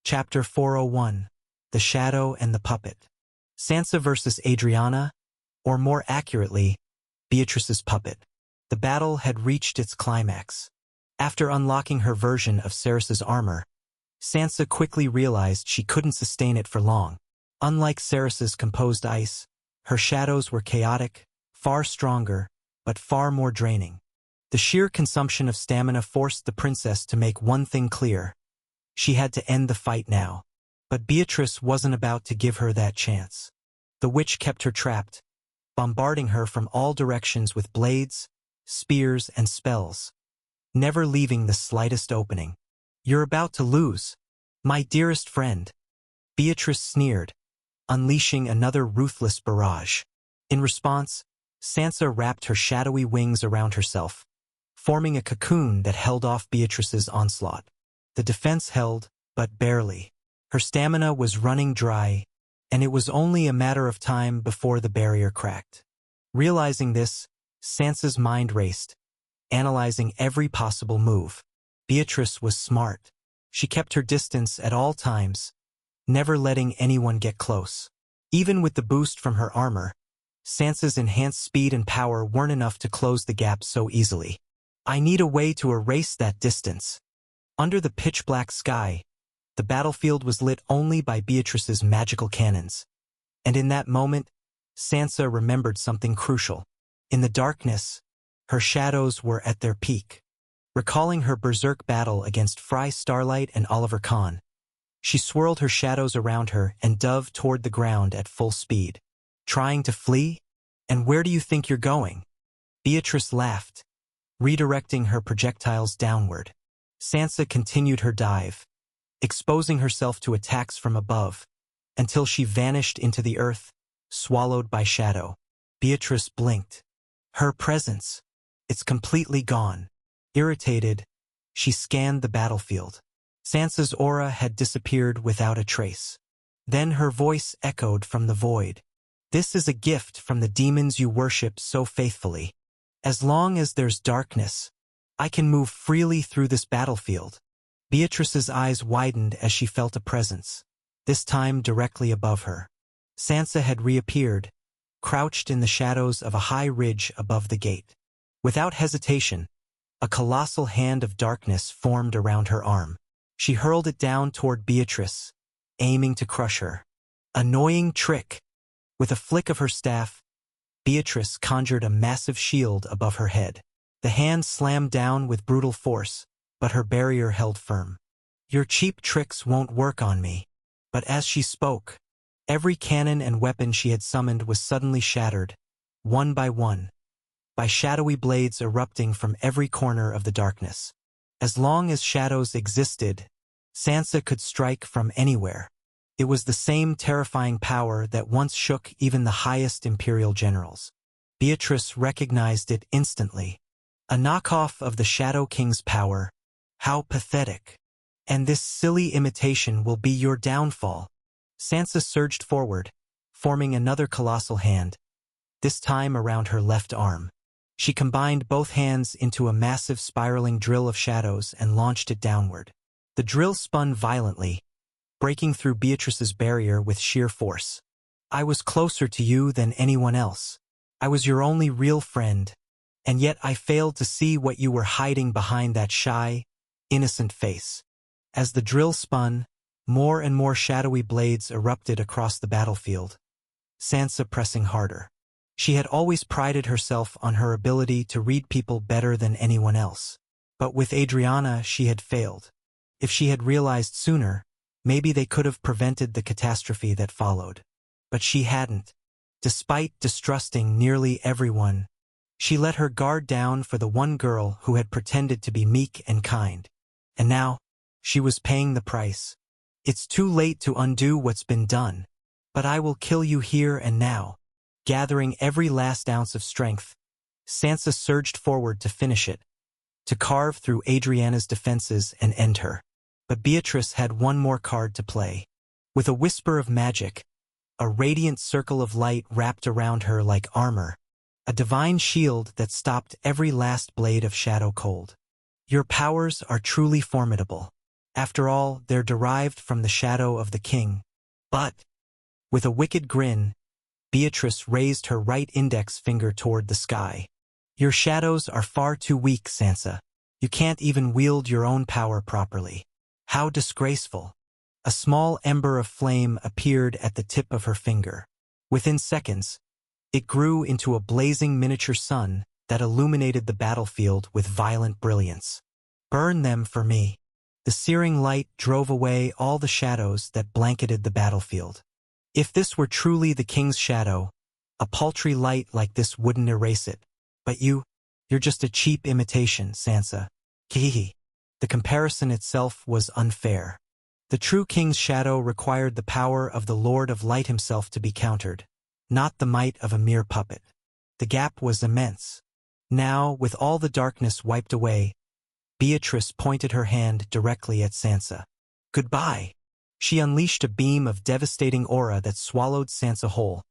Chapter 401. The Shadow and the Puppet. Sansa versus Adriana, or more accurately, Beatrice's puppet. The battle had reached its climax. After unlocking her version of Cerys's armor, Sansa quickly realized she couldn't sustain it for long. Unlike Cerys's composed ice, her shadows were chaotic, far stronger, but far more draining. The sheer consumption of stamina forced the princess to make one thing clear. She had to end the fight now. But Beatrice wasn't about to give her that chance. The witch kept her trapped, bombarding her from all directions with blades, spears, and spells, never leaving the slightest opening. "You're about to lose, my dearest friend," Beatrice sneered, unleashing another ruthless barrage. In response, Sansa wrapped her shadowy wings around herself, forming a cocoon that held off Beatrice's onslaught. The defense held, but barely. Her stamina was running dry, and it was only a matter of time before the barrier cracked. Realizing this, Sansa's mind raced, analyzing every possible move. Beatrice was smart. She kept her distance at all times, never letting anyone get close. Even with the boost from her armor, Sansa's enhanced speed and power weren't enough to close the gap so easily. "I need a way to erase that distance." Under the pitch-black sky, the battlefield was lit only by Beatrice's magical cannons. And in that moment, Sansa remembered something crucial. In the darkness, her shadows were at their peak. Recalling her berserk battle against Frey Starlight and Oliver Kahn, she swirled her shadows around her and dove toward the ground at full speed. "Trying to flee? And where do you think you're going?" Beatrice laughed, redirecting her projectiles downward. Sansa continued her dive, exposing herself to attacks from above, until she vanished into the earth, swallowed by shadow. Beatrice blinked. Her presence, it's completely gone. Irritated, she scanned the battlefield. Sansa's aura had disappeared without a trace. Then her voice echoed from the void. "This is a gift from the demons you worship so faithfully. As long as there's darkness, I can move freely through this battlefield." Beatrice's eyes widened as she felt a presence, this time directly above her. Sansa had reappeared, crouched in the shadows of a high ridge above the gate. Without hesitation, a colossal hand of darkness formed around her arm. She hurled it down toward Beatrice, aiming to crush her. Annoying trick! With a flick of her staff, Beatrice conjured a massive shield above her head. The hand slammed down with brutal force, but her barrier held firm. "Your cheap tricks won't work on me." But as she spoke, every cannon and weapon she had summoned was suddenly shattered, one by shadowy blades erupting from every corner of the darkness. As long as shadows existed, Sansa could strike from anywhere. It was the same terrifying power that once shook even the highest imperial generals. Beatrice recognized it instantly. A knockoff of the Shadow King's power. How pathetic. "And this silly imitation will be your downfall." Sansa surged forward, forming another colossal hand, this time around her left arm. She combined both hands into a massive spiraling drill of shadows and launched it downward. The drill spun violently, breaking through Beatrice's barrier with sheer force. "I was closer to you than anyone else. I was your only real friend, and yet I failed to see what you were hiding behind that shy, innocent face." As the drill spun, more and more shadowy blades erupted across the battlefield, Sansa pressing harder. She had always prided herself on her ability to read people better than anyone else. But with Adriana, she had failed. If she had realized sooner, maybe they could have prevented the catastrophe that followed. But she hadn't. Despite distrusting nearly everyone, she let her guard down for the one girl who had pretended to be meek and kind. And now, she was paying the price. "It's too late to undo what's been done. But I will kill you here and now." Gathering every last ounce of strength, Sansa surged forward to finish it, to carve through Adriana's defenses and end her. But Beatrice had one more card to play. With a whisper of magic, a radiant circle of light wrapped around her like armor, a divine shield that stopped every last blade of shadow cold. "Your powers are truly formidable. After all, they're derived from the shadow of the king. But, with a wicked grin, Beatrice raised her right index finger toward the sky. Your shadows are far too weak, Sansa. You can't even wield your own power properly. How disgraceful. A small ember of flame appeared at the tip of her finger. Within seconds, it grew into a blazing miniature sun that illuminated the battlefield with violent brilliance. Burn them for me. The searing light drove away all the shadows that blanketed the battlefield. If this were truly the king's shadow, a paltry light like this wouldn't erase it. But you're just a cheap imitation, Sansa. Hehe. The comparison itself was unfair. The true king's shadow required the power of the Lord of Light himself to be countered, not the might of a mere puppet. The gap was immense. Now, with all the darkness wiped away, Beatrice pointed her hand directly at Sansa. Goodbye. She unleashed a beam of devastating aura that swallowed Sansa whole,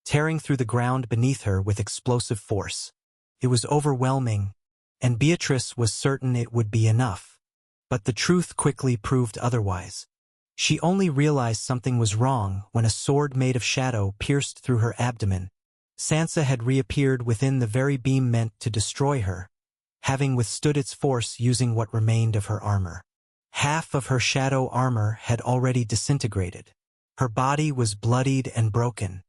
tearing through the ground beneath her with explosive force. It was overwhelming, and Beatrice was certain it would be enough. But the truth quickly proved otherwise. She only realized something was wrong when a sword made of shadow pierced through her abdomen. Sansa had reappeared within the very beam meant to destroy her, having withstood its force using what remained of her armor. Half of her shadow armor had already disintegrated. Her body was bloodied and broken,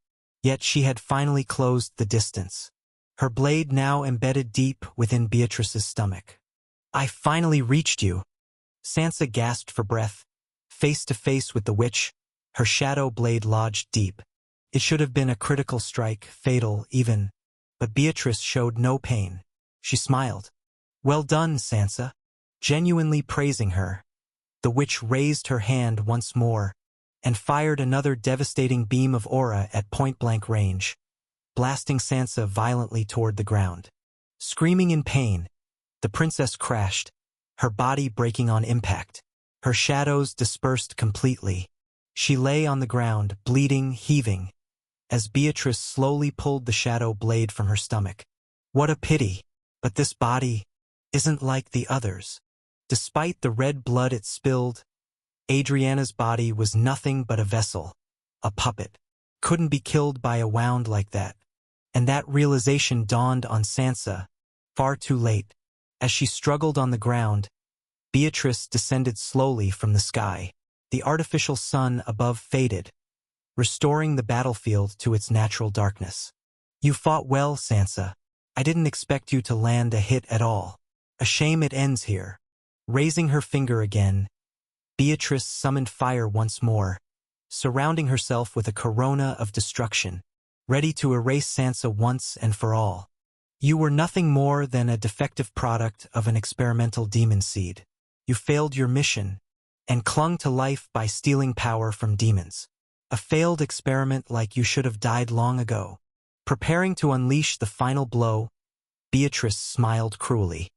yet she had finally closed the distance. Her blade now embedded deep within Beatrice's stomach. I finally reached you. Sansa gasped for breath. Face to face with the witch, her shadow blade lodged deep. It should have been a critical strike, fatal even, but Beatrice showed no pain. She smiled. Well done, Sansa. Genuinely praising her. The witch raised her hand once more and fired another devastating beam of aura at point-blank range, blasting Sansa violently toward the ground. Screaming in pain, the princess crashed, her body breaking on impact. Her shadows dispersed completely. She lay on the ground, bleeding, heaving, as Beatrice slowly pulled the shadow blade from her stomach. What a pity, but this body isn't like the others. Despite the red blood it spilled, Adriana's body was nothing but a vessel, a puppet. Couldn't be killed by a wound like that. And that realization dawned on Sansa, far too late. As she struggled on the ground, Beatrice descended slowly from the sky. The artificial sun above faded, restoring the battlefield to its natural darkness. You fought well, Sansa. I didn't expect you to land a hit at all. A shame it ends here. Raising her finger again, Beatrice summoned fire once more, surrounding herself with a corona of destruction, ready to erase Sansa once and for all. You were nothing more than a defective product of an experimental demon seed. You failed your mission and clung to life by stealing power from demons. A failed experiment like you should have died long ago. Preparing to unleash the final blow, Beatrice smiled cruelly.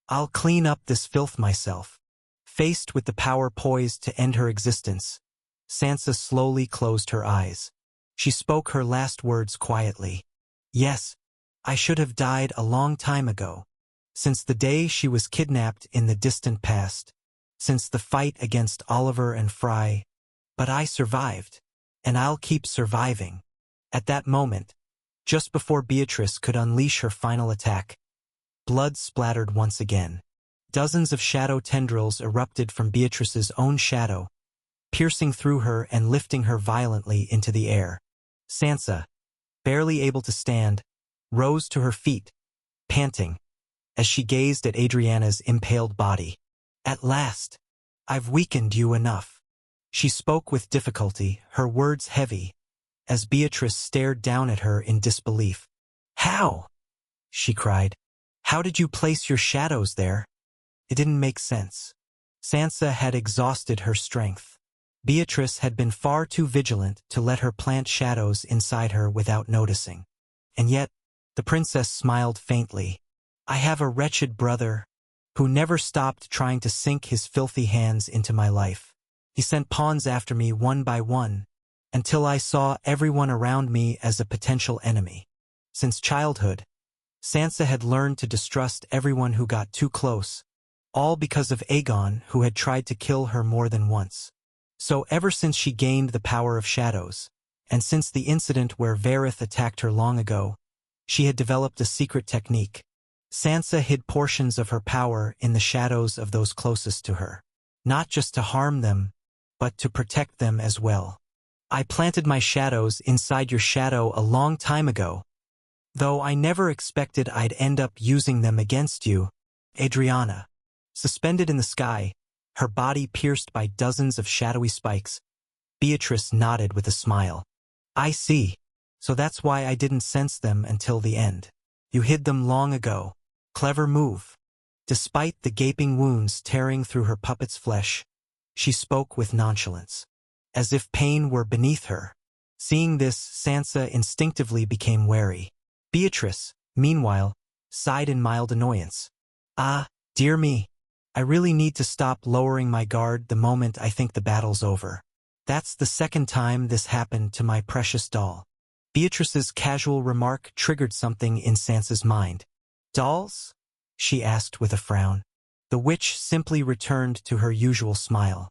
I'll clean up this filth myself. Faced with the power poised to end her existence, Sansa slowly closed her eyes. She spoke her last words quietly. Yes, I should have died a long time ago. Since the day she was kidnapped in the distant past. Since the fight against Oliver and Fry. But I survived. And I'll keep surviving. At that moment, just before Beatrice could unleash her final attack, blood splattered once again. Dozens of shadow tendrils erupted from Beatrice's own shadow, piercing through her and lifting her violently into the air. Sansa, barely able to stand, rose to her feet, panting, as she gazed at Adriana's impaled body. At last, I've weakened you enough. She spoke with difficulty, her words heavy, as Beatrice stared down at her in disbelief. How? She cried. How did you place your shadows there? It didn't make sense. Sansa had exhausted her strength. Beatrice had been far too vigilant to let her plant shadows inside her without noticing. And yet, the princess smiled faintly. I have a wretched brother who never stopped trying to sink his filthy hands into my life. He sent pawns after me one by one, until I saw everyone around me as a potential enemy. Since childhood, Sansa had learned to distrust everyone who got too close, all because of Aegon, who had tried to kill her more than once. So ever since she gained the power of shadows, and since the incident where Varith attacked her long ago, she had developed a secret technique. Sansa hid portions of her power in the shadows of those closest to her, not just to harm them, but to protect them as well. I planted my shadows inside your shadow a long time ago, though I never expected I'd end up using them against you, Adriana. Suspended in the sky, her body pierced by dozens of shadowy spikes, Beatrice nodded with a smile. I see. So that's why I didn't sense them until the end. You hid them long ago. Clever move. Despite the gaping wounds tearing through her puppet's flesh, she spoke with nonchalance, as if pain were beneath her. Seeing this, Sansa instinctively became wary. Beatrice, meanwhile, sighed in mild annoyance. Ah, dear me. I really need to stop lowering my guard the moment I think the battle's over. That's the second time this happened to my precious doll. Beatrice's casual remark triggered something in Sansa's mind. Dolls? She asked with a frown. The witch simply returned to her usual smile.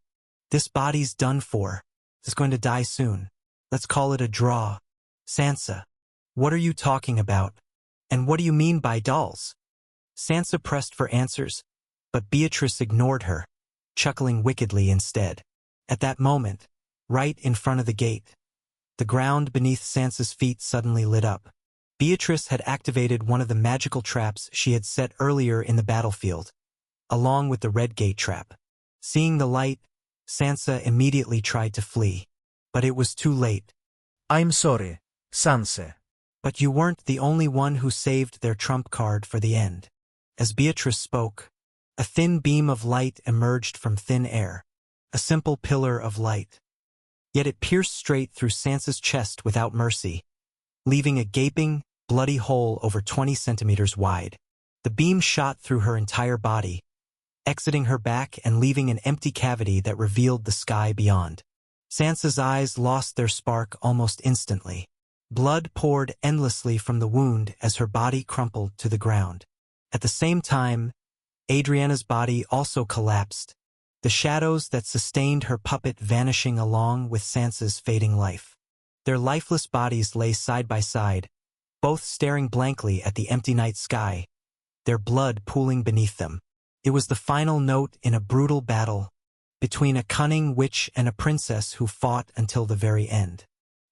This body's done for. It's going to die soon. Let's call it a draw. Sansa, what are you talking about? And what do you mean by dolls? Sansa pressed for answers, but Beatrice ignored her, chuckling wickedly instead. At that moment, right in front of the gate, the ground beneath Sansa's feet suddenly lit up. Beatrice had activated one of the magical traps she had set earlier in the battlefield, along with the red gate trap. Seeing the light, Sansa immediately tried to flee, but it was too late. I'm sorry, Sansa. But you weren't the only one who saved their trump card for the end. As Beatrice spoke, a thin beam of light emerged from thin air, a simple pillar of light. Yet it pierced straight through Sansa's chest without mercy, leaving a gaping, bloody hole over 20 centimeters wide. The beam shot through her entire body, exiting her back and leaving an empty cavity that revealed the sky beyond. Sansa's eyes lost their spark almost instantly. Blood poured endlessly from the wound as her body crumpled to the ground. At the same time, Adriana's body also collapsed, the shadows that sustained her puppet vanishing along with Sansa's fading life. Their lifeless bodies lay side by side, both staring blankly at the empty night sky, their blood pooling beneath them. It was the final note in a brutal battle between a cunning witch and a princess who fought until the very end.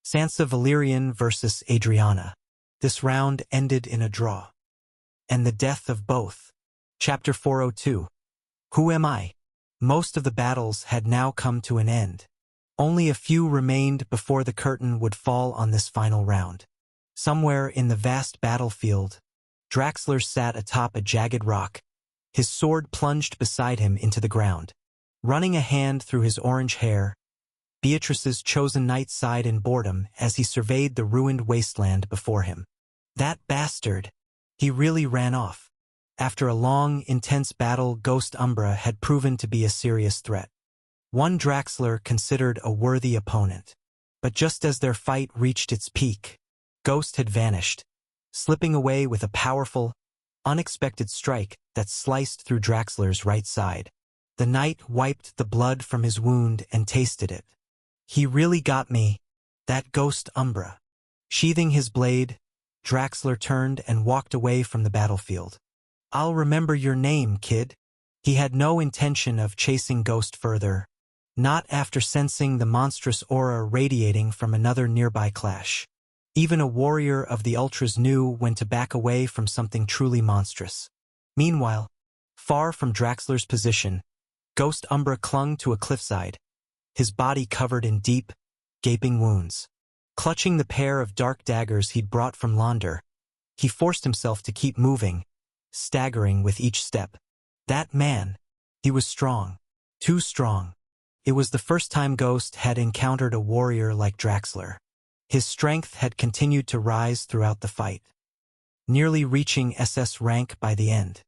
Sansa Valyrian versus Adriana. This round ended in a draw. And the death of both. Chapter 402. Who am I? Most of the battles had now come to an end. Only a few remained before the curtain would fall on this final round. Somewhere in the vast battlefield, Draxler sat atop a jagged rock, his sword plunged beside him into the ground. Running a hand through his orange hair, Beatrice's chosen knight sighed in boredom as he surveyed the ruined wasteland before him. That bastard! He really ran off. After a long, intense battle, Ghost Umbra had proven to be a serious threat. One Draxler considered a worthy opponent. But just as their fight reached its peak, Ghost had vanished, slipping away with a powerful, unexpected strike that sliced through Draxler's right side. The knight wiped the blood from his wound and tasted it. He really got me, that Ghost Umbra. Sheathing his blade, Draxler turned and walked away from the battlefield. I'll remember your name, kid. He had no intention of chasing Ghost further, not after sensing the monstrous aura radiating from another nearby clash. Even a warrior of the Ultras knew when to back away from something truly monstrous. Meanwhile, far from Draxler's position, Ghost Umbra clung to a cliffside, his body covered in deep, gaping wounds. Clutching the pair of dark daggers he'd brought from Launder, he forced himself to keep moving, staggering with each step. That man, he was strong, too strong. It was the first time Ghost had encountered a warrior like Draxler. His strength had continued to rise throughout the fight, nearly reaching SS rank by the end.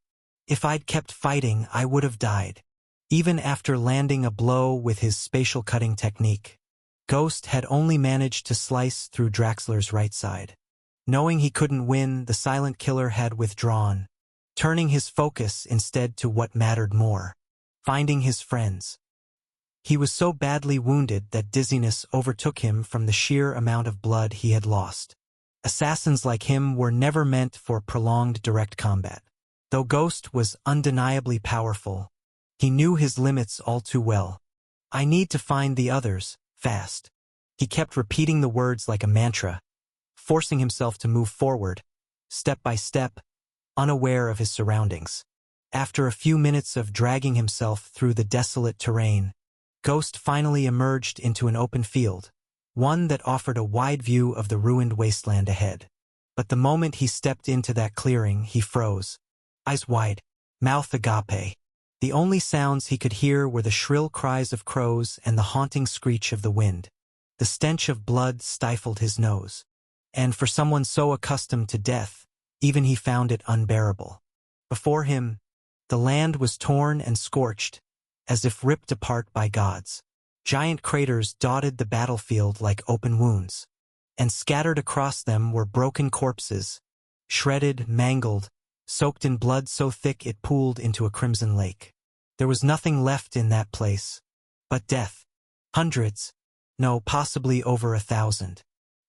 If I'd kept fighting, I would have died. Even after landing a blow with his spatial cutting technique, Ghost had only managed to slice through Draxler's right side. Knowing he couldn't win, the silent killer had withdrawn, turning his focus instead to what mattered more: finding his friends. He was so badly wounded that dizziness overtook him from the sheer amount of blood he had lost. Assassins like him were never meant for prolonged direct combat. Though Ghost was undeniably powerful, he knew his limits all too well. I need to find the others, fast. He kept repeating the words like a mantra, forcing himself to move forward, step by step, unaware of his surroundings. After a few minutes of dragging himself through the desolate terrain, Ghost finally emerged into an open field, one that offered a wide view of the ruined wasteland ahead. But the moment he stepped into that clearing, he froze, eyes wide, mouth agape. The only sounds he could hear were the shrill cries of crows and the haunting screech of the wind. The stench of blood stifled his nose, and for someone so accustomed to death, even he found it unbearable. Before him, the land was torn and scorched, as if ripped apart by gods. Giant craters dotted the battlefield like open wounds, and scattered across them were broken corpses, shredded, mangled, soaked in blood so thick it pooled into a crimson lake. There was nothing left in that place but death. Hundreds, no, possibly over 1,000.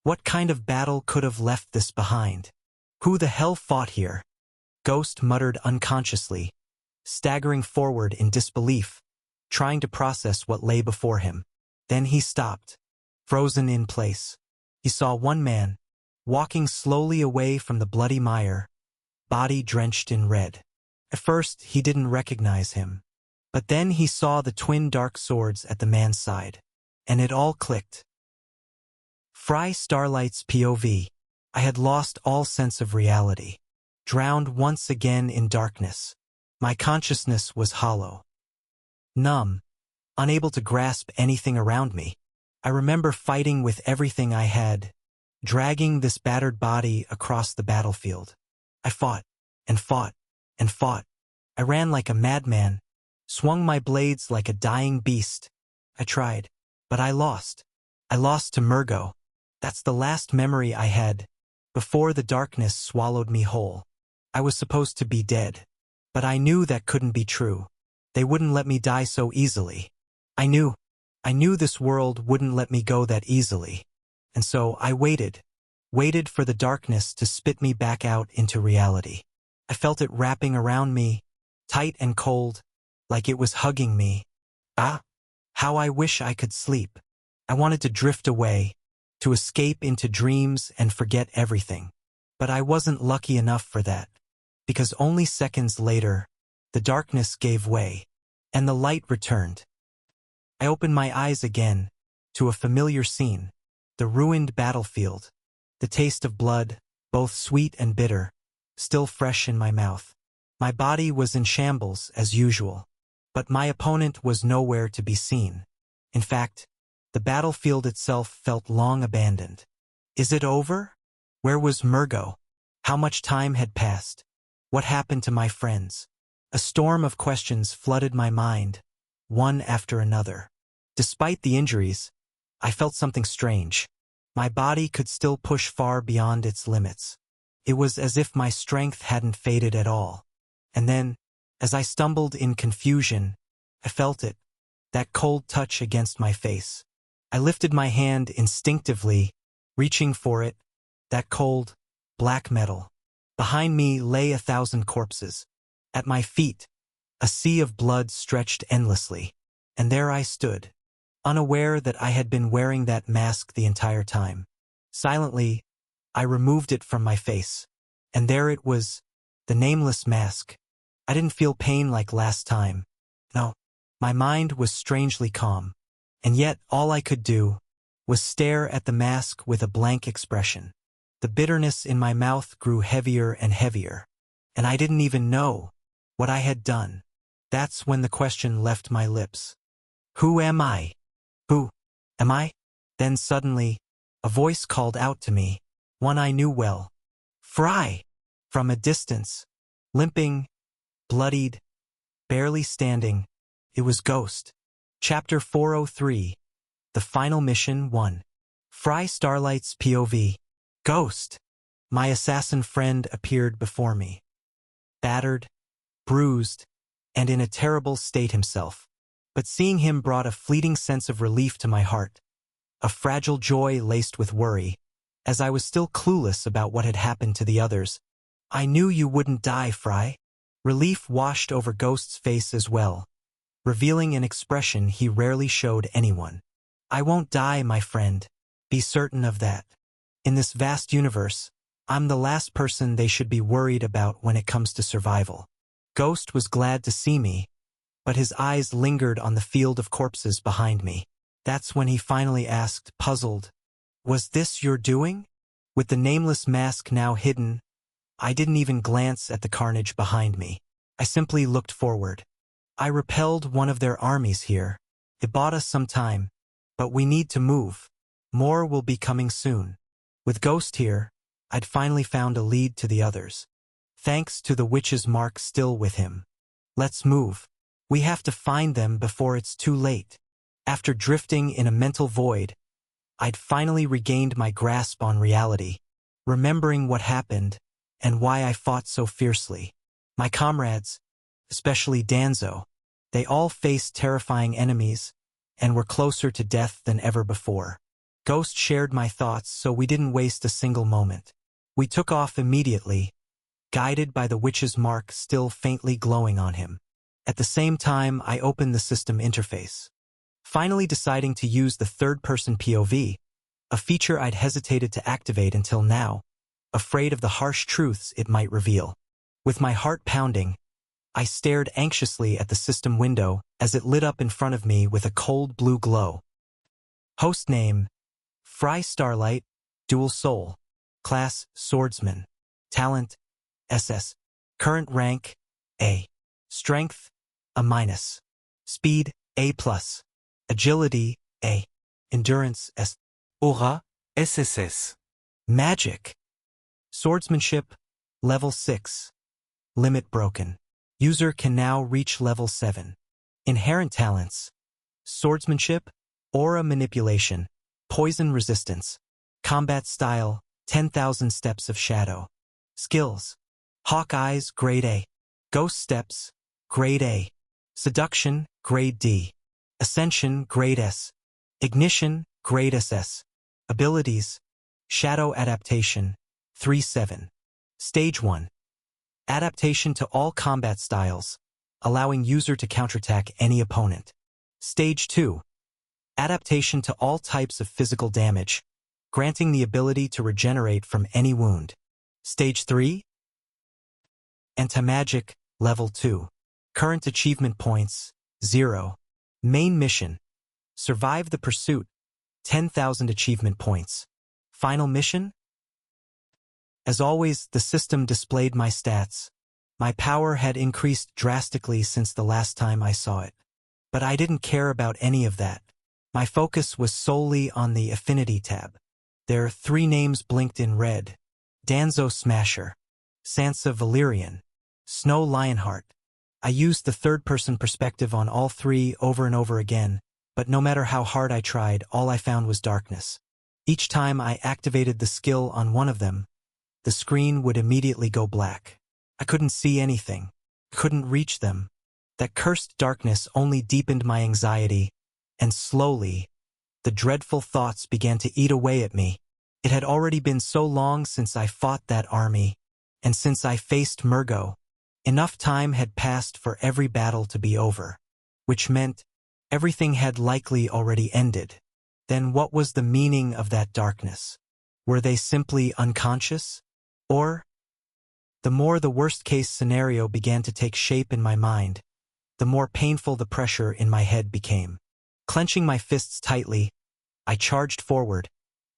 What kind of battle could have left this behind? Who the hell fought here? Ghost muttered unconsciously, staggering forward in disbelief, trying to process what lay before him. Then he stopped, frozen in place. He saw one man, walking slowly away from the bloody mire, body drenched in red. At first, he didn't recognize him. But then he saw the twin dark swords at the man's side, and it all clicked. Fry Starlight's POV. I had lost all sense of reality, drowned once again in darkness. My consciousness was hollow, numb, unable to grasp anything around me. I remember fighting with everything I had, dragging this battered body across the battlefield. I fought, and fought, and fought. I ran like a madman, swung my blades like a dying beast. I tried, but I lost. I lost to Murgo. That's the last memory I had, before the darkness swallowed me whole. I was supposed to be dead, but I knew that couldn't be true. They wouldn't let me die so easily. I knew this world wouldn't let me go that easily. And so I waited for the darkness to spit me back out into reality. I felt it wrapping around me, tight and cold, like it was hugging me. Ah, how I wish I could sleep. I wanted to drift away, to escape into dreams and forget everything. But I wasn't lucky enough for that, because only seconds later, the darkness gave way, and the light returned. I opened my eyes again, to a familiar scene, the ruined battlefield, the taste of blood, both sweet and bitter, still fresh in my mouth. My body was in shambles as usual, but my opponent was nowhere to be seen. In fact, the battlefield itself felt long abandoned. Is it over? Where was Murgo? How much time had passed? What happened to my friends? A storm of questions flooded my mind, one after another. Despite the injuries, I felt something strange. My body could still push far beyond its limits. It was as if my strength hadn't faded at all. And then, as I stumbled in confusion, I felt it, that cold touch against my face. I lifted my hand instinctively, reaching for it, that cold, black metal. Behind me lay 1,000 corpses. At my feet, a sea of blood stretched endlessly. And there I stood, unaware that I had been wearing that mask the entire time. Silently, I removed it from my face. And there it was, the nameless mask. I didn't feel pain like last time. No, my mind was strangely calm. And yet all I could do was stare at the mask with a blank expression. The bitterness in my mouth grew heavier and heavier, and I didn't even know what I had done. That's when the question left my lips. Who am I? Who am I? Then suddenly, a voice called out to me, one I knew well. Fry! From a distance, limping, bloodied, barely standing, it was Ghost. Chapter 403. The Final Mission 1. Fry Starlight's POV. Ghost! My assassin friend appeared before me. battered, bruised, and in a terrible state himself. But seeing him brought a fleeting sense of relief to my heart, a fragile joy laced with worry. As I was still clueless about what had happened to the others, I knew you wouldn't die, Fry. Relief washed over Ghost's face as well, revealing an expression he rarely showed anyone. I won't die, my friend. Be certain of that. In this vast universe, I'm the last person they should be worried about when it comes to survival. Ghost was glad to see me, but his eyes lingered on the field of corpses behind me. That's when he finally asked, puzzled, "Was this your doing?" With the nameless mask now hidden, I didn't even glance at the carnage behind me. I simply looked forward. I repelled one of their armies here. It bought us some time, but we need to move. More will be coming soon. With Ghost here, I'd finally found a lead to the others. Thanks to the witch's mark still with him. Let's move. We have to find them before it's too late. After drifting in a mental void, I'd finally regained my grasp on reality, remembering what happened and why I fought so fiercely. My comrades, especially Danzo, they all faced terrifying enemies and were closer to death than ever before. Ghost shared my thoughts, so we didn't waste a single moment. We took off immediately, guided by the witch's mark still faintly glowing on him. At the same time, I opened the system interface, finally deciding to use the third-person POV, a feature I'd hesitated to activate until now, afraid of the harsh truths it might reveal. With my heart pounding, I stared anxiously at the system window as it lit up in front of me with a cold blue glow. Host name, Fry Starlight, Dual Soul. Class, Swordsman. Talent, SS. Current rank, A. Strength, A-. Speed, A+. Agility, A. Endurance, S. Aura, SSS. Magic. Swordsmanship, level 6. Limit broken. User can now reach level 7. Inherent talents. Swordsmanship, aura manipulation, poison resistance. Combat style, 10,000 steps of shadow. Skills. Hawkeye's grade A. Ghost steps, grade A. Seduction, grade D. Ascension, grade S. Ignition, grade SS. Abilities. Shadow adaptation, 3/7. Stage 1. Adaptation to all combat styles, allowing user to counterattack any opponent. Stage 2. Adaptation to all types of physical damage, granting the ability to regenerate from any wound. Stage 3. Anti-magic, level 2. Current achievement points, 0. Main mission. Survive the pursuit, 10,000 achievement points. Final mission? As always, the system displayed my stats. My power had increased drastically since the last time I saw it. But I didn't care about any of that. My focus was solely on the Affinity tab. Their 3 names blinked in red. Danzo Smasher, Sansa Valyrian, Snow Lionheart. I used the third-person perspective on all 3 over and over again, but no matter how hard I tried, all I found was darkness. Each time I activated the skill on one of them, the screen would immediately go black. I couldn't see anything, couldn't reach them. That cursed darkness only deepened my anxiety, and slowly, the dreadful thoughts began to eat away at me. It had already been so long since I fought that army, and since I faced Murgo. Enough time had passed for every battle to be over, which meant everything had likely already ended. Then what was the meaning of that darkness? Were they simply unconscious? Or? The more the worst-case scenario began to take shape in my mind, the more painful the pressure in my head became. Clenching my fists tightly, I charged forward,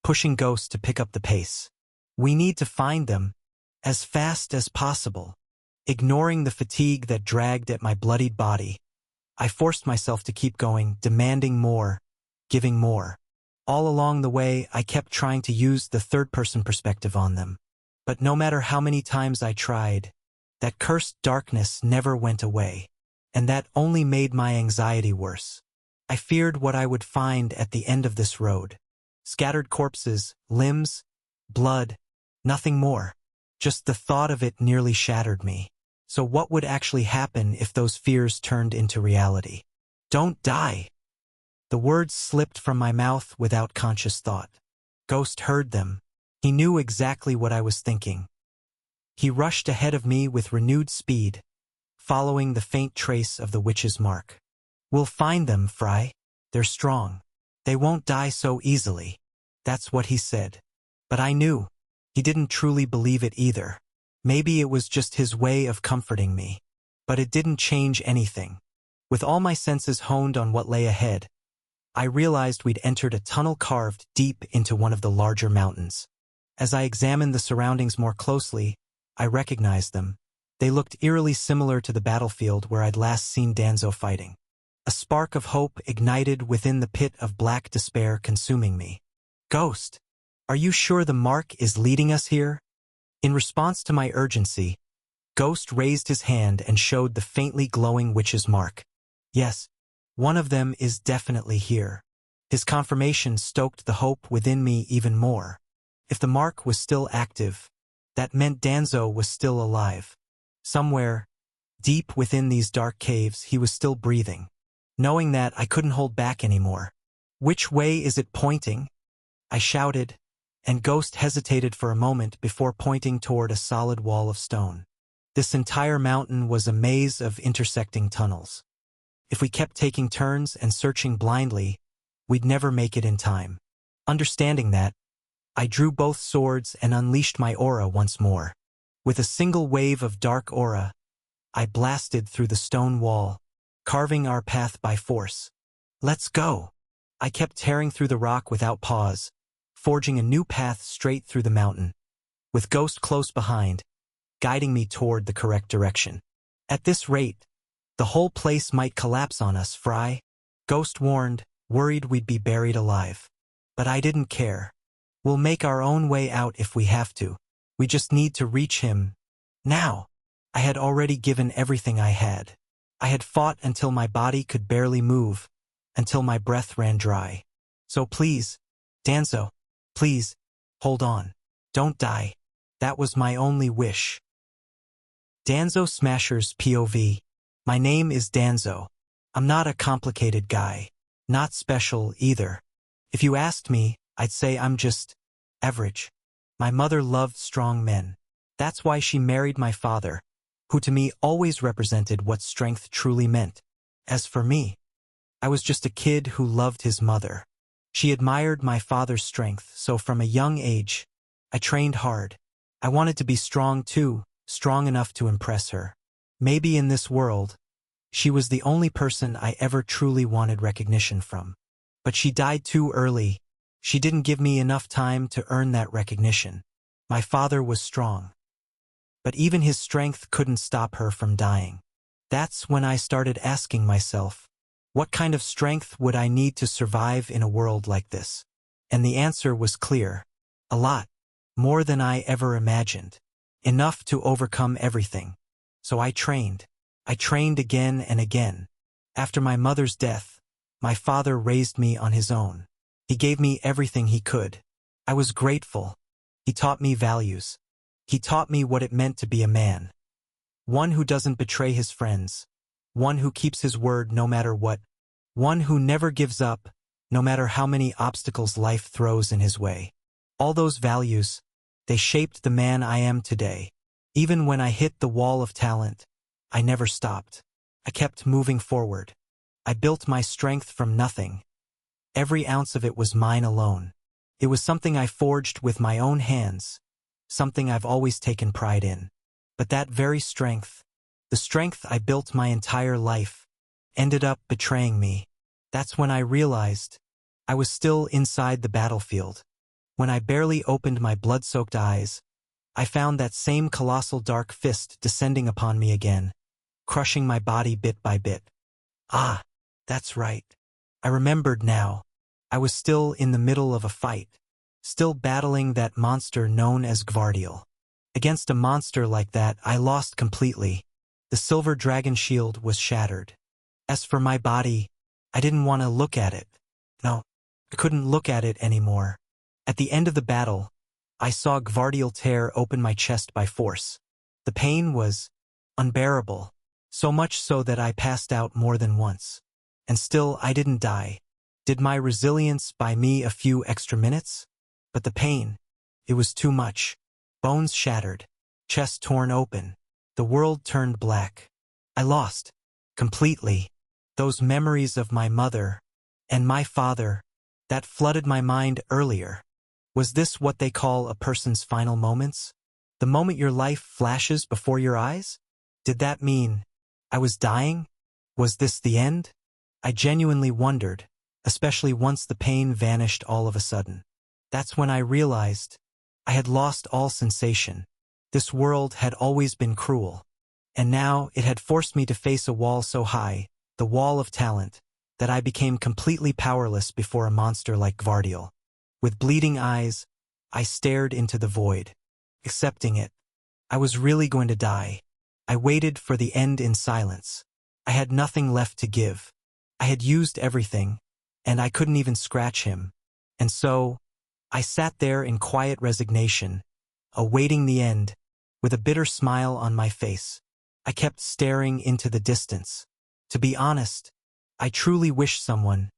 pushing Ghost to pick up the pace. We need to find them, as fast as possible. Ignoring the fatigue that dragged at my bloodied body, I forced myself to keep going, demanding more, giving more. All along the way, I kept trying to use the third-person perspective on them. But no matter how many times I tried, that cursed darkness never went away, and that only made my anxiety worse. I feared what I would find at the end of this road. Scattered corpses, limbs, blood, nothing more. Just the thought of it nearly shattered me. So what would actually happen if those fears turned into reality? Don't die. The words slipped from my mouth without conscious thought. Ghost heard them. He knew exactly what I was thinking. He rushed ahead of me with renewed speed, following the faint trace of the witch's mark. We'll find them, Fry. They're strong. They won't die so easily. That's what he said. But I knew. He didn't truly believe it either. Maybe it was just his way of comforting me. But it didn't change anything. With all my senses honed on what lay ahead, I realized we'd entered a tunnel carved deep into one of the larger mountains. As I examined the surroundings more closely, I recognized them. They looked eerily similar to the battlefield where I'd last seen Danzo fighting. A spark of hope ignited within the pit of black despair consuming me. Ghost, are you sure the mark is leading us here? In response to my urgency, Ghost raised his hand and showed the faintly glowing witch's mark. Yes, one of them is definitely here. His confirmation stoked the hope within me even more. If the mark was still active, that meant Danzo was still alive. Somewhere, deep within these dark caves, he was still breathing. Knowing that, I couldn't hold back anymore. Which way is it pointing? I shouted, and Ghost hesitated for a moment before pointing toward a solid wall of stone. This entire mountain was a maze of intersecting tunnels. If we kept taking turns and searching blindly, we'd never make it in time. Understanding that, I drew both swords and unleashed my aura once more. With a single wave of dark aura, I blasted through the stone wall, carving our path by force. Let's go! I kept tearing through the rock without pause, forging a new path straight through the mountain, with Ghost close behind, guiding me toward the correct direction. At this rate, the whole place might collapse on us, Fry. Ghost warned, worried we'd be buried alive. But I didn't care. We'll make our own way out if we have to. We just need to reach him. Now. I had already given everything I had. I had fought until my body could barely move, until my breath ran dry. So please, Danzo, please, hold on. Don't die. That was my only wish. Danzo Smasher's POV. My name is Danzo. I'm not a complicated guy. Not special either. If you asked me, I'd say I'm just average. My mother loved strong men. That's why she married my father, who to me always represented what strength truly meant. As for me, I was just a kid who loved his mother. She admired my father's strength, so from a young age, I trained hard. I wanted to be strong too, strong enough to impress her. Maybe in this world, she was the only person I ever truly wanted recognition from. But she died too early. She didn't give me enough time to earn that recognition. My father was strong. But even his strength couldn't stop her from dying. That's when I started asking myself, what kind of strength would I need to survive in a world like this? And the answer was clear. A lot. More than I ever imagined. Enough to overcome everything. So I trained. I trained again and again. After my mother's death, my father raised me on his own. He gave me everything he could. I was grateful. He taught me values. He taught me what it meant to be a man. One who doesn't betray his friends. One who keeps his word no matter what. One who never gives up, no matter how many obstacles life throws in his way. All those values, they shaped the man I am today. Even when I hit the wall of talent, I never stopped. I kept moving forward. I built my strength from nothing. Every ounce of it was mine alone. It was something I forged with my own hands, something I've always taken pride in. But that very strength, the strength I built my entire life, ended up betraying me. That's when I realized I was still inside the battlefield. When I barely opened my blood-soaked eyes, I found that same colossal dark fist descending upon me again, crushing my body bit by bit. Ah, that's right. I remembered now. I was still in the middle of a fight, still battling that monster known as Gvardiel. Against a monster like that, I lost completely. The silver dragon shield was shattered. As for my body, I didn't want to look at it. No, I couldn't look at it anymore. At the end of the battle, I saw Gvardiel tear open my chest by force. The pain was Unbearable. So much so that I passed out more than once. And still I didn't die. Did my resilience buy me a few extra minutes? But the pain, it was too much. Bones shattered, chest torn open. The world turned black. I lost. Completely. Those memories of my mother and my father that flooded my mind earlier. Was this what they call a person's final moments? The moment your life flashes before your eyes? Did that mean I was dying? Was this the end? I genuinely wondered, especially once the pain vanished all of a sudden. That's when I realized I had lost all sensation. This world had always been cruel. And now it had forced me to face a wall so high, the wall of talent, that I became completely powerless before a monster like Gvardiel. With bleeding eyes, I stared into the void, accepting it. I was really going to die. I waited for the end in silence. I had nothing left to give. I had used everything, and I couldn't even scratch him. And so, I sat there in quiet resignation, awaiting the end, with a bitter smile on my face. I kept staring into the distance. To be honest, I truly wish someone,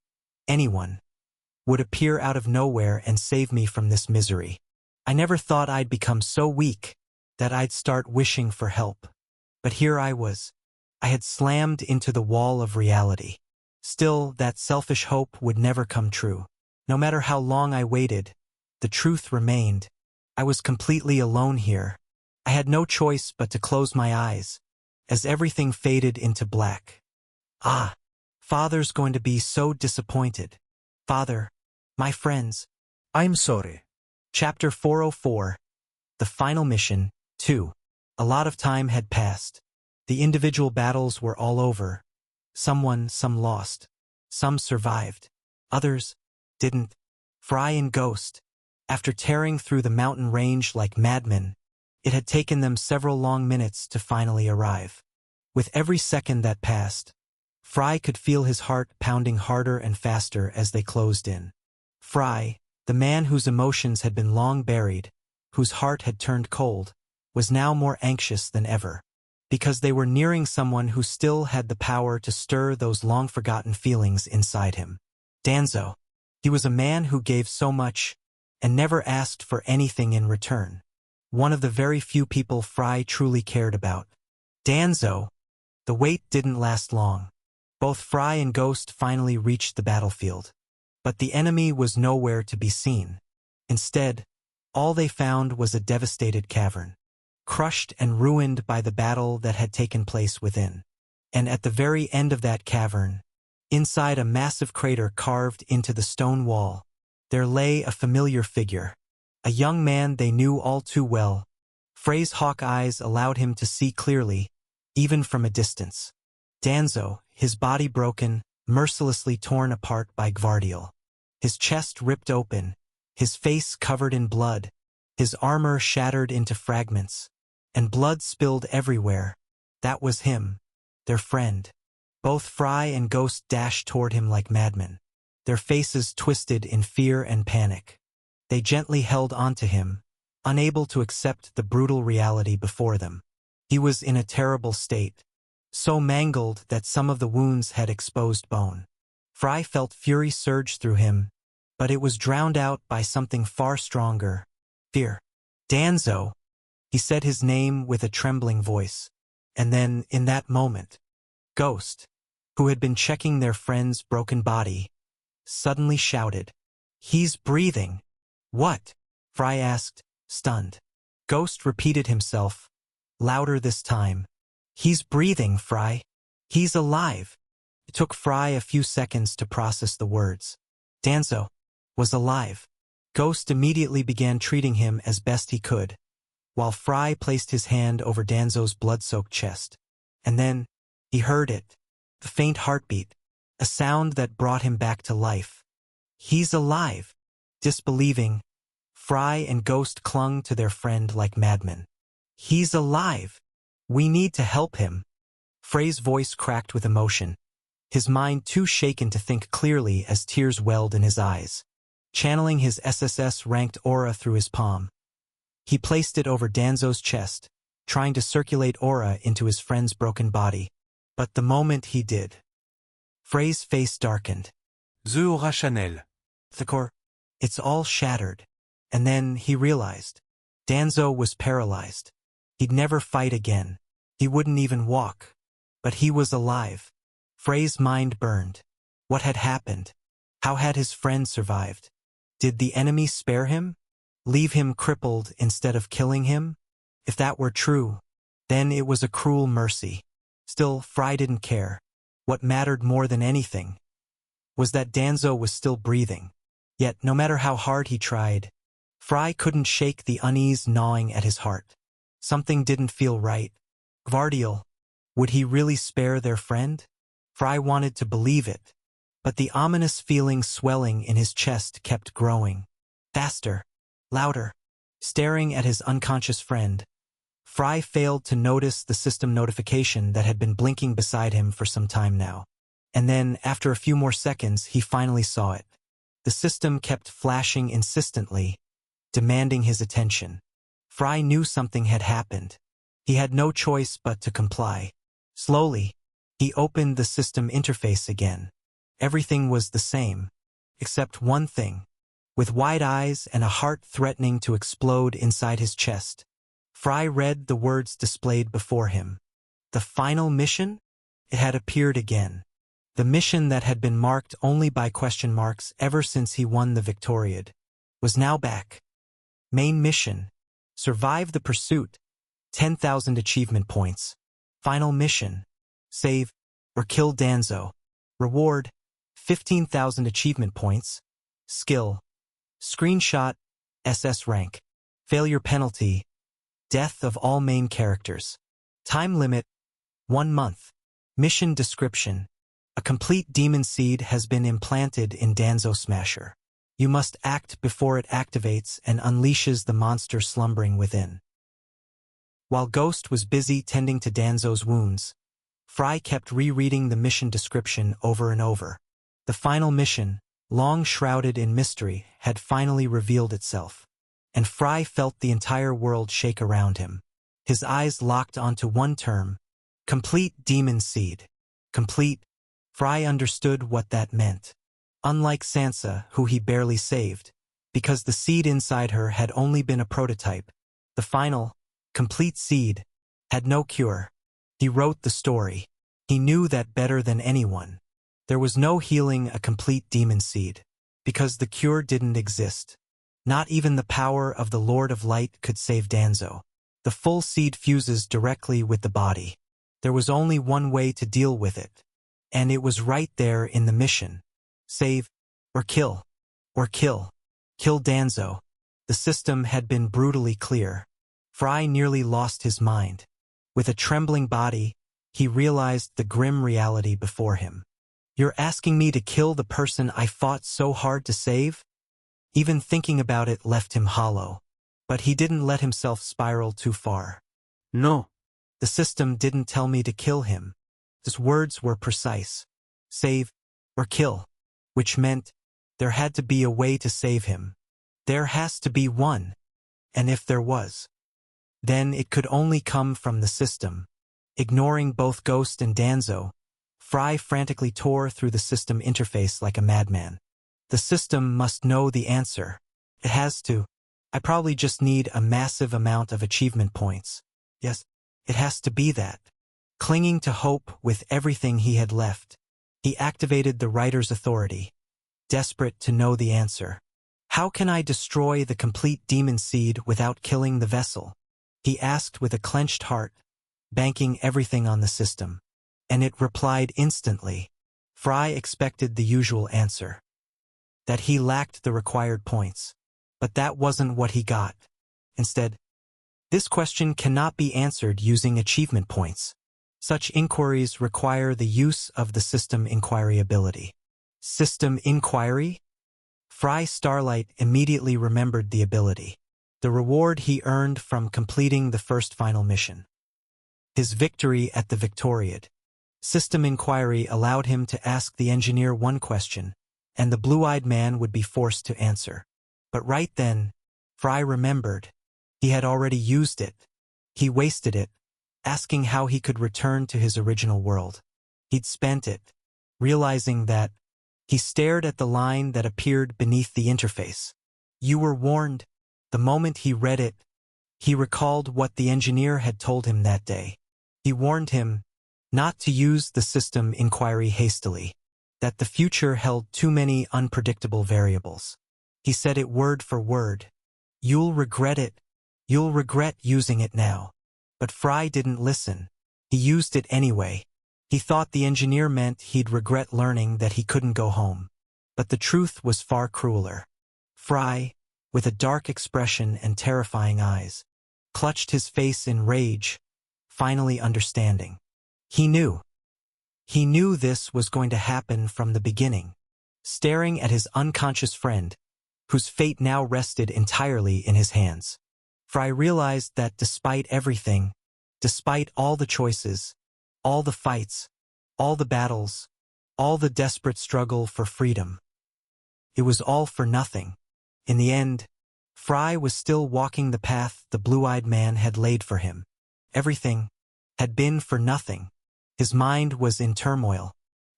anyone, would appear out of nowhere and save me from this misery. I never thought I'd become so weak that I'd start wishing for help. But here I was. I had slammed into the wall of reality. Still, that selfish hope would never come true. No matter how long I waited, the truth remained. I was completely alone here. I had no choice but to close my eyes, as everything faded into black. Ah, Father's going to be so disappointed. Father, my friends. I'm sorry. Chapter 404. The Final Mission, 2. A lot of time had passed. The individual battles were all over. Some won, some lost. Some survived. Others didn't. Fry and Ghost, after tearing through the mountain range like madmen, it had taken them several long minutes to finally arrive. With every second that passed, Fry could feel his heart pounding harder and faster as they closed in. Fry, the man whose emotions had been long buried, whose heart had turned cold, was now more anxious than ever, because they were nearing someone who still had the power to stir those long-forgotten feelings inside him. Danzo. He was a man who gave so much and never asked for anything in return. One of the very few people Fry truly cared about. Danzo. The wait didn't last long. Both Fry and Ghost finally reached the battlefield. But the enemy was nowhere to be seen. Instead, all they found was a devastated cavern, crushed and ruined by the battle that had taken place within. And at the very end of that cavern, inside a massive crater carved into the stone wall, there lay a familiar figure, a young man they knew all too well. Frey's hawk eyes allowed him to see clearly, even from a distance. Danzo, his body broken, mercilessly torn apart by Gvardiel. His chest ripped open, his face covered in blood, his armor shattered into fragments, and blood spilled everywhere. That was him, their friend. Both Fry and Ghost dashed toward him like madmen, their faces twisted in fear and panic. They gently held onto him, unable to accept the brutal reality before them. He was in a terrible state, so mangled that some of the wounds had exposed bone. Fry felt fury surge through him, but it was drowned out by something far stronger: fear. Danzo. He said his name with a trembling voice, and then, in that moment, Ghost, who had been checking their friend's broken body, suddenly shouted, "He's breathing!" "What?" Fry asked, stunned. Ghost repeated himself, louder this time. "He's breathing, Fry. He's alive." It took Fry a few seconds to process the words. Danzo was alive. Ghost immediately began treating him as best he could, while Fry placed his hand over Danzo's blood-soaked chest. And then, he heard it, the faint heartbeat, a sound that brought him back to life. "He's alive!" Disbelieving, Fry and Ghost clung to their friend like madmen. "He's alive! We need to help him!" Frey's voice cracked with emotion, his mind too shaken to think clearly as tears welled in his eyes. Channeling his SSS-ranked aura through his palm, he placed it over Danzo's chest, trying to circulate aura into his friend's broken body. But the moment he did, Frey's face darkened. The aura channel. The core, it's all shattered. And then he realized. Danzo was paralyzed. He'd never fight again. He wouldn't even walk. But he was alive. Frey's mind burned. What had happened? How had his friend survived? Did the enemy spare him? Leave him crippled instead of killing him? If that were true, then it was a cruel mercy. Still, Frey didn't care. What mattered more than anything was that Danzo was still breathing. Yet, no matter how hard he tried, Frey couldn't shake the unease gnawing at his heart. Something didn't feel right. Gvardiel, would he really spare their friend? Frey wanted to believe it, but the ominous feeling swelling in his chest kept growing. Faster, louder. Staring at his unconscious friend, Frey failed to notice the system notification that had been blinking beside him for some time now. And then, after a few more seconds, he finally saw it. The system kept flashing insistently, demanding his attention. Frey knew something had happened. He had no choice but to comply. Slowly, he opened the system interface again. Everything was the same, except one thing. With wide eyes and a heart threatening to explode inside his chest, Frey read the words displayed before him. The final mission? It had appeared again. The mission that had been marked only by question marks ever since he won the Victoriad was now back. Main mission: survive the pursuit, 10,000 achievement points. Final mission: save or kill Danzo. Reward: 15,000 achievement points. Skill: screenshot, SS rank. Failure penalty: death of all main characters. Time limit: 1 month. Mission description: a complete demon seed has been implanted in Danzo Smasher. You must act before it activates and unleashes the monster slumbering within. While Ghost was busy tending to Danzo's wounds, Frey kept rereading the mission description over and over. The final mission, long shrouded in mystery, had finally revealed itself. And Frey felt the entire world shake around him. His eyes locked onto one term: complete demon seed. Complete. Frey understood what that meant. Unlike Sansa, who he barely saved, because the seed inside her had only been a prototype, the final, complete seed had no cure. He wrote the story. He knew that better than anyone. There was no healing a complete demon seed, because the cure didn't exist. Not even the power of the Lord of Light could save Danzo. The full seed fuses directly with the body. There was only one way to deal with it. And it was right there in the mission. Save, or kill. Or kill. Kill Danzo. The system had been brutally clear. Frey nearly lost his mind. With a trembling body, he realized the grim reality before him. You're asking me to kill the person I fought so hard to save? Even thinking about it left him hollow. But he didn't let himself spiral too far. No. The system didn't tell me to kill him. His words were precise. Save, or kill. Which meant, there had to be a way to save him. There has to be one. And if there was, then it could only come from the system. Ignoring both Ghost and Danzo, Frey frantically tore through the system interface like a madman. The system must know the answer. It has to. I probably just need a massive amount of achievement points. Yes, it has to be that. Clinging to hope with everything he had left, he activated the writer's authority, desperate to know the answer. How can I destroy the complete demon seed without killing the vessel? He asked with a clenched heart, banking everything on the system. And it replied instantly. Frey expected the usual answer. That he lacked the required points. But that wasn't what he got. Instead, this question cannot be answered using achievement points. Such inquiries require the use of the system inquiry ability. System inquiry? Frey Starlight immediately remembered the ability. The reward he earned from completing the first final mission. His victory at the Victoriad. System inquiry allowed him to ask the engineer one question, and the blue-eyed man would be forced to answer. But right then, Frey remembered. He had already used it. He wasted it, asking how he could return to his original world. He'd spent it, realizing that. He stared at the line that appeared beneath the interface. You were warned. The moment he read it, he recalled what the engineer had told him that day. He warned him not to use the system inquiry hastily, that the future held too many unpredictable variables. He said it word for word. You'll regret it. You'll regret using it now. But Fry didn't listen. He used it anyway. He thought the engineer meant he'd regret learning that he couldn't go home. But the truth was far crueler. Fry, with a dark expression and terrifying eyes, clutched his face in rage, finally understanding. He knew. He knew this was going to happen from the beginning. Staring at his unconscious friend, whose fate now rested entirely in his hands, Fry realized that despite everything, despite all the choices, all the fights, all the battles, all the desperate struggle for freedom, it was all for nothing. In the end, Fry was still walking the path the blue-eyed man had laid for him. Everything had been for nothing. His mind was in turmoil.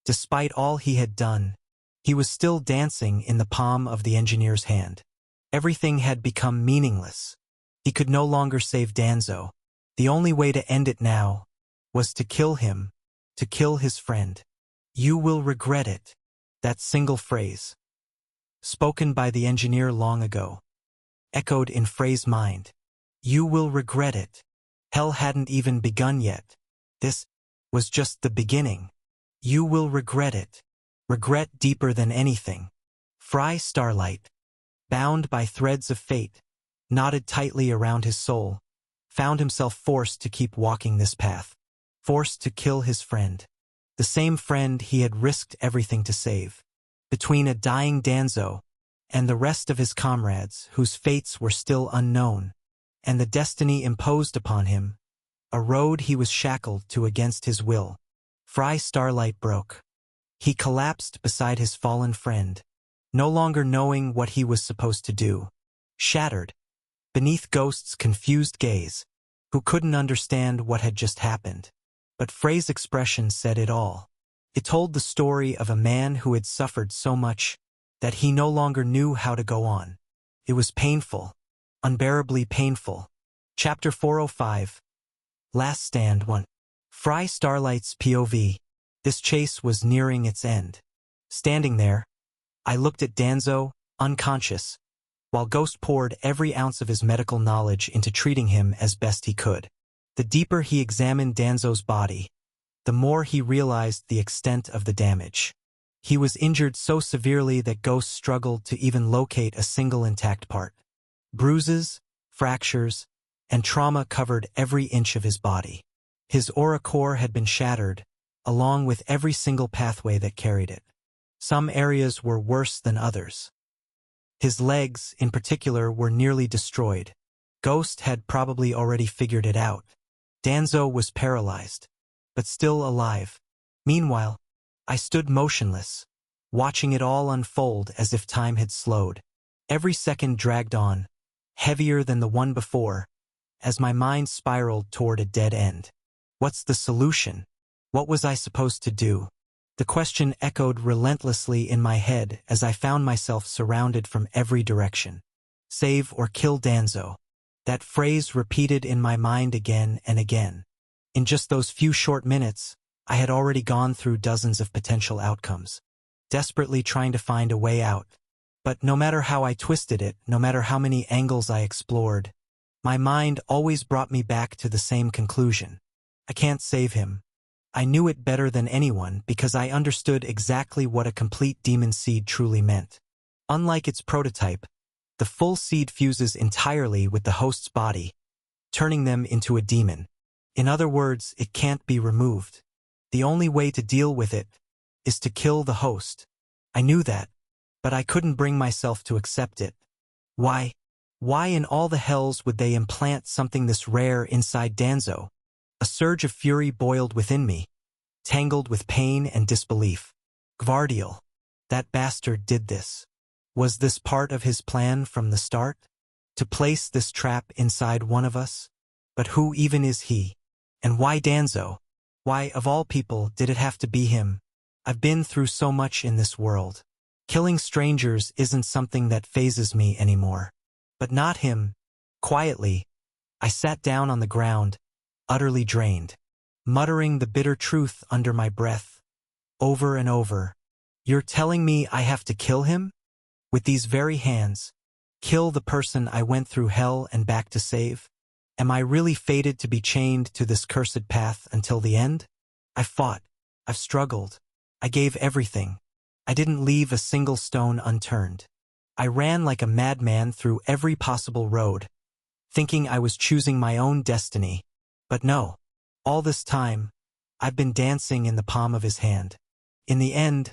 Despite all he had done, he was still dancing in the palm of the engineer's hand. Everything had become meaningless. He could no longer save Danzo. The only way to end it now was to kill him, to kill his friend. You will regret it. That single phrase, spoken by the engineer long ago, echoed in Frey's mind. You will regret it. Hell hadn't even begun yet. This was just the beginning. You will regret it. Regret deeper than anything. Fry Starlight, bound by threads of fate, knotted tightly around his soul, found himself forced to keep walking this path. Forced to kill his friend. The same friend he had risked everything to save. Between a dying Danzo and the rest of his comrades whose fates were still unknown, and the destiny imposed upon him, a road he was shackled to against his will, Fry Starlight broke. He collapsed beside his fallen friend, no longer knowing what he was supposed to do. Shattered, beneath Ghost's confused gaze, who couldn't understand what had just happened. But Frey's expression said it all. It told the story of a man who had suffered so much that he no longer knew how to go on. It was painful, unbearably painful. Chapter 405. Last Stand 1. Fry Starlight's POV. This chase was nearing its end. Standing there, I looked at Danzo, unconscious, while Ghost poured every ounce of his medical knowledge into treating him as best he could. The deeper he examined Danzo's body, the more he realized the extent of the damage. He was injured so severely that Ghost struggled to even locate a single intact part. Bruises, fractures, and trauma covered every inch of his body. His aura core had been shattered, along with every single pathway that carried it. Some areas were worse than others. His legs, in particular, were nearly destroyed. Ghost had probably already figured it out. Danzo was paralyzed, but still alive. Meanwhile, I stood motionless, watching it all unfold as if time had slowed. Every second dragged on, heavier than the one before, as my mind spiraled toward a dead end. What's the solution? What was I supposed to do? The question echoed relentlessly in my head as I found myself surrounded from every direction. Save or kill Danzo. That phrase repeated in my mind again and again. In just those few short minutes, I had already gone through dozens of potential outcomes, desperately trying to find a way out. But no matter how I twisted it, no matter how many angles I explored, my mind always brought me back to the same conclusion. I can't save him. I knew it better than anyone because I understood exactly what a complete demon seed truly meant. Unlike its prototype, the full seed fuses entirely with the host's body, turning them into a demon. In other words, it can't be removed. The only way to deal with it is to kill the host. I knew that, but I couldn't bring myself to accept it. Why? Why in all the hells would they implant something this rare inside Danzo? A surge of fury boiled within me, tangled with pain and disbelief. Gvardiel, that bastard did this. Was this part of his plan from the start? To place this trap inside one of us? But who even is he? And why Danzo? Why, of all people, did it have to be him? I've been through so much in this world. Killing strangers isn't something that phases me anymore. But not him. Quietly, I sat down on the ground, utterly drained, muttering the bitter truth under my breath, over and over. You're telling me I have to kill him? With these very hands? Kill the person I went through hell and back to save? Am I really fated to be chained to this cursed path until the end? I fought. I've struggled. I gave everything. I didn't leave a single stone unturned. I ran like a madman through every possible road, thinking I was choosing my own destiny. But no. All this time, I've been dancing in the palm of his hand. In the end,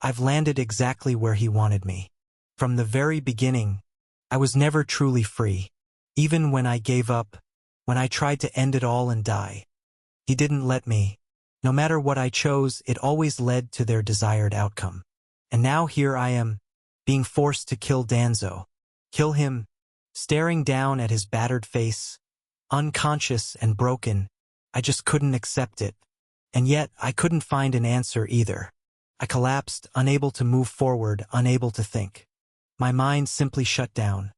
I've landed exactly where he wanted me. From the very beginning, I was never truly free. Even when I gave up, when I tried to end it all and die, he didn't let me. No matter what I chose, it always led to their desired outcome. And now here I am, being forced to kill Danzo. Kill him, staring down at his battered face, unconscious and broken. I just couldn't accept it. And yet, I couldn't find an answer either. I collapsed, unable to move forward, unable to think. My mind simply shut down,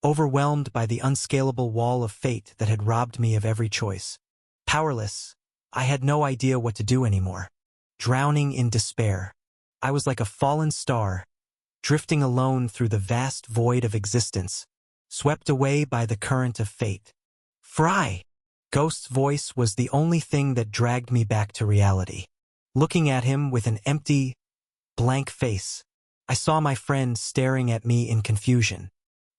overwhelmed by the unscalable wall of fate that had robbed me of every choice. Powerless, I had no idea what to do anymore. Drowning in despair, I was like a fallen star, drifting alone through the vast void of existence, swept away by the current of fate. Fry! Ghost's voice was the only thing that dragged me back to reality. Looking at him with an empty, blank face, I saw my friend staring at me in confusion.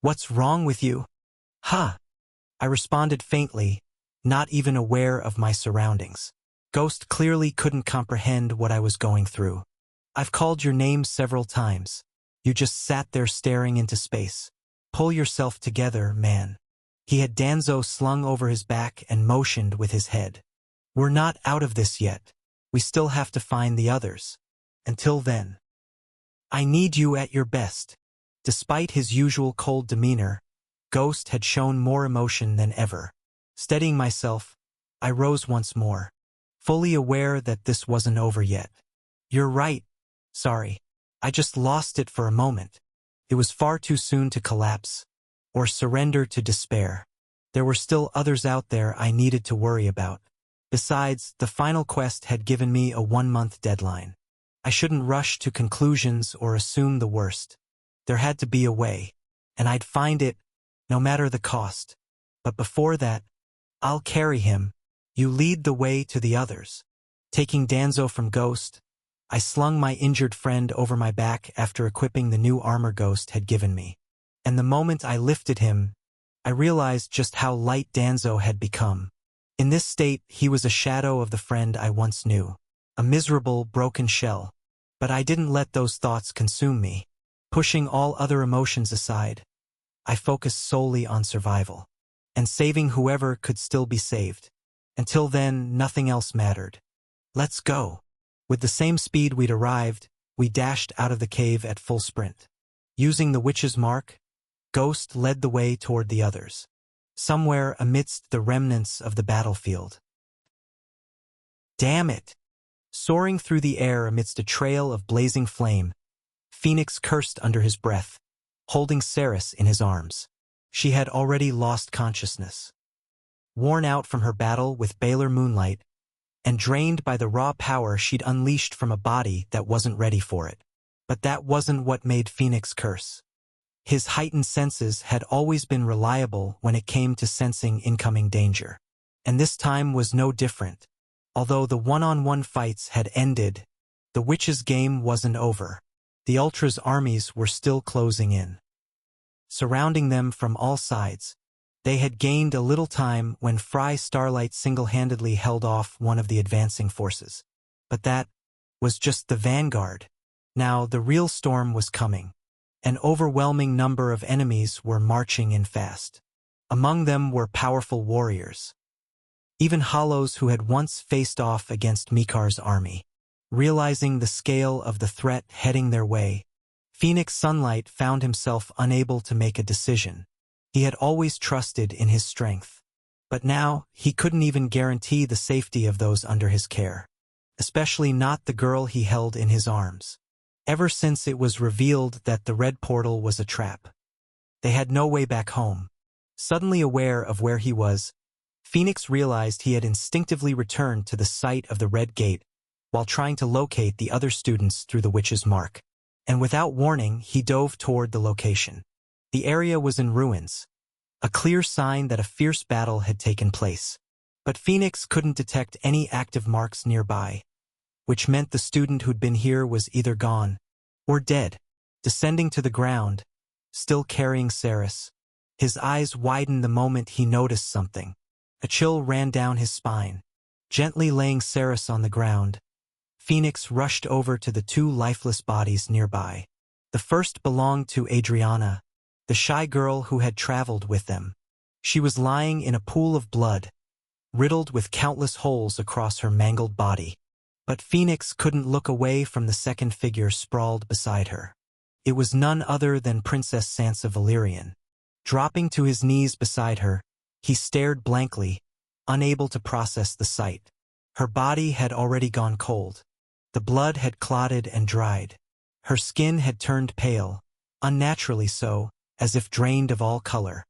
What's wrong with you? Huh. I responded faintly, not even aware of my surroundings. Ghost clearly couldn't comprehend what I was going through. I've called your name several times. You just sat there staring into space. Pull yourself together, man. He had Danzo slung over his back and motioned with his head. We're not out of this yet. We still have to find the others. Until then, I need you at your best. Despite his usual cold demeanor, Ghost had shown more emotion than ever. Steadying myself, I rose once more, fully aware that this wasn't over yet. You're right. Sorry. I just lost it for a moment. It was far too soon to collapse or surrender to despair. There were still others out there I needed to worry about. Besides, the final quest had given me a 1-month deadline. I shouldn't rush to conclusions or assume the worst. There had to be a way, and I'd find it, no matter the cost. But before that, I'll carry him. You lead the way to the others. Taking Danzo from Ghost, I slung my injured friend over my back after equipping the new armor Ghost had given me. And the moment I lifted him, I realized just how light Danzo had become. In this state, he was a shadow of the friend I once knew, a miserable, broken shell. But I didn't let those thoughts consume me. Pushing all other emotions aside, I focused solely on survival, and saving whoever could still be saved. Until then, nothing else mattered. Let's go. With the same speed we'd arrived, we dashed out of the cave at full sprint. Using the witch's mark, Ghost led the way toward the others, somewhere amidst the remnants of the battlefield. Damn it! Soaring through the air amidst a trail of blazing flame, Phoenix cursed under his breath, holding Ceres in his arms. She had already lost consciousness. Worn out from her battle with Baylor Moonlight, and drained by the raw power she'd unleashed from a body that wasn't ready for it. But that wasn't what made Phoenix curse. His heightened senses had always been reliable when it came to sensing incoming danger. And this time was no different. Although the one-on-one fights had ended, the witch's game wasn't over. The Ultra's armies were still closing in, surrounding them from all sides. They had gained a little time when Fry Starlight single-handedly held off one of the advancing forces. But that was just the vanguard. Now the real storm was coming. An overwhelming number of enemies were marching in fast. Among them were powerful warriors, even Hollows who had once faced off against Mikar's army. Realizing the scale of the threat heading their way, Phoenix Sunlight found himself unable to make a decision. He had always trusted in his strength. But now, he couldn't even guarantee the safety of those under his care. Especially not the girl he held in his arms. Ever since it was revealed that the red portal was a trap. They had no way back home. Suddenly aware of where he was, Phoenix realized he had instinctively returned to the site of the red gate while trying to locate the other students through the witch's mark. And without warning, he dove toward the location. The area was in ruins, a clear sign that a fierce battle had taken place. But Phoenix couldn't detect any active marks nearby, which meant the student who'd been here was either gone or dead. Descending to the ground, still carrying Ceres, his eyes widened the moment he noticed something. A chill ran down his spine. Gently laying Ceres on the ground, Phoenix rushed over to the two lifeless bodies nearby. The first belonged to Adriana, the shy girl who had traveled with them. She was lying in a pool of blood, riddled with countless holes across her mangled body. But Phoenix couldn't look away from the second figure sprawled beside her. It was none other than Princess Sansa Valerian. Dropping to his knees beside her, he stared blankly, unable to process the sight. Her body had already gone cold. The blood had clotted and dried. Her skin had turned pale, unnaturally so, as if drained of all color.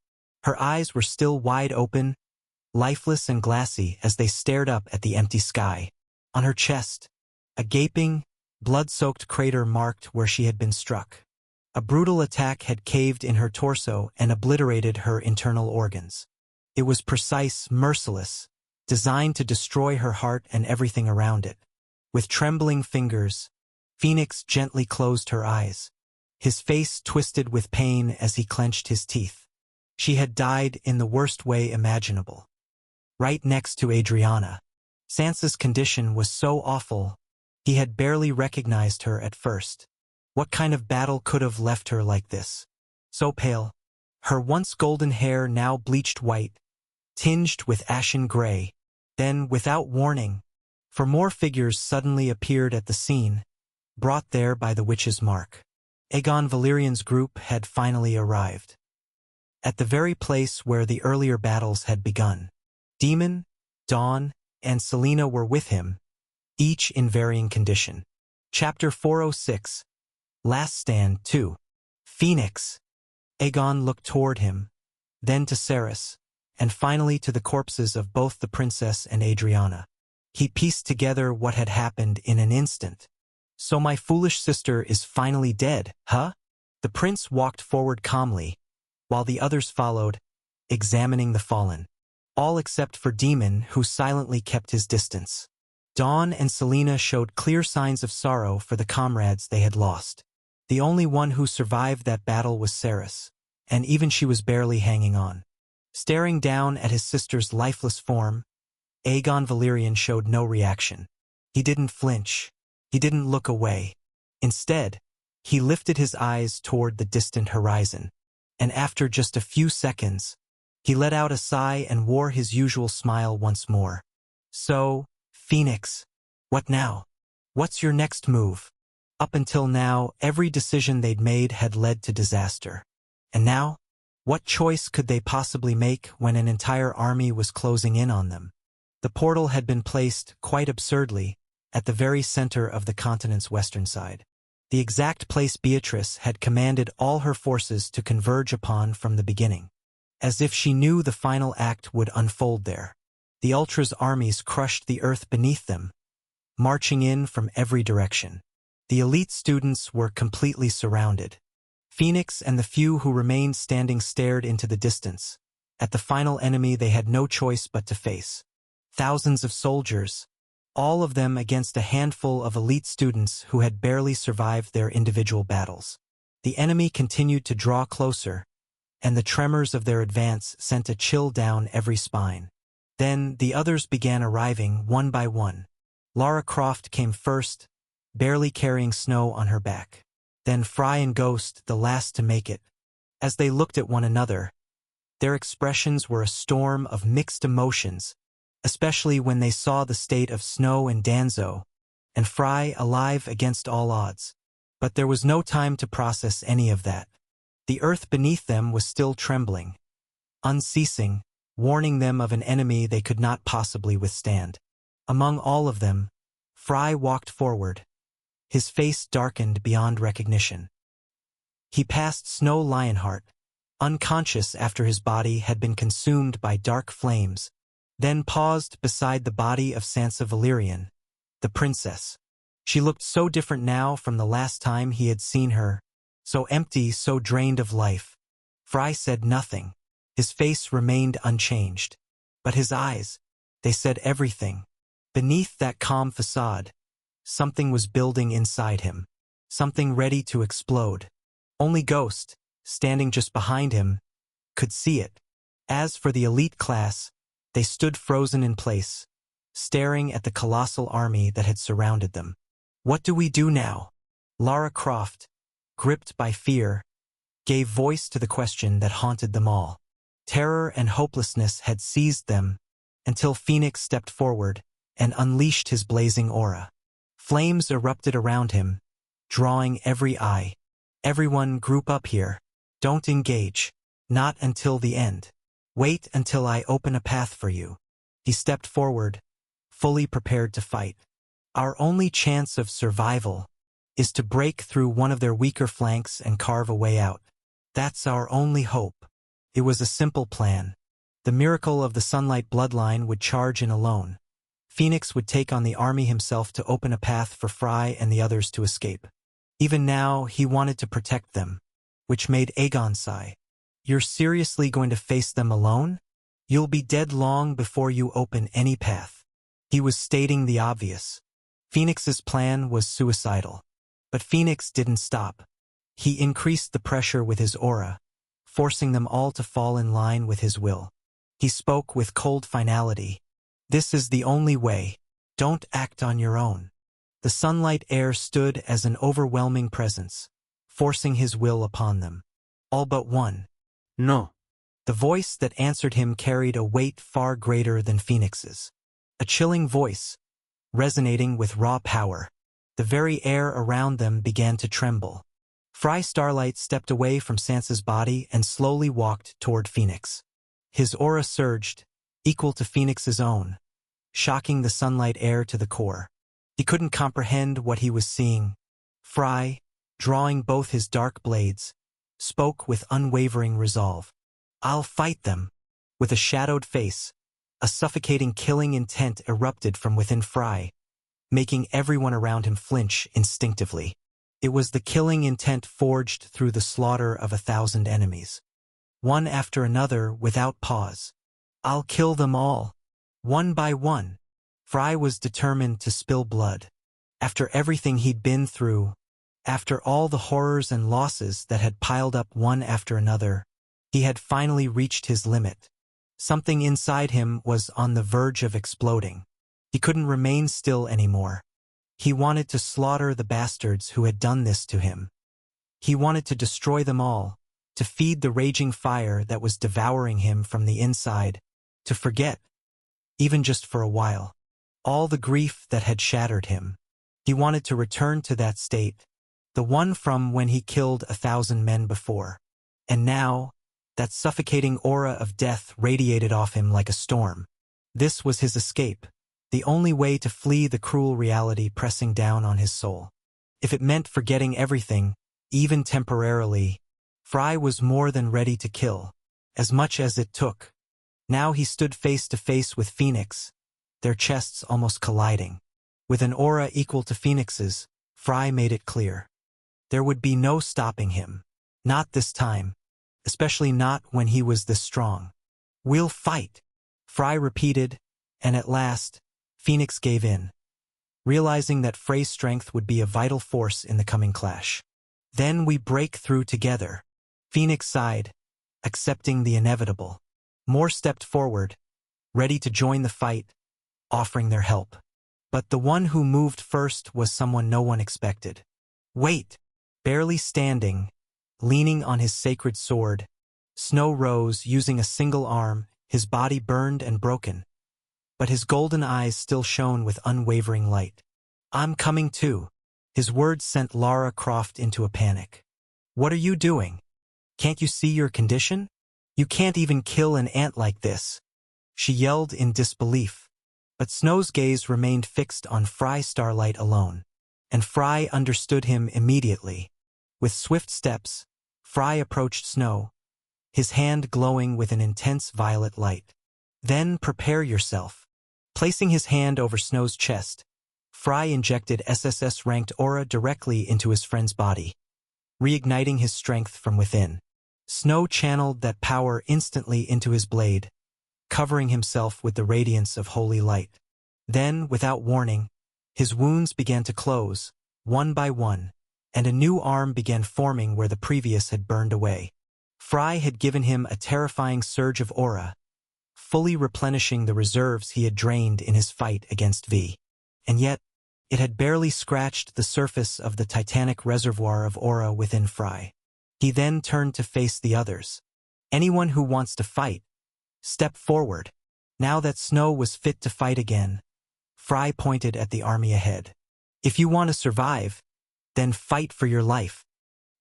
Her eyes were still wide open, lifeless and glassy as they stared up at the empty sky. On her chest, a gaping, blood-soaked crater marked where she had been struck. A brutal attack had caved in her torso and obliterated her internal organs. It was precise, merciless, designed to destroy her heart and everything around it. With trembling fingers, Phoenix gently closed her eyes. His face twisted with pain as he clenched his teeth. She had died in the worst way imaginable. Right next to Adriana. Sansa's condition was so awful, he had barely recognized her at first. What kind of battle could have left her like this? So pale. Her once golden hair now bleached white, tinged with ashen gray. Then, without warning, four more figures suddenly appeared at the scene, brought there by the witch's mark. Aegon Valerian's group had finally arrived. At the very place where the earlier battles had begun. Demon, Dawn, and Selena were with him, each in varying condition. Chapter 406. Last Stand 2. Phoenix. Aegon looked toward him, then to Ceres, and finally to the corpses of both the princess and Adriana. He pieced together what had happened in an instant. So my foolish sister is finally dead, huh? The prince walked forward calmly, while the others followed, examining the fallen. All except for Demon, who silently kept his distance. Dawn and Selena showed clear signs of sorrow for the comrades they had lost. The only one who survived that battle was Ceres, and even she was barely hanging on. Staring down at his sister's lifeless form, Aegon Valerian showed no reaction. He didn't flinch. He didn't look away. Instead, he lifted his eyes toward the distant horizon, and after just a few seconds, he let out a sigh and wore his usual smile once more. So, Phoenix, what now? What's your next move? Up until now, every decision they'd made had led to disaster. And now? What choice could they possibly make when an entire army was closing in on them? The portal had been placed, quite absurdly, at the very center of the continent's western side. The exact place Beatrice had commanded all her forces to converge upon from the beginning. As if she knew the final act would unfold there. The Ultra's armies crushed the earth beneath them, marching in from every direction. The elite students were completely surrounded. Phoenix and the few who remained standing stared into the distance. At the final enemy they had no choice but to face. Thousands of soldiers, all of them against a handful of elite students who had barely survived their individual battles. The enemy continued to draw closer, and the tremors of their advance sent a chill down every spine. Then the others began arriving one by one. Lara Croft came first, barely carrying Snow on her back. Then Fry and Ghost, the last to make it. As they looked at one another, their expressions were a storm of mixed emotions, especially when they saw the state of Snow and Danzo, and Fry alive against all odds. But there was no time to process any of that. The earth beneath them was still trembling, unceasing, warning them of an enemy they could not possibly withstand. Among all of them, Fry walked forward, his face darkened beyond recognition. He passed Snow Lionheart, unconscious after his body had been consumed by dark flames, then paused beside the body of Sansa Valerian, the princess. She looked so different now from the last time he had seen her, so empty, so drained of life. Fry said nothing. His face remained unchanged. But his eyes, they said everything. Beneath that calm facade, something was building inside him, something ready to explode. Only Ghost, standing just behind him, could see it. As for the elite class, they stood frozen in place, staring at the colossal army that had surrounded them. What do we do now? Lara Croft, gripped by fear, gave voice to the question that haunted them all. Terror and hopelessness had seized them until Phoenix stepped forward and unleashed his blazing aura. Flames erupted around him, drawing every eye. Everyone, group up here. Don't engage. Not until the end. Wait until I open a path for you. He stepped forward, fully prepared to fight. Our only chance of survival is to break through one of their weaker flanks and carve a way out. That's our only hope. It was a simple plan. The miracle of the Sunlight bloodline would charge in alone. Phoenix would take on the army himself to open a path for Fry and the others to escape. Even now, he wanted to protect them, which made Aegon sigh. You're seriously going to face them alone? You'll be dead long before you open any path. He was stating the obvious. Phoenix's plan was suicidal. But Phoenix didn't stop. He increased the pressure with his aura, forcing them all to fall in line with his will. He spoke with cold finality. This is the only way. Don't act on your own. The Sunlight heir stood as an overwhelming presence, forcing his will upon them. All but one. No. The voice that answered him carried a weight far greater than Phoenix's. A chilling voice, resonating with raw power. The very air around them began to tremble. Fry Starlight stepped away from Sansa's body and slowly walked toward Phoenix. His aura surged, equal to Phoenix's own, shocking the Sunlight heir to the core. He couldn't comprehend what he was seeing. Fry, drawing both his dark blades, spoke with unwavering resolve. I'll fight them. With a shadowed face, a suffocating killing intent erupted from within Fry, making everyone around him flinch instinctively. It was the killing intent forged through the slaughter of 1,000 enemies. One after another, without pause. I'll kill them all. One by one. Fry was determined to spill blood. After everything he'd been through, after all the horrors and losses that had piled up one after another, he had finally reached his limit. Something inside him was on the verge of exploding. He couldn't remain still anymore. He wanted to slaughter the bastards who had done this to him. He wanted to destroy them all, to feed the raging fire that was devouring him from the inside, to forget, even just for a while, all the grief that had shattered him. He wanted to return to that state, the one from when he killed 1,000 men before. And now, that suffocating aura of death radiated off him like a storm. This was his escape, the only way to flee the cruel reality pressing down on his soul. If it meant forgetting everything, even temporarily, Fry was more than ready to kill, as much as it took. Now he stood face to face with Phoenix, their chests almost colliding. With an aura equal to Phoenix's, Fry made it clear. There would be no stopping him. Not this time. Especially not when he was this strong. We'll fight, Fry repeated, and at last, Phoenix gave in, realizing that Frey's strength would be a vital force in the coming clash. Then we break through together. Phoenix sighed, accepting the inevitable. More stepped forward, ready to join the fight, offering their help. But the one who moved first was someone no one expected. Wait! Barely standing, leaning on his sacred sword, Snow rose using a single arm, his body burned and broken. But his golden eyes still shone with unwavering light. I'm coming too. His words sent Lara Croft into a panic. What are you doing? Can't you see your condition? You can't even kill an ant like this. she yelled in disbelief. But Snow's gaze remained fixed on Fry Starlight alone, and Fry understood him immediately. With swift steps, Fry approached Snow, his hand glowing with an intense violet light. Then prepare yourself. Placing his hand over Snow's chest, Fry injected SSS-ranked aura directly into his friend's body, reigniting his strength from within. Snow channeled that power instantly into his blade, covering himself with the radiance of holy light. Then, without warning, his wounds began to close, one by one, and a new arm began forming where the previous had burned away. Fry had given him a terrifying surge of aura, fully replenishing the reserves he had drained in his fight against V. And yet, it had barely scratched the surface of the titanic reservoir of aura within Fry. He then turned to face the others. Anyone who wants to fight, step forward. Now that Snow was fit to fight again, Fry pointed at the army ahead. If you want to survive, then fight for your life.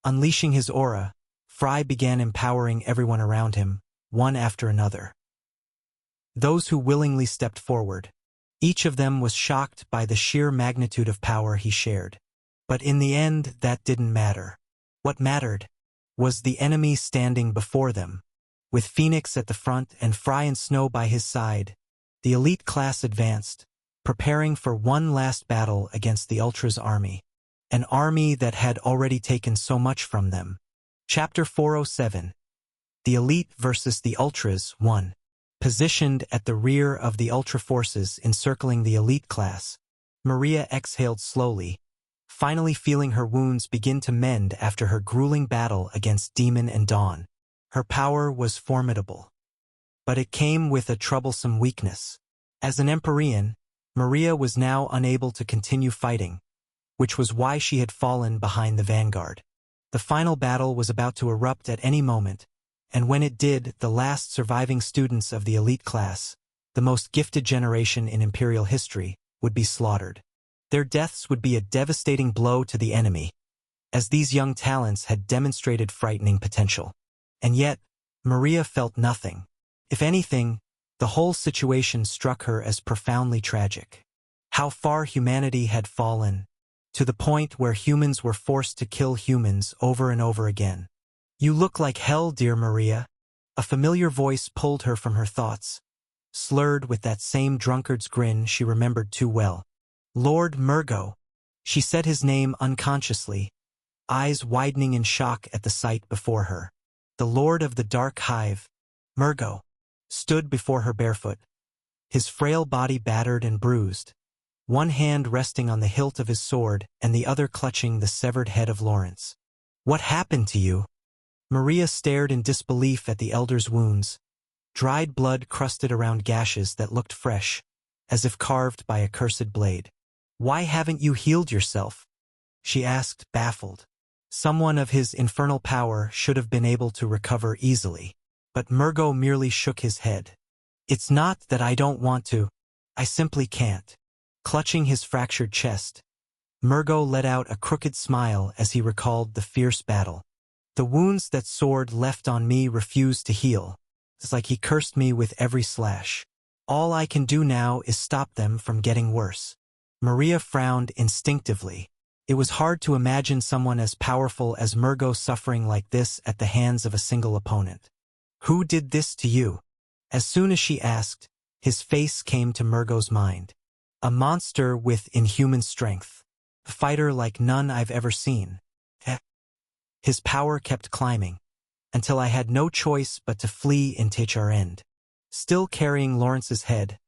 Unleashing his aura, Fry began empowering everyone around him, one after another. Those who willingly stepped forward, each of them was shocked by the sheer magnitude of power he shared. But in the end, that didn't matter. What mattered was the enemy standing before them. With Phoenix at the front and Fry and Snow by his side, the elite class advanced, preparing for one last battle against the Ultra's army, an army that had already taken so much from them. Chapter 407. The Elite versus the Ultras 1. Positioned at the rear of the Ultra forces encircling the elite class, Maria exhaled slowly, finally feeling her wounds begin to mend after her grueling battle against Demon and Dawn. Her power was formidable, but it came with a troublesome weakness. As an Empyrean, Maria was now unable to continue fighting, which was why she had fallen behind the vanguard. The final battle was about to erupt at any moment, and when it did, the last surviving students of the elite class, the most gifted generation in Imperial history, would be slaughtered. Their deaths would be a devastating blow to the enemy, as these young talents had demonstrated frightening potential. And yet, Maria felt nothing. If anything, the whole situation struck her as profoundly tragic. How far humanity had fallen, to the point where humans were forced to kill humans over and over again. "You look like hell, dear Maria." A familiar voice pulled her from her thoughts, slurred with that same drunkard's grin she remembered too well. Lord Murgo. She said his name unconsciously, eyes widening in shock at the sight before her. The Lord of the Dark Hive, Murgo, stood before her barefoot, his frail body battered and bruised, one hand resting on the hilt of his sword and the other clutching the severed head of Lawrence. "What happened to you?" Maria stared in disbelief at the elder's wounds, dried blood crusted around gashes that looked fresh, as if carved by a cursed blade. "Why haven't you healed yourself?" she asked, baffled. Someone of his infernal power should have been able to recover easily, but Murgo merely shook his head. "It's not that I don't want to, I simply can't." Clutching his fractured chest, Murgo let out a crooked smile as he recalled the fierce battle. "The wounds that sword left on me refused to heal. It's like he cursed me with every slash. All I can do now is stop them from getting worse." Maria frowned instinctively. It was hard to imagine someone as powerful as Murgo suffering like this at the hands of a single opponent. "Who did this to you?" As soon as she asked, his face came to Murgo's mind. "A monster with inhuman strength. A fighter like none I've ever seen." His power kept climbing, until I had no choice but to flee and take our end. Still carrying Lawrence's head,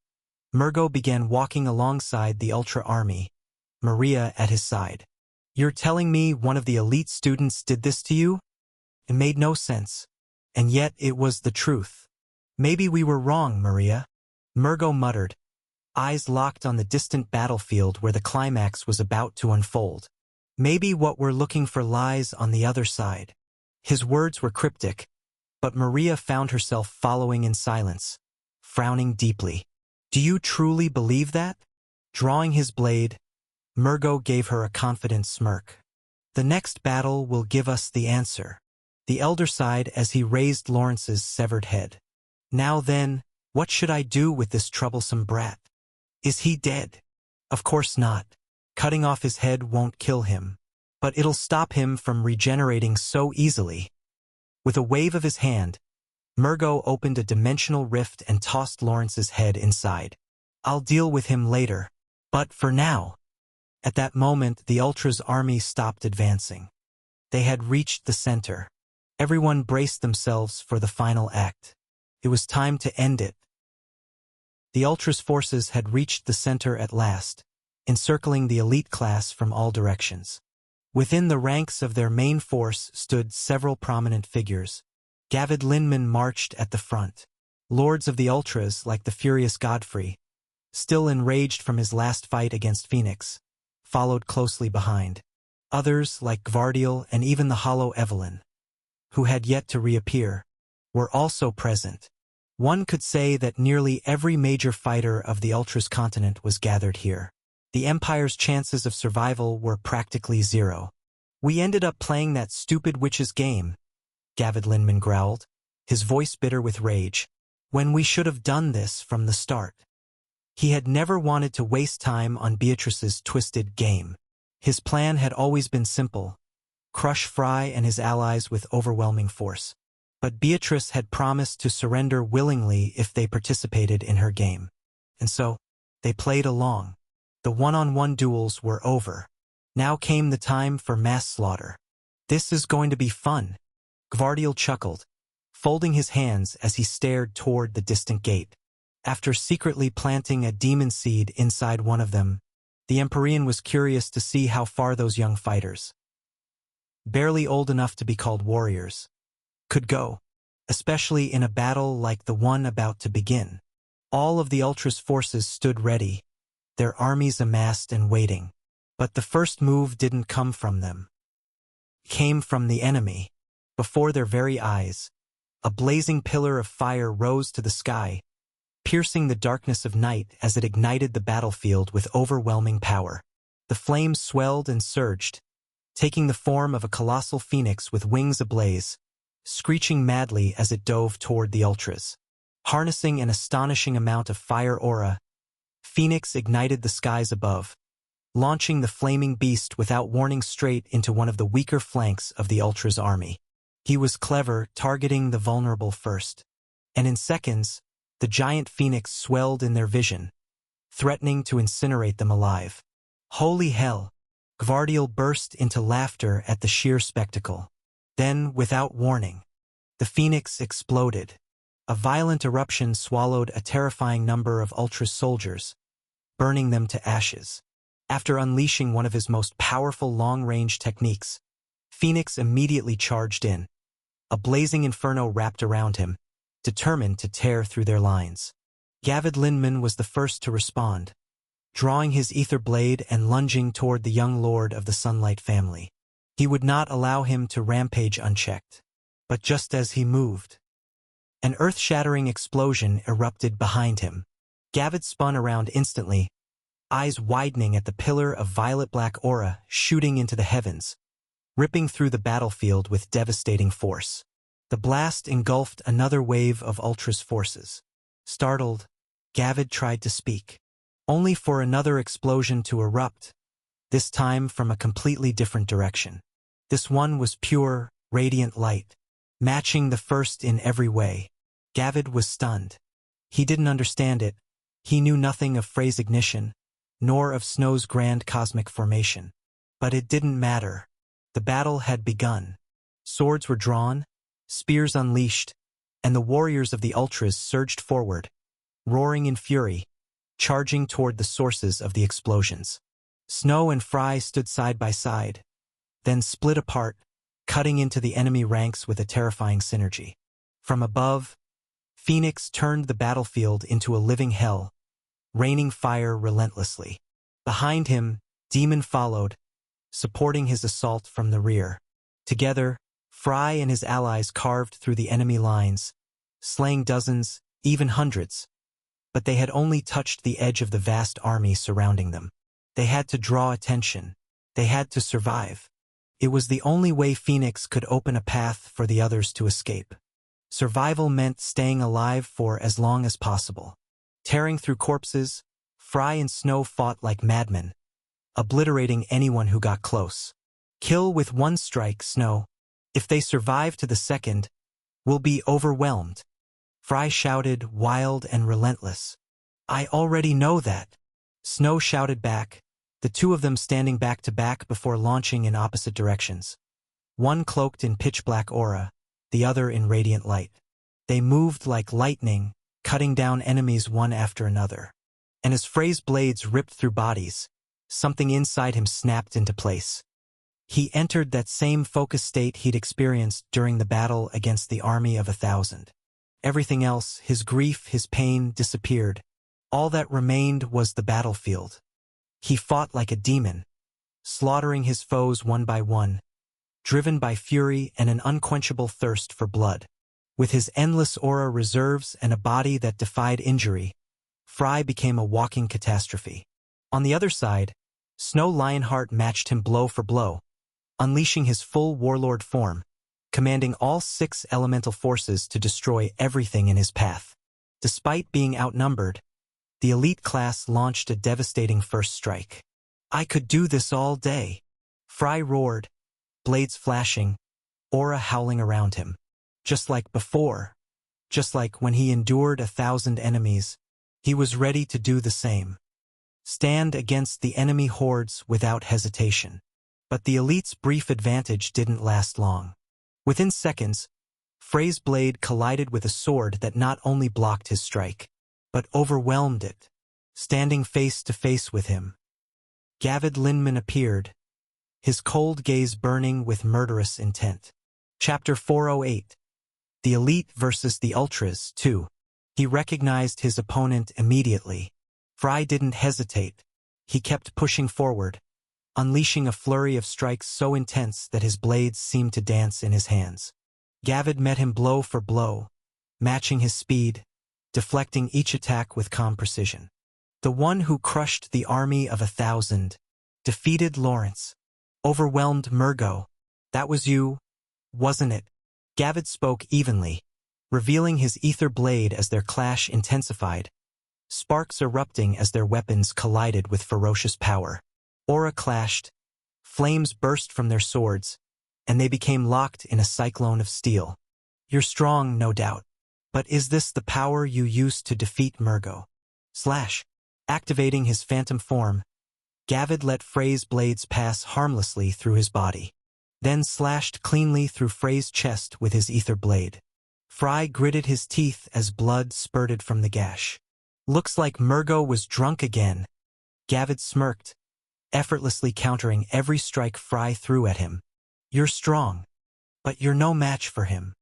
Murgo began walking alongside the Ultra army, Maria at his side. "You're telling me one of the elite students did this to you?" It made no sense, and yet it was the truth. "Maybe we were wrong, Maria," Murgo muttered, eyes locked on the distant battlefield where the climax was about to unfold. "Maybe what we're looking for lies on the other side." His words were cryptic, but Maria found herself following in silence, frowning deeply. "Do you truly believe that?" Drawing his blade, Murgo gave her a confident smirk. "The next battle will give us the answer." The elder sighed as he raised Lawrence's severed head. "Now then, What should I do with this troublesome brat? Is he dead? Of course not. Cutting off his head won't kill him, but it'll stop him from regenerating so easily. With a wave of his hand, Murgo opened a dimensional rift and tossed Lawrence's head inside. I'll deal with him later, but for now. At that moment, the Ultra's army stopped advancing. They had reached the center. Everyone braced themselves for the final act. It was time to end it. The Ultra's forces had reached the center at last, encircling the elite class from all directions. Within the ranks of their main force stood several prominent figures. Gavid Linman marched at the front. Lords of the Ultras, like the furious Godfrey, still enraged from his last fight against Phoenix, followed closely behind. Others, like Gvardiel and even the Hollow Evelyn, who had yet to reappear, were also present. One could say that nearly every major fighter of the Ultras continent was gathered here. The Empire's chances of survival were practically zero. We ended up playing that stupid witch's game, Gavid Linman growled, his voice bitter with rage, when we should have done this from the start. He had never wanted to waste time on Beatrice's twisted game. His plan had always been simple: crush Fry and his allies with overwhelming force. But Beatrice had promised to surrender willingly if they participated in her game. And so, they played along. The one-on-one duels were over. Now came the time for mass slaughter. This is going to be fun, Gvardiel chuckled, folding his hands as he stared toward the distant gate. After secretly planting a demon seed inside one of them, the Empyrean was curious to see how far those young fighters, barely old enough to be called warriors, could go, especially in a battle like the one about to begin. All of the Ultra's forces stood ready, their armies amassed and waiting. But the first move didn't come from them. It came from the enemy. Before their very eyes, a blazing pillar of fire rose to the sky, piercing the darkness of night as it ignited the battlefield with overwhelming power. The flames swelled and surged, taking the form of a colossal phoenix with wings ablaze, screeching madly as it dove toward the Ultras. Harnessing an astonishing amount of fire aura, Phoenix ignited the skies above, launching the flaming beast without warning straight into one of the weaker flanks of the Ultra's army. He was clever, targeting the vulnerable first. And in seconds, the giant phoenix swelled in their vision, threatening to incinerate them alive. Holy hell! Gvardiel burst into laughter at the sheer spectacle. Then, without warning, the phoenix exploded. A violent eruption swallowed a terrifying number of Ultra's soldiers, burning them to ashes. After unleashing one of his most powerful long-range techniques, Phoenix immediately charged in. A blazing inferno wrapped around him, determined to tear through their lines. Gavid Linman was the first to respond, drawing his ether blade and lunging toward the young lord of the Sunlight family. He would not allow him to rampage unchecked. But just as he moved, an earth-shattering explosion erupted behind him. Gavid spun around instantly, eyes widening at the pillar of violet-black aura shooting into the heavens, ripping through the battlefield with devastating force. The blast engulfed another wave of Ultra's forces. Startled, Gavid tried to speak, only for another explosion to erupt, this time from a completely different direction. This one was pure, radiant light, matching the first in every way. Gavid was stunned. He didn't understand it. He knew nothing of phase ignition, nor of Snow's grand cosmic formation. But it didn't matter. The battle had begun. Swords were drawn, spears unleashed, and the warriors of the Ultras surged forward, roaring in fury, charging toward the sources of the explosions. Snow and Fry stood side by side, then split apart, cutting into the enemy ranks with a terrifying synergy. From above, Phoenix turned the battlefield into a living hell, raining fire relentlessly. Behind him, Demon followed, supporting his assault from the rear. Together, Fry and his allies carved through the enemy lines, slaying dozens, even hundreds. But they had only touched the edge of the vast army surrounding them. They had to draw attention. They had to survive. It was the only way Phoenix could open a path for the others to escape. Survival meant staying alive for as long as possible. Tearing through corpses, Fry and Snow fought like madmen, obliterating anyone who got close. Kill with one strike, Snow. If they survive to the second, we'll be overwhelmed. Fry shouted, wild and relentless. I already know that. Snow shouted back, the two of them standing back to back before launching in opposite directions. One cloaked in pitch-black aura, the other in radiant light. They moved like lightning, cutting down enemies one after another. And as Frey's blades ripped through bodies, something inside him snapped into place. He entered that same focus state he'd experienced during the battle against the army of 1,000. Everything else, his grief, his pain, disappeared. All that remained was the battlefield. He fought like a demon, slaughtering his foes one by one, driven by fury and an unquenchable thirst for blood. With his endless aura reserves and a body that defied injury, Fry became a walking catastrophe. On the other side, Snow Lionheart matched him blow for blow, unleashing his full warlord form, commanding all 6 elemental forces to destroy everything in his path. Despite being outnumbered, the elite class launched a devastating first strike. I could do this all day. Fry roared, blades flashing, aura howling around him. Just like before, just like when he endured 1,000 enemies, he was ready to do the same. Stand against the enemy hordes without hesitation. But the elite's brief advantage didn't last long. Within seconds, Frey's blade collided with a sword that not only blocked his strike, but overwhelmed it. Standing face to face with him, Gavid Linman appeared, his cold gaze burning with murderous intent. Chapter 408. The Elite versus the Ultras, 2. He recognized his opponent immediately. Fry didn't hesitate. He kept pushing forward, unleashing a flurry of strikes so intense that his blades seemed to dance in his hands. Gavid met him blow for blow, matching his speed, deflecting each attack with calm precision. The one who crushed the army of 1,000, defeated Lawrence, overwhelmed Murgo. That was you, wasn't it? Gavid spoke evenly, revealing his ether blade as their clash intensified, sparks erupting as their weapons collided with ferocious power. Aura clashed, flames burst from their swords, and they became locked in a cyclone of steel. You're strong, no doubt. But is this the power you used to defeat Murgo? Activating his phantom form, Gavid let Frey's blades pass harmlessly through his body, then slashed cleanly through Frey's chest with his ether blade. Fry gritted his teeth as blood spurted from the gash. Looks like Murgo was drunk again. Gavid smirked, effortlessly countering every strike Fry threw at him. You're strong, but you're no match for him.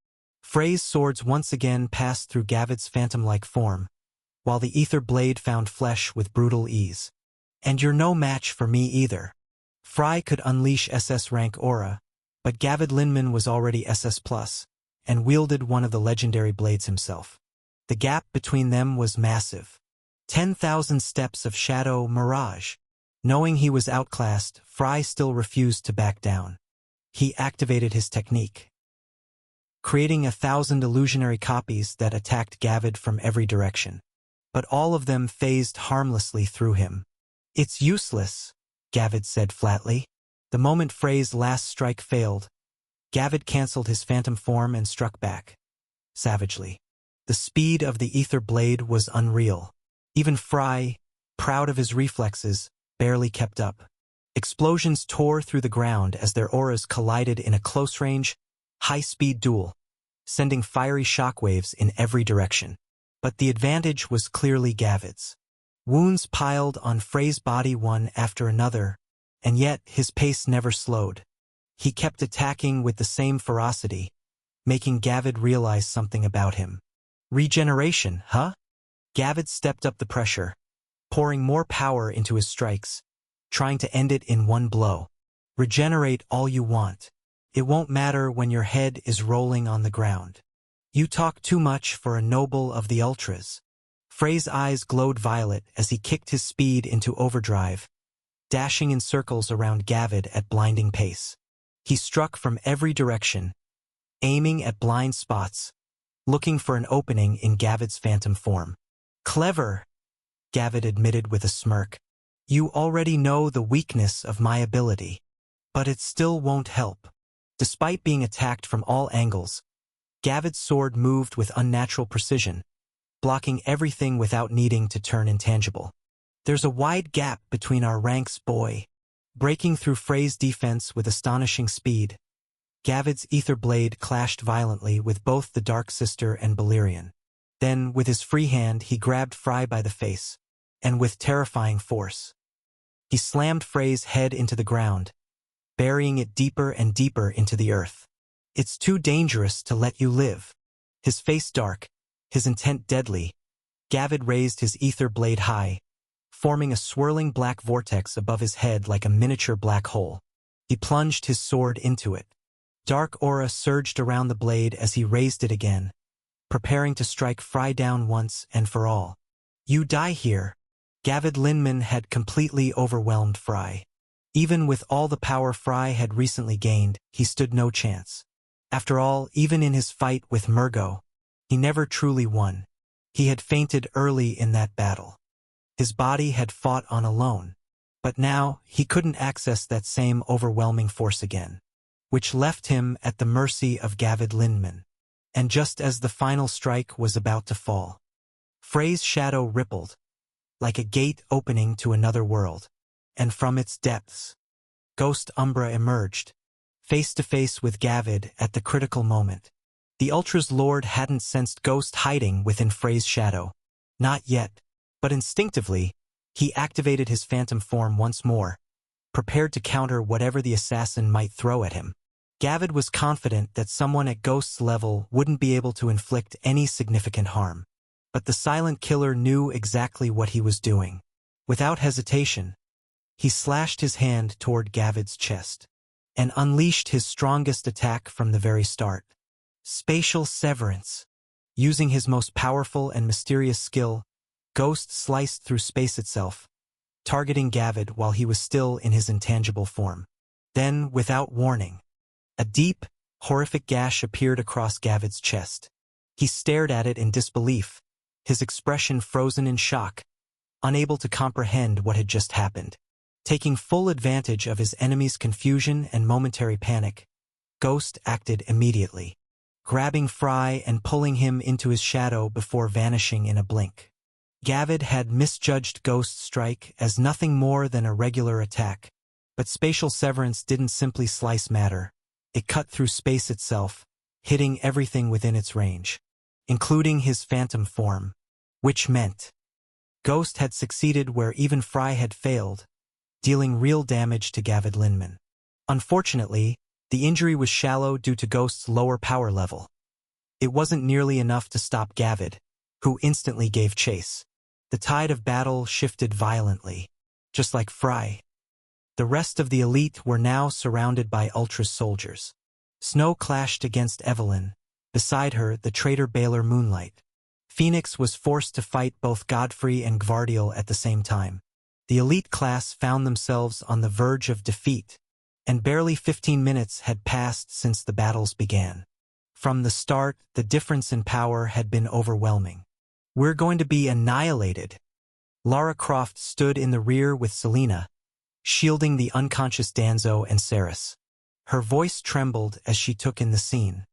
Frey's swords once again passed through Gavid's phantom-like form, while the ether blade found flesh with brutal ease. And you're no match for me either. Fry could unleash SS rank aura, but Gavid Linman was already SS+, and wielded one of the legendary blades himself. The gap between them was massive. 10,000 steps of shadow mirage. Knowing he was outclassed, Fry still refused to back down. He activated his technique, creating 1,000 illusionary copies that attacked Gavid from every direction. But all of them phased harmlessly through him. It's useless, Gavid said flatly. The moment Frey's last strike failed, Gavid cancelled his phantom form and struck back, savagely. The speed of the ether blade was unreal. Even Fry, proud of his reflexes, barely kept up. Explosions tore through the ground as their auras collided in a close-range, high-speed duel, sending fiery shockwaves in every direction. But the advantage was clearly Gavid's. Wounds piled on Frey's body one after another, and yet his pace never slowed. He kept attacking with the same ferocity, making Gavid realize something about him. Regeneration, huh? Gavid stepped up the pressure, pouring more power into his strikes, trying to end it in one blow. Regenerate all you want. It won't matter when your head is rolling on the ground. You talk too much for a noble of the Ultras. Frey's eyes glowed violet as he kicked his speed into overdrive, dashing in circles around Gavid at blinding pace. He struck from every direction, aiming at blind spots, looking for an opening in Gavid's phantom form. Clever, Gavid admitted with a smirk. You already know the weakness of my ability. But it still won't help. Despite being attacked from all angles, Gavid's sword moved with unnatural precision, blocking everything without needing to turn intangible. There's a wide gap between our ranks, boy. Breaking through Frey's defense with astonishing speed, Gavid's ether blade clashed violently with both the Dark Sister and Balerion. Then, with his free hand, he grabbed Frey by the face, and with terrifying force, he slammed Frey's head into the ground, burying it deeper and deeper into the earth. It's too dangerous to let you live. His face dark, his intent deadly, Gavid raised his ether blade high, forming a swirling black vortex above his head like a miniature black hole. He plunged his sword into it. Dark aura surged around the blade as he raised it again, preparing to strike Frey down once and for all. You die here. Gavid Linman had completely overwhelmed Frey. Even with all the power Frey had recently gained, he stood no chance. After all, even in his fight with Murgo, he never truly won. He had fainted early in that battle. His body had fought on alone. But now, he couldn't access that same overwhelming force again, which left him at the mercy of Gavid Linman. And just as the final strike was about to fall, Frey's shadow rippled, like a gate opening to another world. And from its depths, Ghost Umbra emerged, face to face with Gavid at the critical moment. The Ultra's Lord hadn't sensed Ghost hiding within Frey's shadow. Not yet, but instinctively, he activated his phantom form once more, prepared to counter whatever the assassin might throw at him. Gavid was confident that someone at Ghost's level wouldn't be able to inflict any significant harm. But the silent killer knew exactly what he was doing. Without hesitation, he slashed his hand toward Gavid's chest, and unleashed his strongest attack from the very start. Spatial Severance. Using his most powerful and mysterious skill, Ghost sliced through space itself, targeting Gavid while he was still in his intangible form. Then, without warning, a deep, horrific gash appeared across Gavid's chest. He stared at it in disbelief, his expression frozen in shock, unable to comprehend what had just happened. Taking full advantage of his enemy's confusion and momentary panic, Ghost acted immediately, grabbing Frey and pulling him into his shadow before vanishing in a blink. Gavid had misjudged Ghost's strike as nothing more than a regular attack, but Spatial Severance didn't simply slice matter. It cut through space itself, hitting everything within its range, including his phantom form, which meant Ghost had succeeded where even Frey had failed, dealing real damage to Gavid Linman. Unfortunately, the injury was shallow due to Ghost's lower power level. It wasn't nearly enough to stop Gavid, who instantly gave chase. The tide of battle shifted violently, just like Frey. The rest of the elite were now surrounded by Ultra's soldiers. Snow clashed against Evelyn. Beside her, the traitor Baylor Moonlight. Phoenix was forced to fight both Godfrey and Gvardiel at the same time. The elite class found themselves on the verge of defeat, and barely 15 minutes had passed since the battles began. From the start, the difference in power had been overwhelming. We're going to be annihilated. Lara Croft stood in the rear with Selena, shielding the unconscious Danzo and Ceres. Her voice trembled as she took in the scene.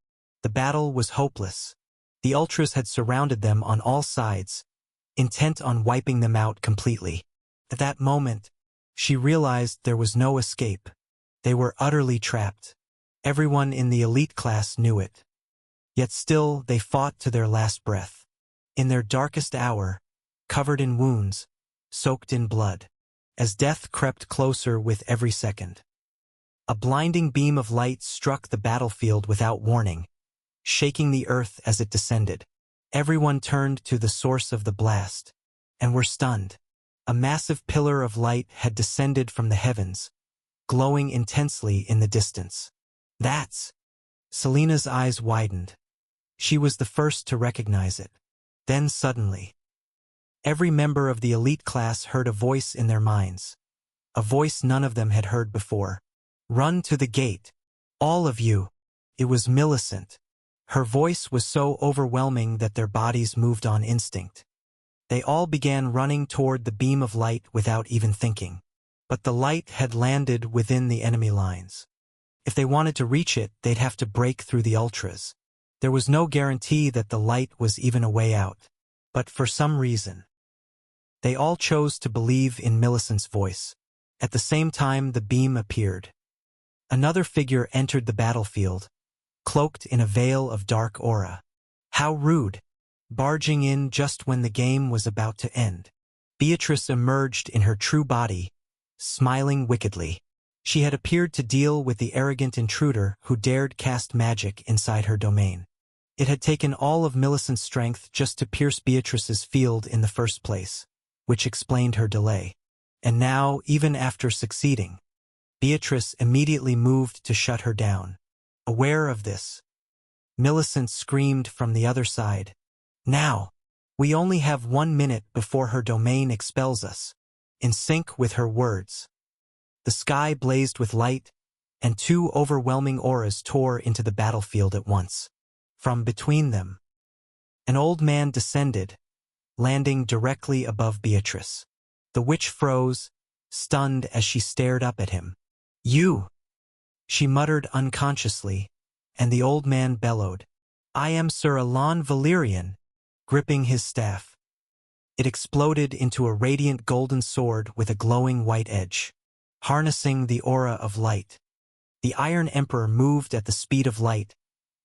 The battle was hopeless. The Ultras had surrounded them on all sides, intent on wiping them out completely. At that moment, she realized there was no escape. They were utterly trapped. Everyone in the elite class knew it. Yet still, they fought to their last breath. In their darkest hour, covered in wounds, soaked in blood, as death crept closer with every second. A blinding beam of light struck the battlefield without warning, shaking the earth as it descended. Everyone turned to the source of the blast, and were stunned. A massive pillar of light had descended from the heavens, glowing intensely in the distance. That's... Selena's eyes widened. She was the first to recognize it. Then suddenly, every member of the elite class heard a voice in their minds. A voice none of them had heard before. Run to the gate. All of you. It was Millicent. Her voice was so overwhelming that their bodies moved on instinct. They all began running toward the beam of light without even thinking. But the light had landed within the enemy lines. If they wanted to reach it, they'd have to break through the ultras. There was no guarantee that the light was even a way out. But for some reason, they all chose to believe in Millicent's voice. At the same time, the beam appeared. Another figure entered the battlefield, cloaked in a veil of dark aura. How rude! Barging in just when the game was about to end. Beatrice emerged in her true body, smiling wickedly. She had appeared to deal with the arrogant intruder who dared cast magic inside her domain. It had taken all of Millicent's strength just to pierce Beatrice's field in the first place, which explained her delay. And now, even after succeeding, Beatrice immediately moved to shut her down. Aware of this, Millicent screamed from the other side, "Now! We only have 1 minute before her domain expels us." In sync with her words, the sky blazed with light, and 2 overwhelming auras tore into the battlefield at once. From between them, an old man descended, landing directly above Beatrice. The witch froze, stunned as she stared up at him. "You!" she muttered unconsciously, and the old man bellowed, "I am Sir Alon Valerian," gripping his staff. It exploded into a radiant golden sword with a glowing white edge. Harnessing the aura of light, the Iron Emperor moved at the speed of light,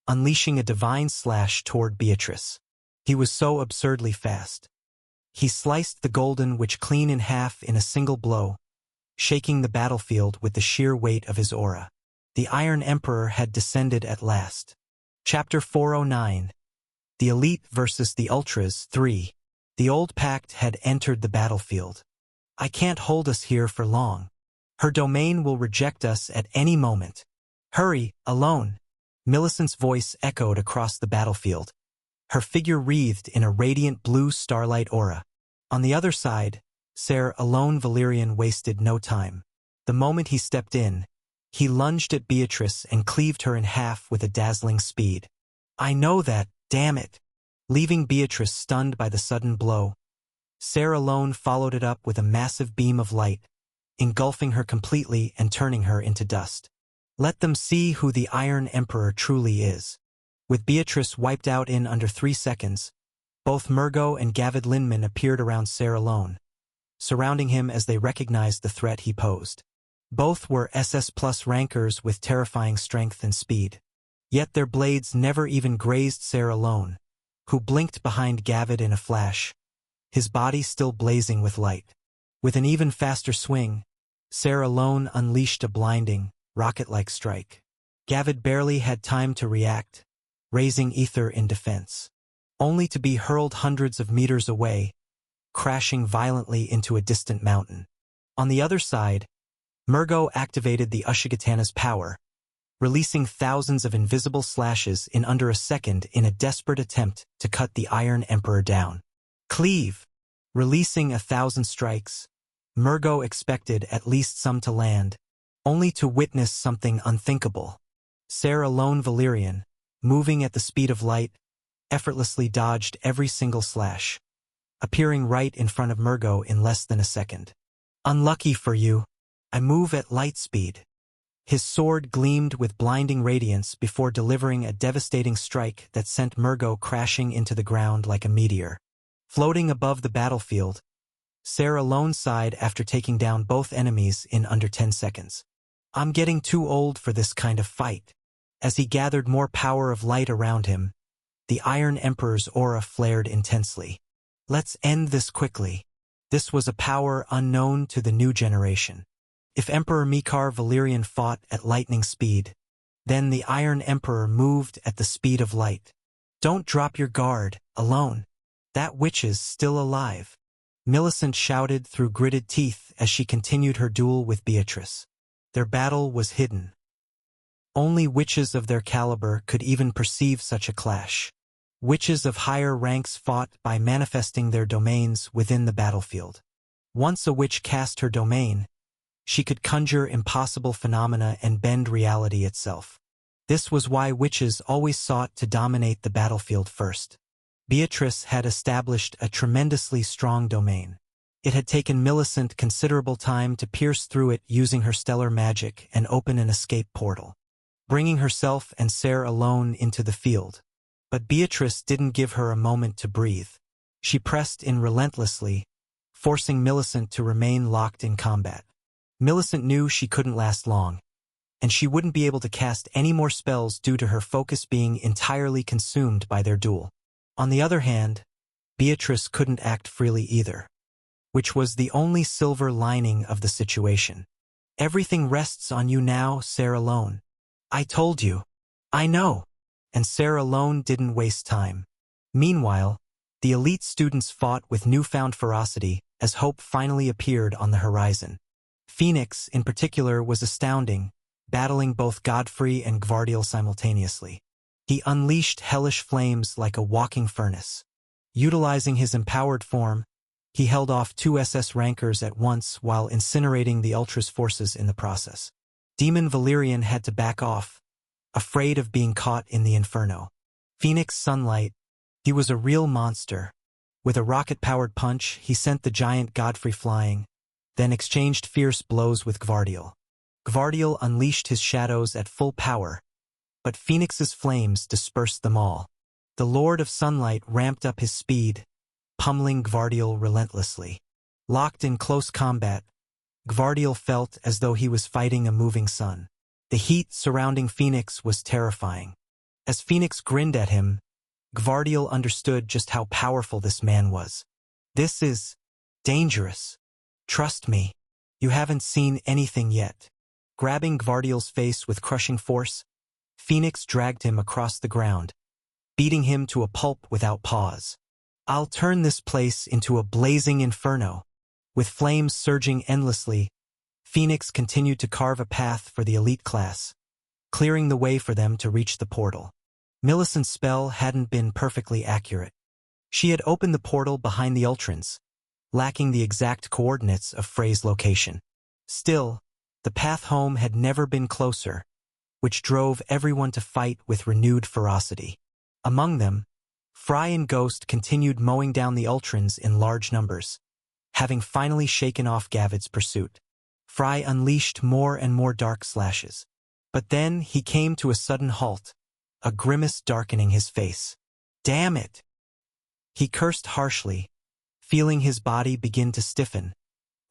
unleashing a divine slash toward Beatrice. He was so absurdly fast. He sliced the golden witch clean in half in a single blow, shaking the battlefield with the sheer weight of his aura. The Iron Emperor had descended at last. Chapter 409. The Elite versus the Ultras 3. The Old Pact had entered the battlefield. "I can't hold us here for long. Her domain will reject us at any moment. Hurry, Alone!" Millicent's voice echoed across the battlefield, her figure wreathed in a radiant blue starlight aura. On the other side, Sir Alon Valerian wasted no time. The moment he stepped in, he lunged at Beatrice and cleaved her in half with a dazzling speed. "I know that, damn it!" Leaving Beatrice stunned by the sudden blow, Sir Alon followed it up with a massive beam of light, engulfing her completely and turning her into dust. Let them see who the Iron Emperor truly is. With Beatrice wiped out in under 3 seconds, both Murgo and Gavid Linman appeared around Sir Alon, surrounding him as they recognized the threat he posed. Both were SS Plus rankers with terrifying strength and speed. Yet their blades never even grazed Sir Alon, who blinked behind Gavid in a flash, his body still blazing with light. With an even faster swing, Sir Alon unleashed a blinding, rocket-like strike. Gavid barely had time to react, raising ether in defense, only to be hurled hundreds of meters away, crashing violently into a distant mountain. On the other side, Murgo activated the Ushigatanas power, releasing thousands of invisible slashes in under a second in a desperate attempt to cut the Iron Emperor down. Cleave! Releasing 1,000 strikes, Murgo expected at least some to land, only to witness something unthinkable. Sir Alon Valerian, moving at the speed of light, effortlessly dodged every single slash, appearing right in front of Murgo in less than a second. "Unlucky for you, I move at light speed." His sword gleamed with blinding radiance before delivering a devastating strike that sent Murgo crashing into the ground like a meteor. Floating above the battlefield, Sir Alon sighed after taking down both enemies in under 10 seconds. "I'm getting too old for this kind of fight." As he gathered more power of light around him, the Iron Emperor's aura flared intensely. "Let's end this quickly." This was a power unknown to the new generation. If Emperor Mikar Valerian fought at lightning speed, then the Iron Emperor moved at the speed of light. "Don't drop your guard, Alone. That witch is still alive," Millicent shouted through gritted teeth as she continued her duel with Beatrice. Their battle was hidden. Only witches of their caliber could even perceive such a clash. Witches of higher ranks fought by manifesting their domains within the battlefield. Once a witch cast her domain, she could conjure impossible phenomena and bend reality itself. This was why witches always sought to dominate the battlefield first. Beatrice had established a tremendously strong domain. It had taken Millicent considerable time to pierce through it using her stellar magic and open an escape portal, bringing herself and Sarah alone into the field. But Beatrice didn't give her a moment to breathe. She pressed in relentlessly, forcing Millicent to remain locked in combat. Millicent knew she couldn't last long, and she wouldn't be able to cast any more spells due to her focus being entirely consumed by their duel. On the other hand, Beatrice couldn't act freely either, which was the only silver lining of the situation. Everything rests on you now, Sarah Lone. I told you. I know. And Sarah Lone didn't waste time. Meanwhile, the elite students fought with newfound ferocity as hope finally appeared on the horizon. Phoenix, in particular, was astounding, battling both Godfrey and Gvardiel simultaneously. He unleashed hellish flames like a walking furnace. Utilizing his empowered form, he held off 2 SS rankers at once while incinerating the Ultra's forces in the process. Demon Valerian had to back off, afraid of being caught in the inferno. Phoenix Sunlight, he was a real monster. With a rocket-powered punch, he sent the giant Godfrey flying, then exchanged fierce blows with Gvardiel. Gvardiel unleashed his shadows at full power, but Phoenix's flames dispersed them all. The Lord of Sunlight ramped up his speed, pummeling Gvardiel relentlessly. Locked in close combat, Gvardiel felt as though he was fighting a moving sun. The heat surrounding Phoenix was terrifying. As Phoenix grinned at him, Gvardiel understood just how powerful this man was. This is dangerous. Trust me, you haven't seen anything yet. Grabbing Gvardiel's face with crushing force, Phoenix dragged him across the ground, beating him to a pulp without pause. I'll turn this place into a blazing inferno. With flames surging endlessly, Phoenix continued to carve a path for the elite class, clearing the way for them to reach the portal. Millicent's spell hadn't been perfectly accurate. She had opened the portal behind the Ultrans, lacking the exact coordinates of Frey's location. Still, the path home had never been closer, which drove everyone to fight with renewed ferocity. Among them, Fry and Ghost continued mowing down the Ultrans in large numbers, having finally shaken off Gavid's pursuit. Fry unleashed more and more dark slashes. But then he came to a sudden halt, a grimace darkening his face. Damn it! He cursed harshly, feeling his body begin to stiffen,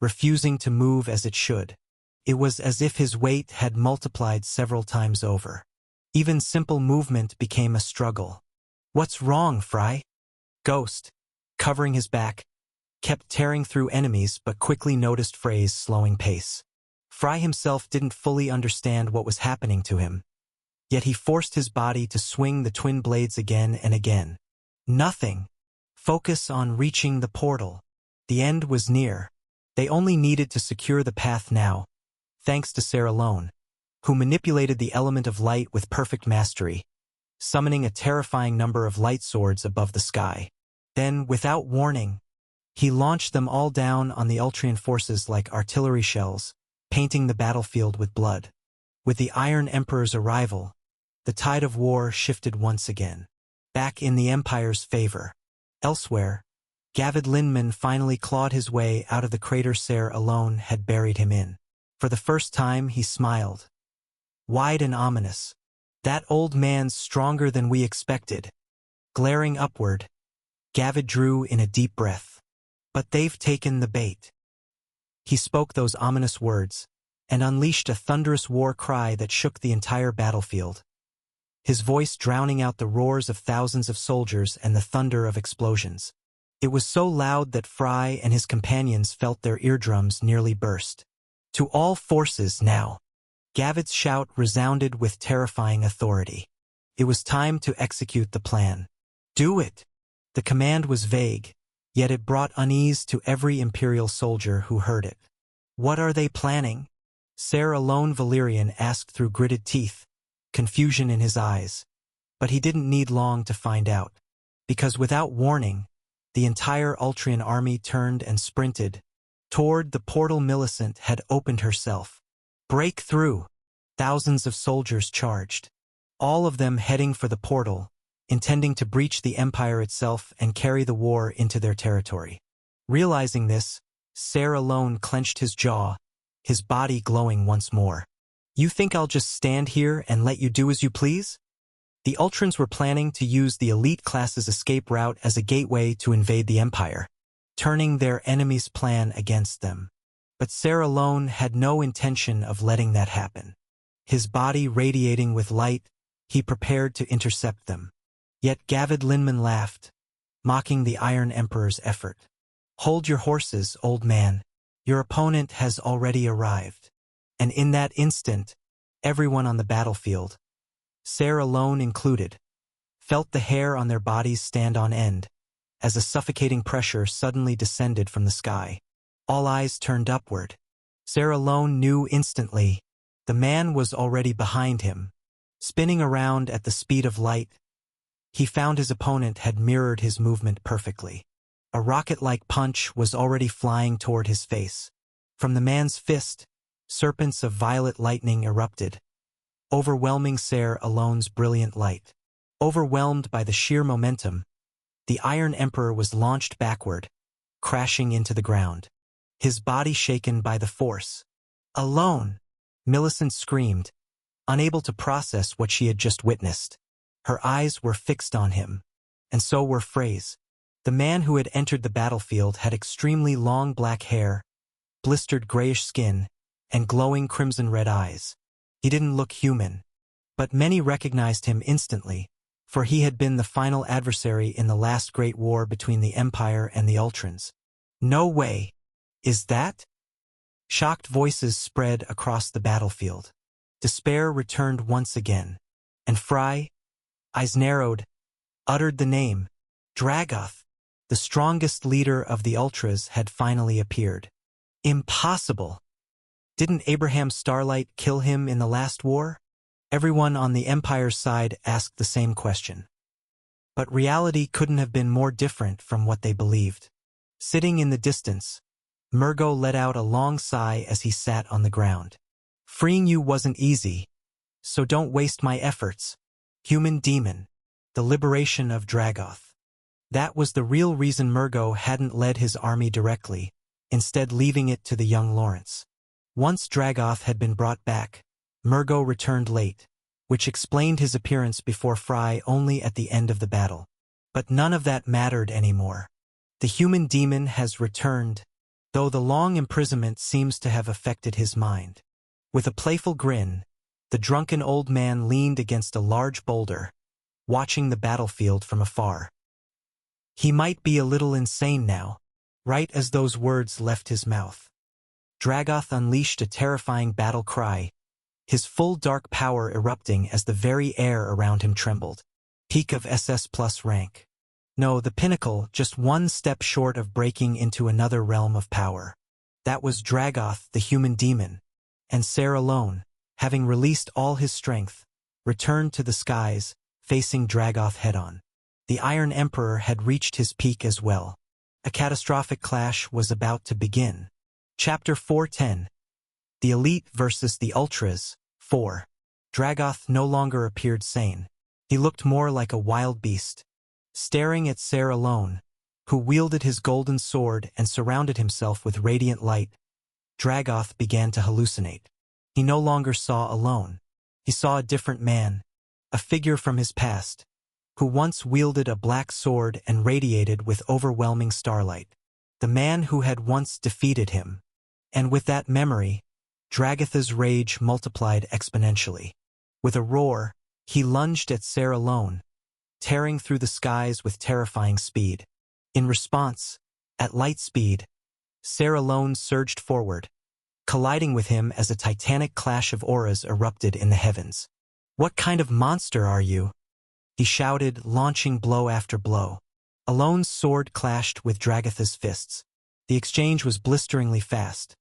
refusing to move as it should. It was as if his weight had multiplied several times over. Even simple movement became a struggle. What's wrong, Fry? Ghost, covering his back, kept tearing through enemies but quickly noticed Frey's slowing pace. Fry himself didn't fully understand what was happening to him, yet he forced his body to swing the twin blades again and again. Nothing. Focus on reaching the portal. The end was near. They only needed to secure the path now, thanks to Sarah Lone, who manipulated the element of light with perfect mastery, summoning a terrifying number of light swords above the sky. Then, without warning, he launched them all down on the Ultrian forces like artillery shells, painting the battlefield with blood. With the Iron Emperor's arrival, the tide of war shifted once again, back in the Empire's favor. Elsewhere, Gavid Lindman finally clawed his way out of the crater Sarah alone had buried him in. For the first time, he smiled. Wide and ominous. That old man's stronger than we expected. Glaring upward, Gavid drew in a deep breath. But they've taken the bait. He spoke those ominous words, and unleashed a thunderous war cry that shook the entire battlefield, his voice drowning out the roars of thousands of soldiers and the thunder of explosions. It was so loud that Fry and his companions felt their eardrums nearly burst. To all forces now. Gavid's shout resounded with terrifying authority. It was time to execute the plan. Do it! The command was vague, yet it brought unease to every Imperial soldier who heard it. What are they planning? Sarah Lone Valerian asked through gritted teeth, confusion in his eyes. But he didn't need long to find out, because without warning, the entire Ultrian army turned and sprinted toward the portal Millicent had opened herself. Break through! Thousands of soldiers charged. all of them heading for the portal, intending to breach the Empire itself and carry the war into their territory. Realizing this, Ser alone clenched his jaw, his body glowing once more. You think I'll just stand here and let you do as you please? The Ultrons were planning to use the elite class's escape route as a gateway to invade the Empire, turning their enemy's plan against them. But Ser alone had no intention of letting that happen. His body radiating with light, he prepared to intercept them. Yet Gavid Linman laughed, mocking the Iron Emperor's effort. Hold your horses, old man. Your opponent has already arrived. And in that instant, everyone on the battlefield, Ser alone included, felt the hair on their bodies stand on end, as a suffocating pressure suddenly descended from the sky. All eyes turned upward. Ser alone knew instantly, the man was already behind him, spinning around at the speed of light. He found his opponent had mirrored his movement perfectly. A rocket-like punch was already flying toward his face. From the man's fist, serpents of violet lightning erupted, overwhelming Ser alone's brilliant light. Overwhelmed by the sheer momentum, the Iron Emperor was launched backward, crashing into the ground, his body shaken by the force. Alone! Millicent screamed, unable to process what she had just witnessed. Her eyes were fixed on him, and so were Frey's. The man who had entered the battlefield had extremely long black hair, blistered grayish skin, and glowing crimson-red eyes. He didn't look human, but many recognized him instantly, for he had been the final adversary in the last great war between the Empire and the Ultrons. No way! Is that? Shocked voices spread across the battlefield. Despair returned once again, and Fry, eyes narrowed, uttered the name. Dragoth, the strongest leader of the Ultras, had finally appeared. Impossible! Didn't Abraham Starlight kill him in the last war? Everyone on the Empire's side asked the same question. But reality couldn't have been more different from what they believed. Sitting in the distance, Murgo let out a long sigh as he sat on the ground. Freeing you wasn't easy, so don't waste my efforts. Human demon. The liberation of Dragoth. That was the real reason Murgo hadn't led his army directly, instead leaving it to the young Lawrence. Once Dragoth had been brought back, Murgo returned late, which explained his appearance before Fry only at the end of the battle. But none of that mattered anymore. The human demon has returned, though the long imprisonment seems to have affected his mind. With a playful grin, the drunken old man leaned against a large boulder, watching the battlefield from afar. He might be a little insane now. Right as those words left his mouth, Dragoth unleashed a terrifying battle cry, his full dark power erupting as the very air around him trembled. Peak of SS Plus rank. No, the pinnacle, just one step short of breaking into another realm of power. That was Dragoth, the human demon, and Ser alone, having released all his strength, returned to the skies, facing Dragoth head-on. The Iron Emperor had reached his peak as well. A catastrophic clash was about to begin. Chapter 410. The Elite versus the Ultras. 4. Dragoth no longer appeared sane. He looked more like a wild beast. Staring at Ser alone, who wielded his golden sword and surrounded himself with radiant light, Dragoth began to hallucinate. He no longer saw alone. He saw a different man, a figure from his past, who once wielded a black sword and radiated with overwhelming starlight. The man who had once defeated him. And with that memory, Dragoth's rage multiplied exponentially. With a roar, he lunged at Ser alone, tearing through the skies with terrifying speed. In response, at light speed, Ser alone surged forward, colliding with him as a titanic clash of auras erupted in the heavens. "What kind of monster are you?" he shouted, launching blow after blow. Alone's sword clashed with Dragoth's fists. The exchange was blisteringly fast.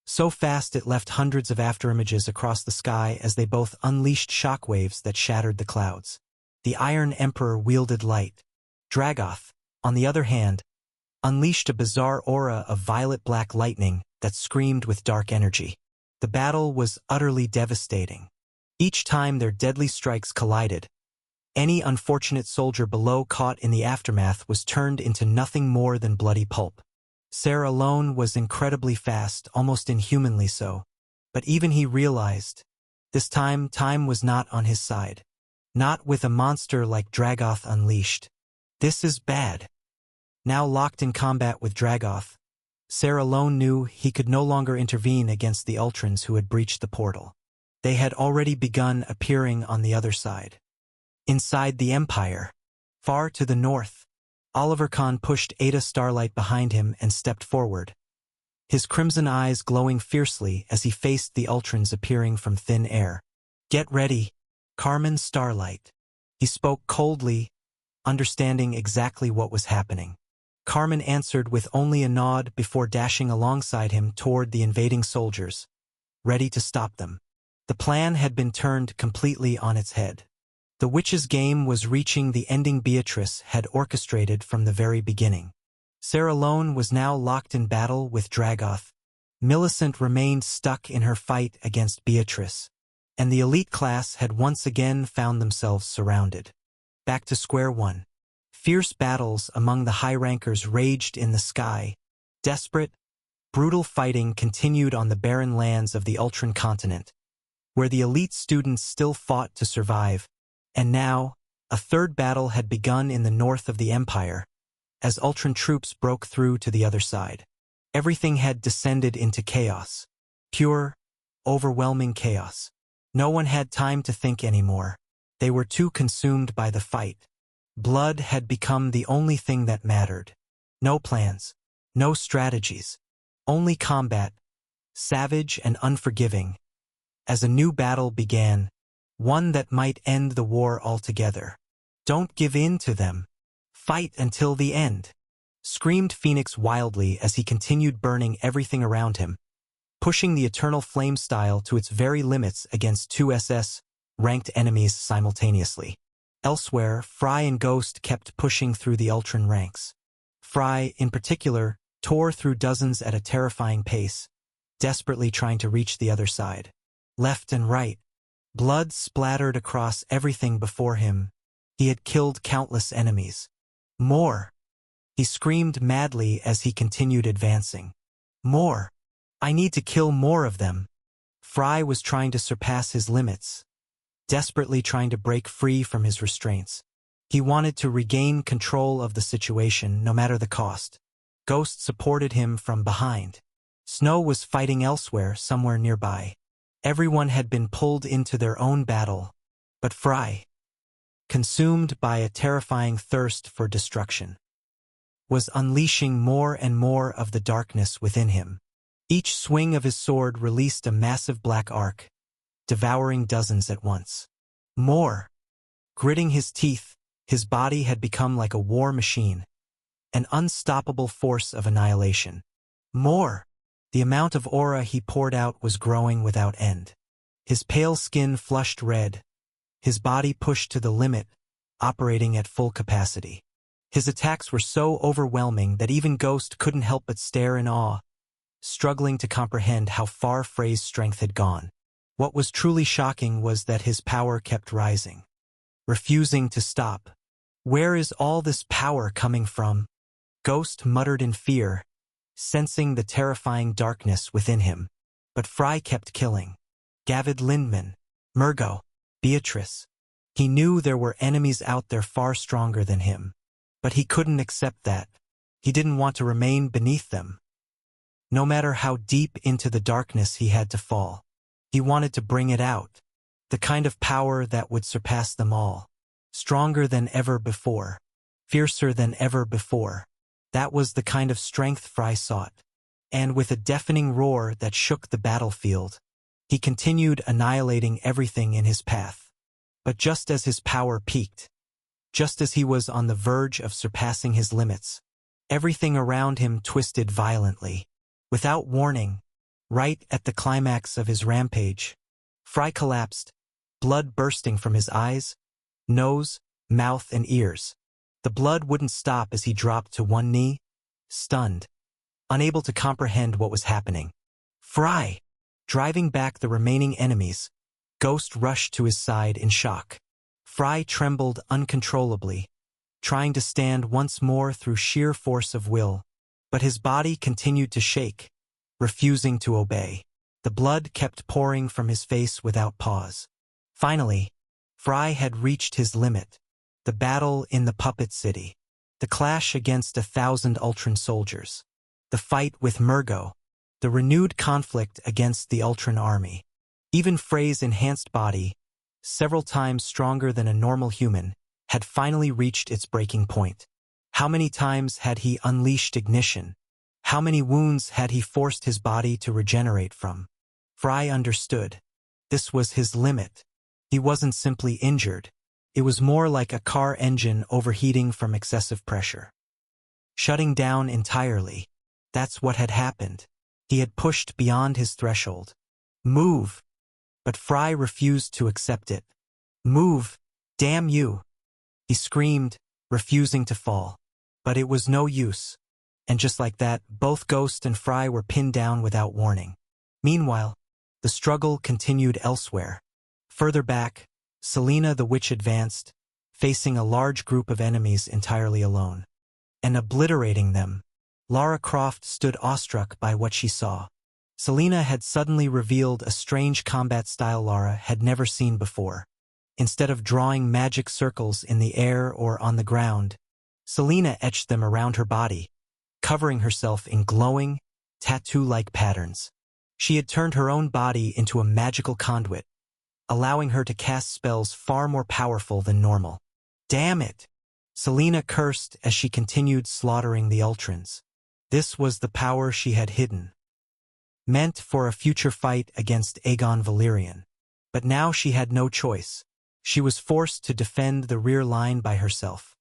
So fast it left hundreds of afterimages across the sky as they both unleashed shockwaves that shattered the clouds. The Iron Emperor wielded light. Dragoth, on the other hand, unleashed a bizarre aura of violet-black lightning that screamed with dark energy. The battle was utterly devastating. Each time their deadly strikes collided, any unfortunate soldier below caught in the aftermath was turned into nothing more than bloody pulp. Sarah alone was incredibly fast, almost inhumanly so. But even he realized, this time was not on his side. Not with a monster like Dragoth unleashed. This is bad. Now locked in combat with Dragoth, Sarah alone knew he could no longer intervene against the Ultrons who had breached the portal. They had already begun appearing on the other side. Inside the Empire, far to the north, Oliver Kahn pushed Ada Starlight behind him and stepped forward, his crimson eyes glowing fiercely as he faced the Ultrons appearing from thin air. "Get ready, Carmen Starlight." He spoke coldly, understanding exactly what was happening. Carmen answered with only a nod before dashing alongside him toward the invading soldiers, ready to stop them. The plan had been turned completely on its head. The witch's game was reaching the ending Beatrice had orchestrated from the very beginning. Sarah alone was now locked in battle with Dragoth. Millicent remained stuck in her fight against Beatrice, and the elite class had once again found themselves surrounded. Back to square one. Fierce battles among the high rankers raged in the sky. Desperate, brutal fighting continued on the barren lands of the Ultron continent, where the elite students still fought to survive. And now, a third battle had begun in the north of the Empire, as Ultron troops broke through to the other side. Everything had descended into chaos. Pure, overwhelming chaos. No one had time to think anymore. They were too consumed by the fight. Blood had become the only thing that mattered. No plans, no strategies, only combat, savage and unforgiving. As a new battle began, one that might end the war altogether. "Don't give in to them. Fight until the end," screamed Phoenix wildly as he continued burning everything around him, pushing the eternal flame style to its very limits against two SS-ranked enemies simultaneously. Elsewhere, Fry and Ghost kept pushing through the Ultron ranks. Fry, in particular, tore through dozens at a terrifying pace, desperately trying to reach the other side. Left and right, blood splattered across everything before him. He had killed countless enemies. More! He screamed madly as he continued advancing. More! I need to kill more of them. Fry was trying to surpass his limits, desperately trying to break free from his restraints. He wanted to regain control of the situation, no matter the cost. Ghost supported him from behind. Snow was fighting elsewhere, somewhere nearby. Everyone had been pulled into their own battle, but Fry, consumed by a terrifying thirst for destruction, was unleashing more and more of the darkness within him. Each swing of his sword released a massive black arc, devouring dozens at once. More! Gritting his teeth, his body had become like a war machine, an unstoppable force of annihilation. More! The amount of aura he poured out was growing without end. His pale skin flushed red, his body pushed to the limit, operating at full capacity. His attacks were so overwhelming that even Ghost couldn't help but stare in awe, struggling to comprehend how far Frey's strength had gone. What was truly shocking was that his power kept rising, refusing to stop. "Where is all this power coming from?" Ghost muttered in fear, sensing the terrifying darkness within him. But Fry kept killing. Gavid Lindman, Murgo, Beatrice. He knew there were enemies out there far stronger than him. But he couldn't accept that. He didn't want to remain beneath them. No matter how deep into the darkness he had to fall, he wanted to bring it out. The kind of power that would surpass them all. Stronger than ever before. Fiercer than ever before. That was the kind of strength Fry sought. And with a deafening roar that shook the battlefield, he continued annihilating everything in his path. But just as his power peaked, just as he was on the verge of surpassing his limits, everything around him twisted violently. Without warning, right at the climax of his rampage, Fry collapsed, blood bursting from his eyes, nose, mouth, and ears. The blood wouldn't stop as he dropped to one knee, stunned, unable to comprehend what was happening. Fry! Driving back the remaining enemies, Ghost rushed to his side in shock. Fry trembled uncontrollably, trying to stand once more through sheer force of will, but his body continued to shake, refusing to obey. The blood kept pouring from his face without pause. Finally, Fry had reached his limit. The battle in the puppet city. The clash against 1,000 Ultron soldiers. The fight with Murgo. The renewed conflict against the Ultron army. Even Frey's enhanced body, several times stronger than a normal human, had finally reached its breaking point. How many times had he unleashed ignition? How many wounds had he forced his body to regenerate from? Fry understood. This was his limit. He wasn't simply injured. It was more like a car engine overheating from excessive pressure. Shutting down entirely. That's what had happened. He had pushed beyond his threshold. Move! But Fry refused to accept it. Move! Damn you! He screamed, refusing to fall. But it was no use. And just like that, both Ghost and Fry were pinned down without warning. Meanwhile, the struggle continued elsewhere. Further back, Selena the Witch advanced, facing a large group of enemies entirely alone. And obliterating them, Lara Croft stood awestruck by what she saw. Selena had suddenly revealed a strange combat style Lara had never seen before. Instead of drawing magic circles in the air or on the ground, Selena etched them around her body, covering herself in glowing, tattoo-like patterns. She had turned her own body into a magical conduit, allowing her to cast spells far more powerful than normal. Damn it! Selena cursed as she continued slaughtering the Ultrons. This was the power she had hidden, meant for a future fight against Aegon Valyrian. But now she had no choice. She was forced to defend the rear line by herself,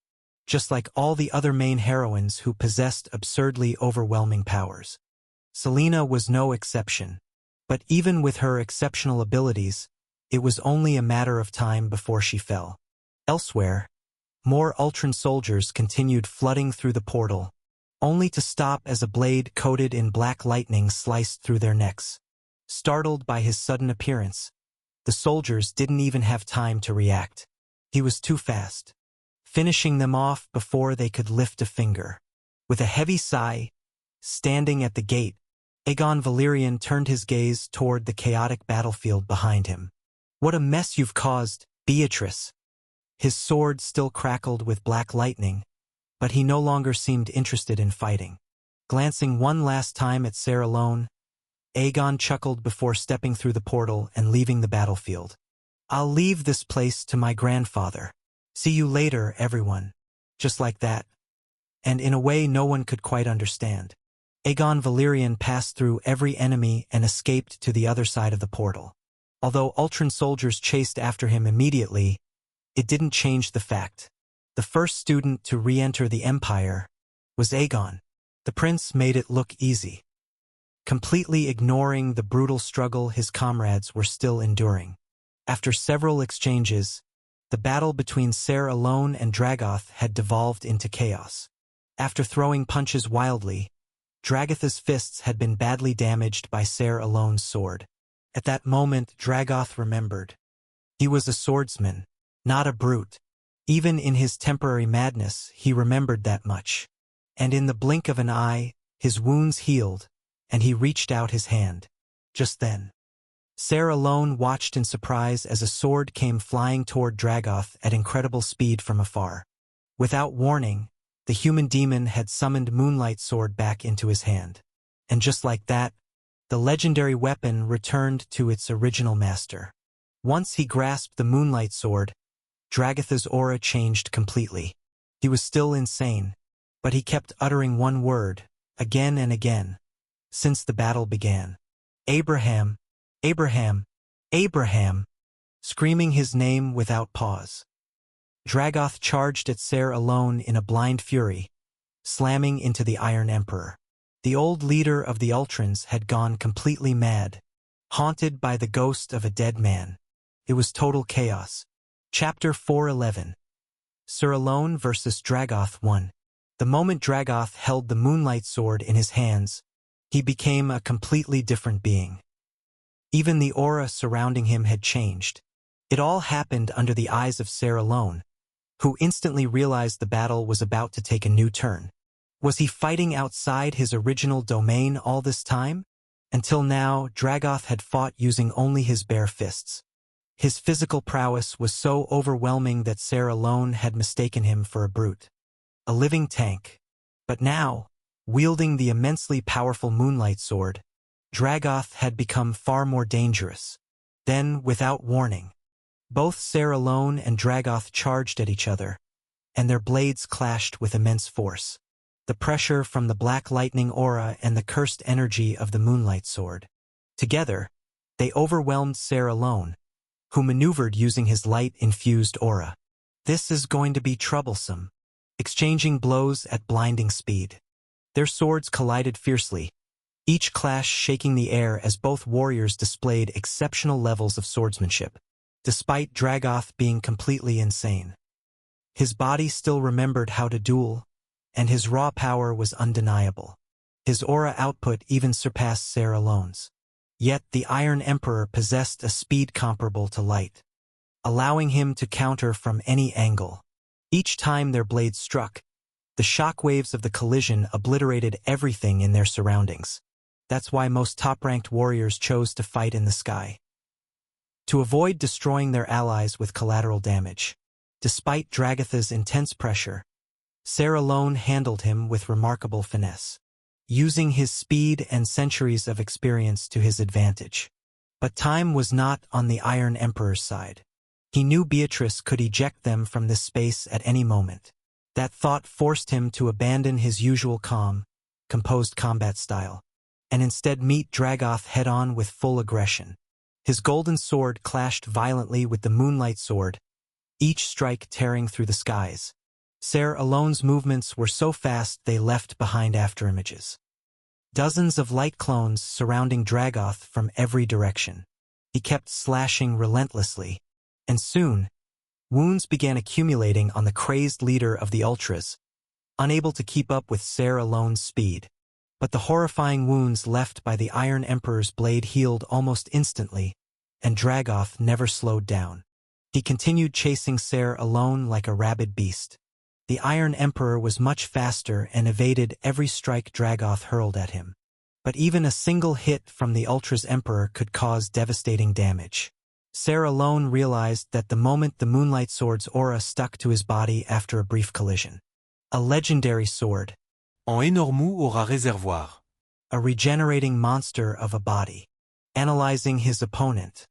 just like all the other main heroines who possessed absurdly overwhelming powers. Selena was no exception. But even with her exceptional abilities, it was only a matter of time before she fell. Elsewhere, more Ultron soldiers continued flooding through the portal, only to stop as a blade coated in black lightning sliced through their necks. Startled by his sudden appearance, the soldiers didn't even have time to react. He was too fast, finishing them off before they could lift a finger. With a heavy sigh, standing at the gate, Aegon Valyrian turned his gaze toward the chaotic battlefield behind him. What a mess you've caused, Beatrice! His sword still crackled with black lightning, but he no longer seemed interested in fighting. Glancing one last time at Ser alone, Aegon chuckled before stepping through the portal and leaving the battlefield. I'll leave this place to my grandfather. See you later, everyone. Just like that. And in a way no one could quite understand. Aegon Valyrian passed through every enemy and escaped to the other side of the portal. Although Ultron soldiers chased after him immediately, it didn't change the fact. The first student to re-enter the Empire was Aegon. The prince made it look easy, completely ignoring the brutal struggle his comrades were still enduring. After several exchanges, the battle between Ser alone and Dragoth had devolved into chaos. After throwing punches wildly, Dragoth's fists had been badly damaged by Ser alone's sword. At that moment, Dragoth remembered. He was a swordsman, not a brute. Even in his temporary madness, he remembered that much. And in the blink of an eye, his wounds healed, and he reached out his hand. Just then, Ser alone watched in surprise as a sword came flying toward Dragoth at incredible speed from afar. Without warning, the human demon had summoned Moonlight Sword back into his hand. And just like that, the legendary weapon returned to its original master. Once he grasped the Moonlight Sword, Dragoth's aura changed completely. He was still insane, but he kept uttering one word, again and again, since the battle began. Abraham, Abraham, Abraham, screaming his name without pause. Dragoth charged at Ser alone in a blind fury, slamming into the Iron Emperor. The old leader of the Ultrons had gone completely mad, haunted by the ghost of a dead man. It was total chaos. Chapter 411. Ser alone versus Dragoth 1. The moment Dragoth held the Moonlight Sword in his hands, he became a completely different being. Even the aura surrounding him had changed. It all happened under the eyes of Sarah Lone, who instantly realized the battle was about to take a new turn. Was he fighting outside his original domain all this time? Until now, Dragoth had fought using only his bare fists. His physical prowess was so overwhelming that Sarah Lone had mistaken him for a brute, a living tank. But now, wielding the immensely powerful Moonlight Sword, Dragoth had become far more dangerous. Then, without warning, both Sarah Lone and Dragoth charged at each other, and their blades clashed with immense force. The pressure from the black lightning aura and the cursed energy of the Moonlight Sword. Together, they overwhelmed Sarah Lone, who maneuvered using his light-infused aura. This is going to be troublesome. Exchanging blows at blinding speed. Their swords collided fiercely, each clash shaking the air as both warriors displayed exceptional levels of swordsmanship, despite Dragoth being completely insane. His body still remembered how to duel, and his raw power was undeniable. His aura output even surpassed Sarah Lone's. Yet the Iron Emperor possessed a speed comparable to light, allowing him to counter from any angle. Each time their blades struck, the shockwaves of the collision obliterated everything in their surroundings. That's why most top-ranked warriors chose to fight in the sky, to avoid destroying their allies with collateral damage. Despite Dragoth's intense pressure, Sarah Lone handled him with remarkable finesse, using his speed and centuries of experience to his advantage. But time was not on the Iron Emperor's side. He knew Beatrice could eject them from this space at any moment. That thought forced him to abandon his usual calm, composed combat style, and instead meet Dragoth head-on with full aggression. His golden sword clashed violently with the Moonlight Sword, each strike tearing through the skies. Sarah Lone's movements were so fast they left behind afterimages. Dozens of light clones surrounding Dragoth from every direction. He kept slashing relentlessly, and soon, wounds began accumulating on the crazed leader of the Ultras, unable to keep up with Sarah Lone's speed. But the horrifying wounds left by the Iron Emperor's blade healed almost instantly, and Dragoth never slowed down. He continued chasing Sarah Lone like a rabid beast. The Iron Emperor was much faster and evaded every strike Dragoth hurled at him. But even a single hit from the Ultra's Emperor could cause devastating damage. Sarah Lone realized that the moment the Moonlight Sword's aura stuck to his body after a brief collision. A legendary sword. En énormou aura réservoir. A regenerating monster of a body. Analyzing his opponent,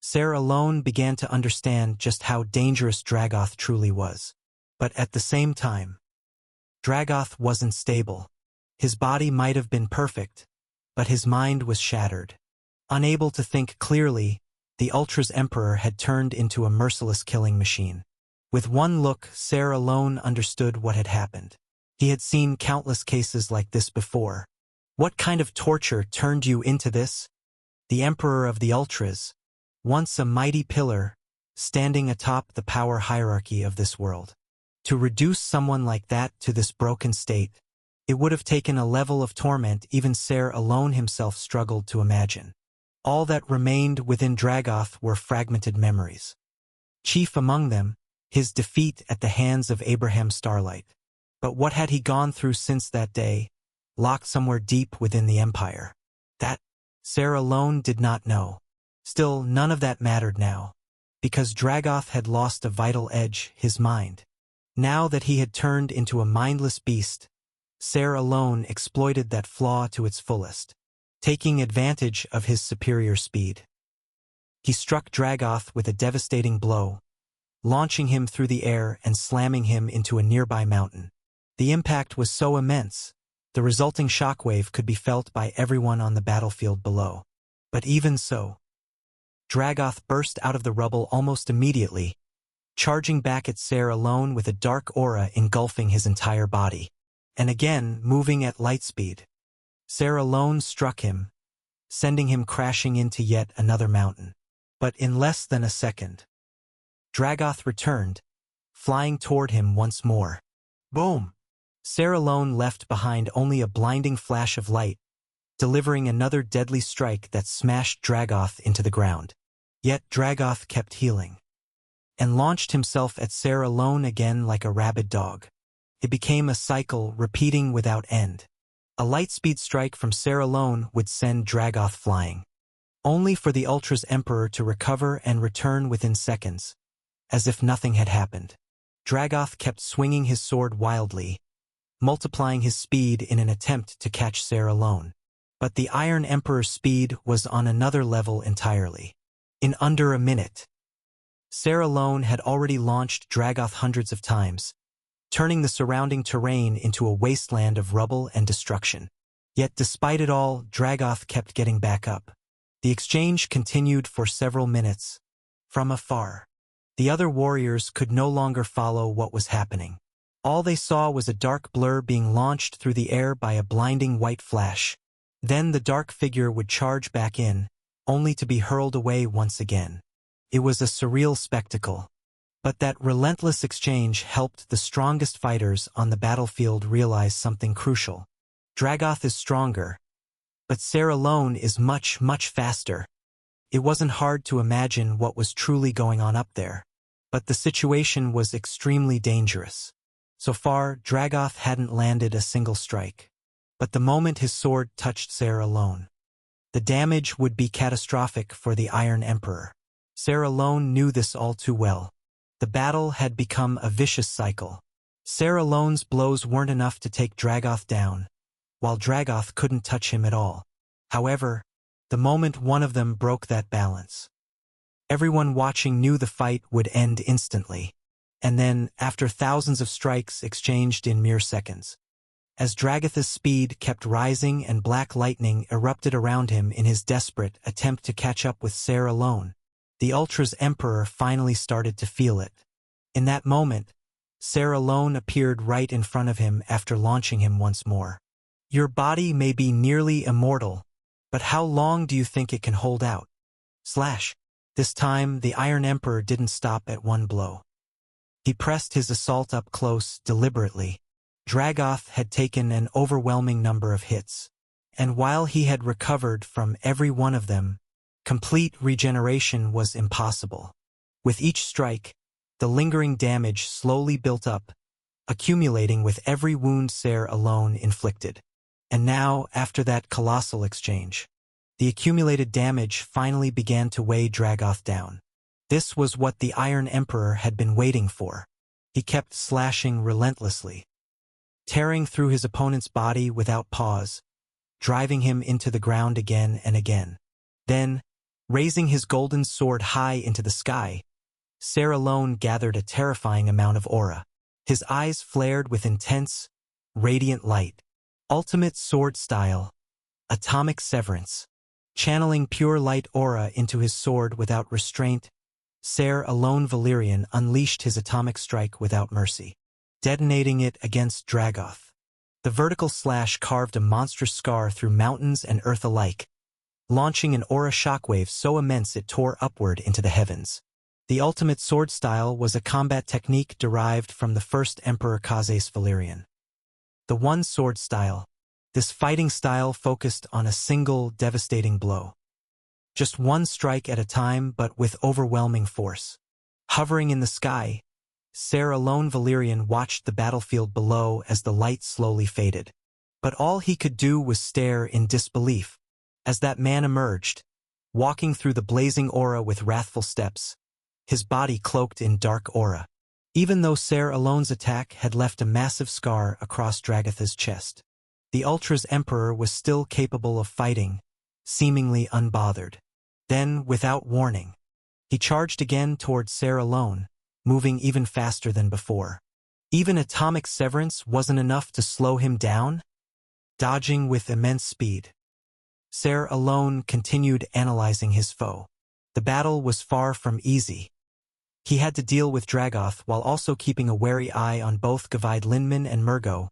Sarah Lone began to understand just how dangerous Dragoth truly was. But at the same time, Dragoth wasn't stable. His body might have been perfect, but his mind was shattered. Unable to think clearly, the Ultra's Emperor had turned into a merciless killing machine. With one look, Sarah Lone understood what had happened. He had seen countless cases like this before. What kind of torture turned you into this? The Emperor of the Ultras, once a mighty pillar, standing atop the power hierarchy of this world. To reduce someone like that to this broken state, it would have taken a level of torment even Sarah Lone himself struggled to imagine. All that remained within Dragoth were fragmented memories. Chief among them, his defeat at the hands of Abraham Starlight. But what had he gone through since that day, locked somewhere deep within the Empire? That, Sarah Lone did not know. Still, none of that mattered now, because Dragoth had lost a vital edge, his mind. Now that he had turned into a mindless beast, Sarah Lone exploited that flaw to its fullest, taking advantage of his superior speed. He struck Dragoth with a devastating blow, launching him through the air and slamming him into a nearby mountain. The impact was so immense, the resulting shockwave could be felt by everyone on the battlefield below. But even so, Dragoth burst out of the rubble almost immediately, charging back at Sarah Lone with a dark aura engulfing his entire body, and again moving at light speed. Sarah Lone struck him, sending him crashing into yet another mountain. But in less than a second, Dragoth returned, flying toward him once more. Boom! Sarah Lone left behind only a blinding flash of light, delivering another deadly strike that smashed Dragoth into the ground. Yet Dragoth kept healing, and launched himself at Ser alone again like a rabid dog. It became a cycle, repeating without end. A lightspeed strike from Ser alone would send Dragoth flying, only for the Ultra's Emperor to recover and return within seconds, as if nothing had happened. Dragoth kept swinging his sword wildly, multiplying his speed in an attempt to catch Ser alone. But the Iron Emperor's speed was on another level entirely. In under a minute, Ser alone had already launched Dragoth hundreds of times, turning the surrounding terrain into a wasteland of rubble and destruction. Yet despite it all, Dragoth kept getting back up. The exchange continued for several minutes. From afar, the other warriors could no longer follow what was happening. All they saw was a dark blur being launched through the air by a blinding white flash. Then the dark figure would charge back in, only to be hurled away once again. It was a surreal spectacle. But that relentless exchange helped the strongest fighters on the battlefield realize something crucial. Dragoth is stronger, but Ser alone is much, much faster. It wasn't hard to imagine what was truly going on up there. But the situation was extremely dangerous. So far, Dragoth hadn't landed a single strike. But the moment his sword touched Ser alone, the damage would be catastrophic for the Iron Emperor. Ser alone knew this all too well. The battle had become a vicious cycle. Ser alone's blows weren't enough to take Dragoth down, while Dragoth couldn't touch him at all. However, the moment one of them broke that balance, everyone watching knew the fight would end instantly. And then, after thousands of strikes exchanged in mere seconds, as Dragoth's speed kept rising and black lightning erupted around him in his desperate attempt to catch up with Ser alone, the Ultra's Emperor finally started to feel it. In that moment, Ser alone appeared right in front of him after launching him once more. Your body may be nearly immortal, but how long do you think it can hold out? Slash. This time, the Iron Emperor didn't stop at one blow. He pressed his assault up close, deliberately. Dragoth had taken an overwhelming number of hits, and while he had recovered from every one of them, complete regeneration was impossible. With each strike, the lingering damage slowly built up, accumulating with every wound Ser alone inflicted. And now, after that colossal exchange, the accumulated damage finally began to weigh Dragoth down. This was what the Iron Emperor had been waiting for. He kept slashing relentlessly, tearing through his opponent's body without pause, driving him into the ground again and again. Then, raising his golden sword high into the sky, Ser alone gathered a terrifying amount of aura. His eyes flared with intense, radiant light. Ultimate sword style, atomic severance. Channeling pure light aura into his sword without restraint, Ser alone Valyrian unleashed his atomic strike without mercy, detonating it against Dragoth. The vertical slash carved a monstrous scar through mountains and earth alike, launching an aura shockwave so immense it tore upward into the heavens. The ultimate sword style was a combat technique derived from the first Emperor Khazes Valyrian. The one sword style, this fighting style focused on a single devastating blow. Just one strike at a time, but with overwhelming force. Hovering in the sky, Ser alone Valyrian watched the battlefield below as the light slowly faded. But all he could do was stare in disbelief as that man emerged, walking through the blazing aura with wrathful steps, his body cloaked in dark aura. Even though Ser alone's attack had left a massive scar across Dragoth's chest, the Ultra's Emperor was still capable of fighting, seemingly unbothered. Then, without warning, he charged again toward Ser alone, moving even faster than before. Even atomic severance wasn't enough to slow him down. Dodging with immense speed, Ser alone continued analyzing his foe. The battle was far from easy. He had to deal with Dragoth while also keeping a wary eye on both Gavaid Linman and Murgo,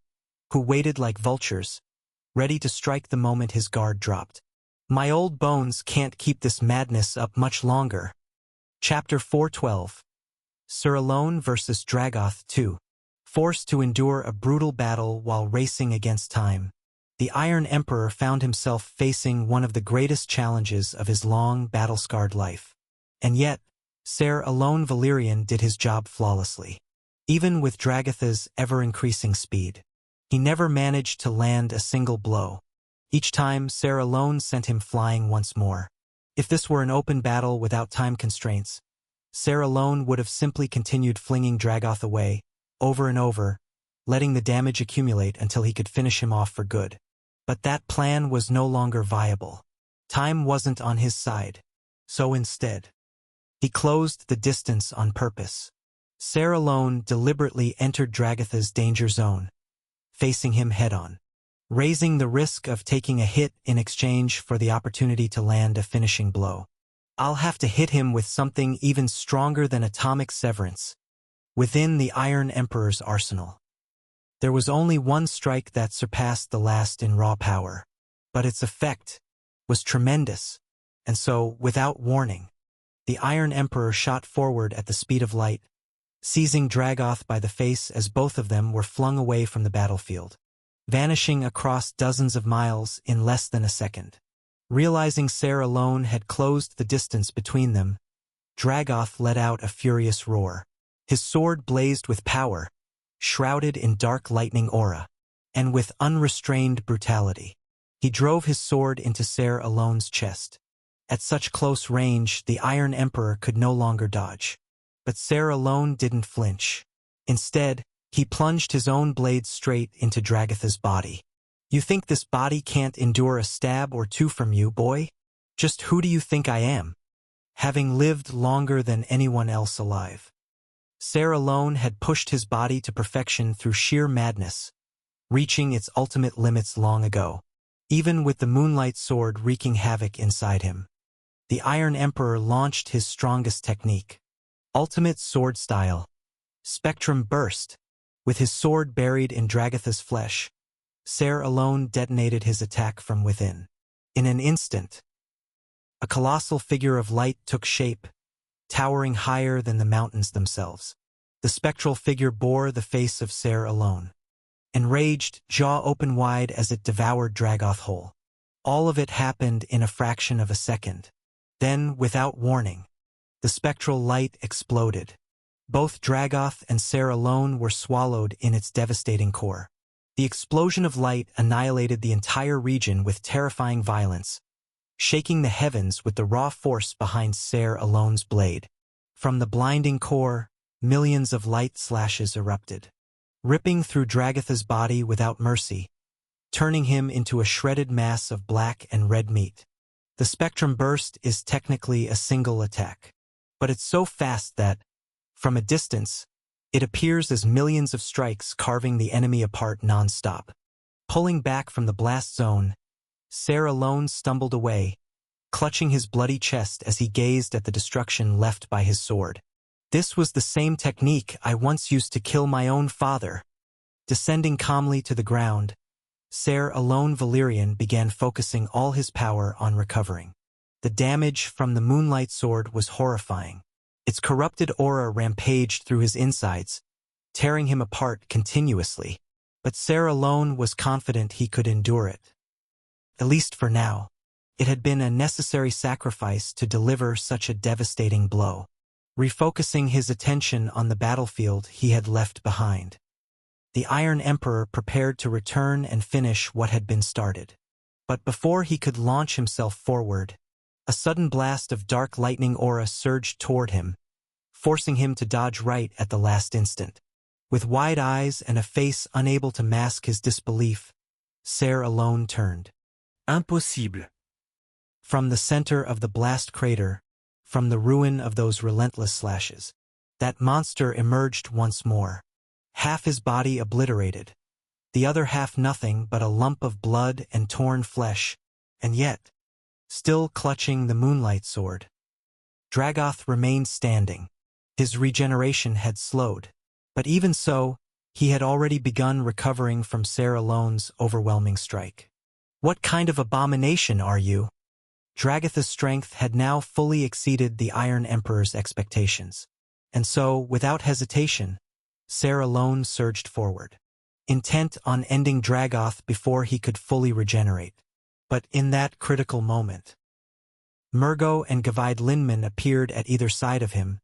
who waited like vultures, ready to strike the moment his guard dropped. My old bones can't keep this madness up much longer. Chapter 412. Ser alone versus Dragoth 2. Forced to endure a brutal battle while racing against time, the Iron Emperor found himself facing one of the greatest challenges of his long, battle-scarred life. And yet, Ser alone Valyrian did his job flawlessly. Even with Dragatha's ever-increasing speed, he never managed to land a single blow. Each time, Ser alone sent him flying once more. If this were an open battle without time constraints, Ser alone would have simply continued flinging Dragoth away, over and over, letting the damage accumulate until he could finish him off for good. But that plan was no longer viable. Time wasn't on his side. So instead, he closed the distance on purpose. Ser alone deliberately entered Dragatha's danger zone, facing him head-on, raising the risk of taking a hit in exchange for the opportunity to land a finishing blow. I'll have to hit him with something even stronger than atomic severance. Within the Iron Emperor's arsenal, there was only one strike that surpassed the last in raw power, but its effect was tremendous, and so, without warning, the Iron Emperor shot forward at the speed of light, seizing Dragoth by the face as both of them were flung away from the battlefield, vanishing across dozens of miles in less than a second. Realizing Ser alone had closed the distance between them, Dragoth let out a furious roar. His sword blazed with power, shrouded in dark lightning aura, and with unrestrained brutality. He drove his sword into Ser alone's chest. At such close range, the Iron Emperor could no longer dodge. But Ser alone didn't flinch. Instead, he plunged his own blade straight into Dragatha's body. You think this body can't endure a stab or two from you, boy? Just who do you think I am? Having lived longer than anyone else alive. Ser alone had pushed his body to perfection through sheer madness, reaching its ultimate limits long ago, even with the Moonlight Sword wreaking havoc inside him. The Iron Emperor launched his strongest technique, ultimate sword style, Spectrum Burst. With his sword buried in Dragatha's flesh, Ser alone detonated his attack from within. In an instant, a colossal figure of light took shape, towering higher than the mountains themselves. The spectral figure bore the face of Ser alone, enraged, jaw open wide as it devoured Dragoth whole. All of it happened in a fraction of a second. Then, without warning, the spectral light exploded. Both Dragoth and Ser alone were swallowed in its devastating core. The explosion of light annihilated the entire region with terrifying violence, shaking the heavens with the raw force behind Ser alone's blade. From the blinding core, millions of light slashes erupted, ripping through Dragatha's body without mercy, turning him into a shredded mass of black and red meat. The Spectrum Burst is technically a single attack, but it's so fast that, from a distance, it appears as millions of strikes carving the enemy apart non-stop. Pulling back from the blast zone, Ser alone stumbled away, clutching his bloody chest as he gazed at the destruction left by his sword. This was the same technique I once used to kill my own father. Descending calmly to the ground, Ser alone Valyrian began focusing all his power on recovering. The damage from the Moonlight Sword was horrifying. Its corrupted aura rampaged through his insides, tearing him apart continuously. But Ser alone was confident he could endure it. At least for now. It had been a necessary sacrifice to deliver such a devastating blow. Refocusing his attention on the battlefield he had left behind, the Iron Emperor prepared to return and finish what had been started. But before he could launch himself forward, a sudden blast of dark lightning aura surged toward him, forcing him to dodge right at the last instant. With wide eyes and a face unable to mask his disbelief, Ser alone turned. Impossible. From the center of the blast crater, from the ruin of those relentless slashes, that monster emerged once more. Half his body obliterated, the other half nothing but a lump of blood and torn flesh, and yet, still clutching the Moonlight Sword, Dragoth remained standing. His regeneration had slowed, but even so, he had already begun recovering from Ser alone's overwhelming strike. What kind of abomination are you? Dragatha's strength had now fully exceeded the Iron Emperor's expectations, and so, without hesitation, Ser alone surged forward. intent on ending Dragoth before he could fully regenerate. But in that critical moment, Murgo and Gavaid Lindman appeared at either side of him,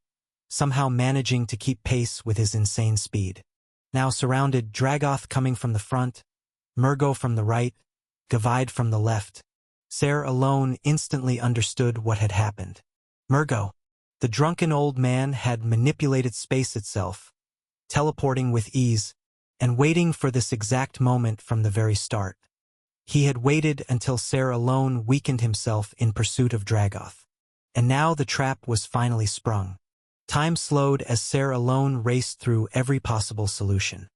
somehow managing to keep pace with his insane speed. Now surrounded, Dragoth coming from the front, Murgo from the right, Gavaid from the left, Ser alone instantly understood what had happened. Murgo, the drunken old man, had manipulated space itself, teleporting with ease, and waiting for this exact moment from the very start. He had waited until Ser alone weakened himself in pursuit of Dragoth. And now the trap was finally sprung. Time slowed as Ser alone raced through every possible solution.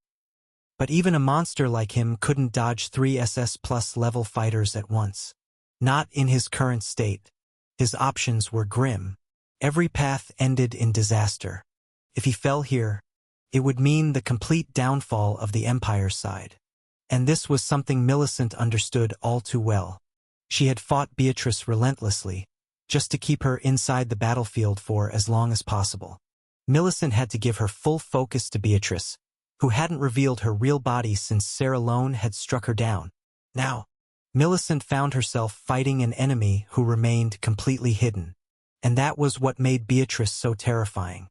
But even a monster like him couldn't dodge 3 SS+ level fighters at once. Not in his current state. His options were grim. Every path ended in disaster. If he fell here, it would mean the complete downfall of the Empire's side. And this was something Millicent understood all too well. She had fought Beatrice relentlessly, just to keep her inside the battlefield for as long as possible. Millicent had to give her full focus to Beatrice, who hadn't revealed her real body since Ser alone had struck her down. Now, Millicent found herself fighting an enemy who remained completely hidden. And that was what made Beatrice so terrifying.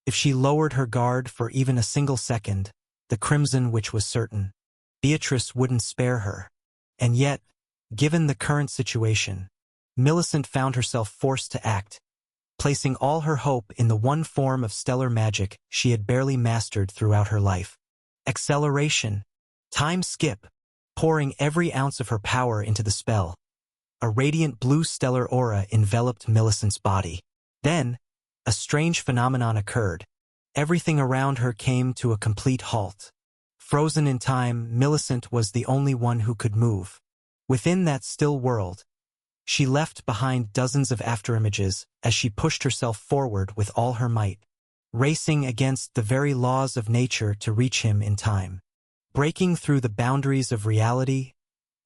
If she lowered her guard for even a single second, the crimson which was certain, Beatrice wouldn't spare her. And yet, given the current situation, Millicent found herself forced to act, placing all her hope in the one form of stellar magic she had barely mastered throughout her life. Acceleration. Time skip. Pouring every ounce of her power into the spell. A radiant blue stellar aura enveloped Millicent's body. Then, a strange phenomenon occurred. Everything around her came to a complete halt. Frozen in time, Millicent was the only one who could move. Within that still world, she left behind dozens of afterimages as she pushed herself forward with all her might, racing against the very laws of nature to reach him in time. Breaking through the boundaries of reality,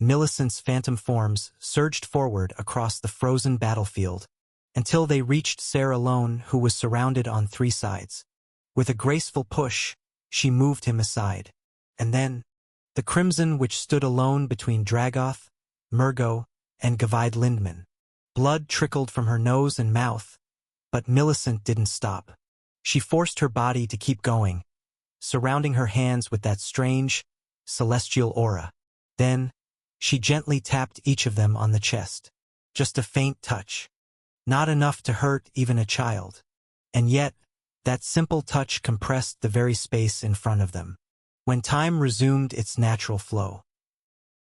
Millicent's phantom forms surged forward across the frozen battlefield until they reached Ser alone, who was surrounded on 3 sides. With a graceful push, she moved him aside. And then, the crimson which stood alone between Dragoth, Murgo, and Gavaid Lindman. Blood trickled from her nose and mouth, but Millicent didn't stop. She forced her body to keep going, surrounding her hands with that strange, celestial aura. Then, she gently tapped each of them on the chest. Just a faint touch. Not enough to hurt even a child. And yet, that simple touch compressed the very space in front of them. When time resumed its natural flow,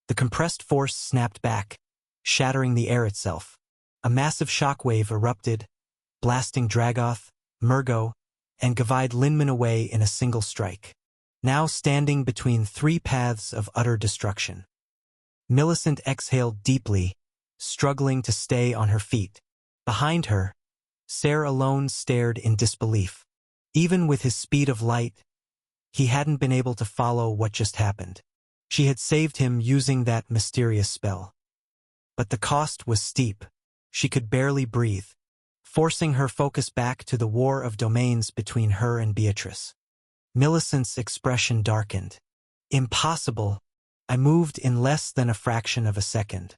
the compressed force snapped back, shattering the air itself. A massive shockwave erupted, blasting Dragoth, Murgo, and Gavaid Lindman away in a single strike. Now standing between 3 paths of utter destruction. Millicent exhaled deeply, struggling to stay on her feet. Behind her, Ser alone stared in disbelief. Even with his speed of light, he hadn't been able to follow what just happened. She had saved him using that mysterious spell. But the cost was steep. She could barely breathe, forcing her focus back to the war of domains between her and Beatrice. Millicent's expression darkened. Impossible. I moved in less than a fraction of a second.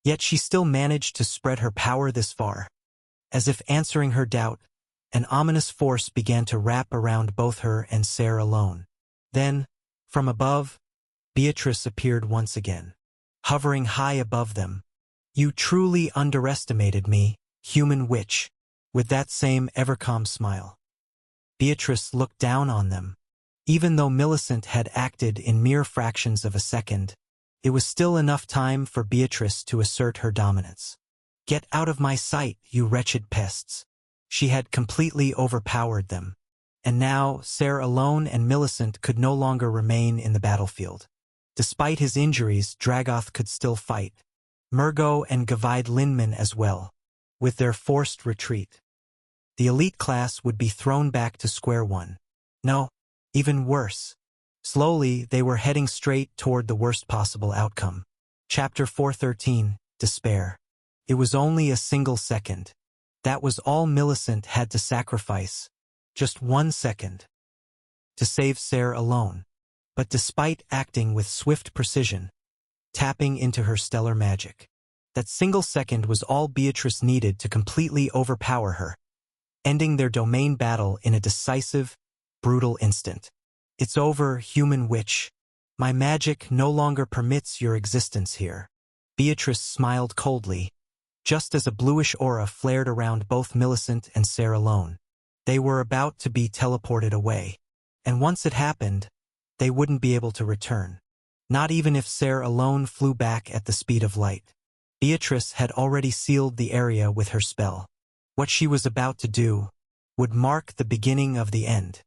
Yet she still managed to spread her power this far. As if answering her doubt, an ominous force began to wrap around both her and Ser alone. Then, from above, Beatrice appeared once again, hovering high above them. You truly underestimated me, human witch, with that same ever-calm smile. Beatrice looked down on them. Even though Millicent had acted in mere fractions of a second, it was still enough time for Beatrice to assert her dominance. Get out of my sight, you wretched pests. She had completely overpowered them. And now, Ser alone and Millicent could no longer remain in the battlefield. Despite his injuries, Dragoth could still fight. Murgo and Gavaid Lindman as well. With their forced retreat, the elite class would be thrown back to square one. No, even worse. Slowly, they were heading straight toward the worst possible outcome. Chapter 413, Despair. It was only a single second. That was all Millicent had to sacrifice. Just 1 second. To save Ser alone. But despite acting with swift precision, tapping into her stellar magic, that single second was all Beatrice needed to completely overpower her, ending their domain battle in a decisive, brutal instant. It's over, human witch. My magic no longer permits your existence here. Beatrice smiled coldly, just as a bluish aura flared around both Millicent and Sarah Lone. They were about to be teleported away, and once it happened, they wouldn't be able to return. Not even if Sarah alone flew back at the speed of light. Beatrice had already sealed the area with her spell. What she was about to do would mark the beginning of the end.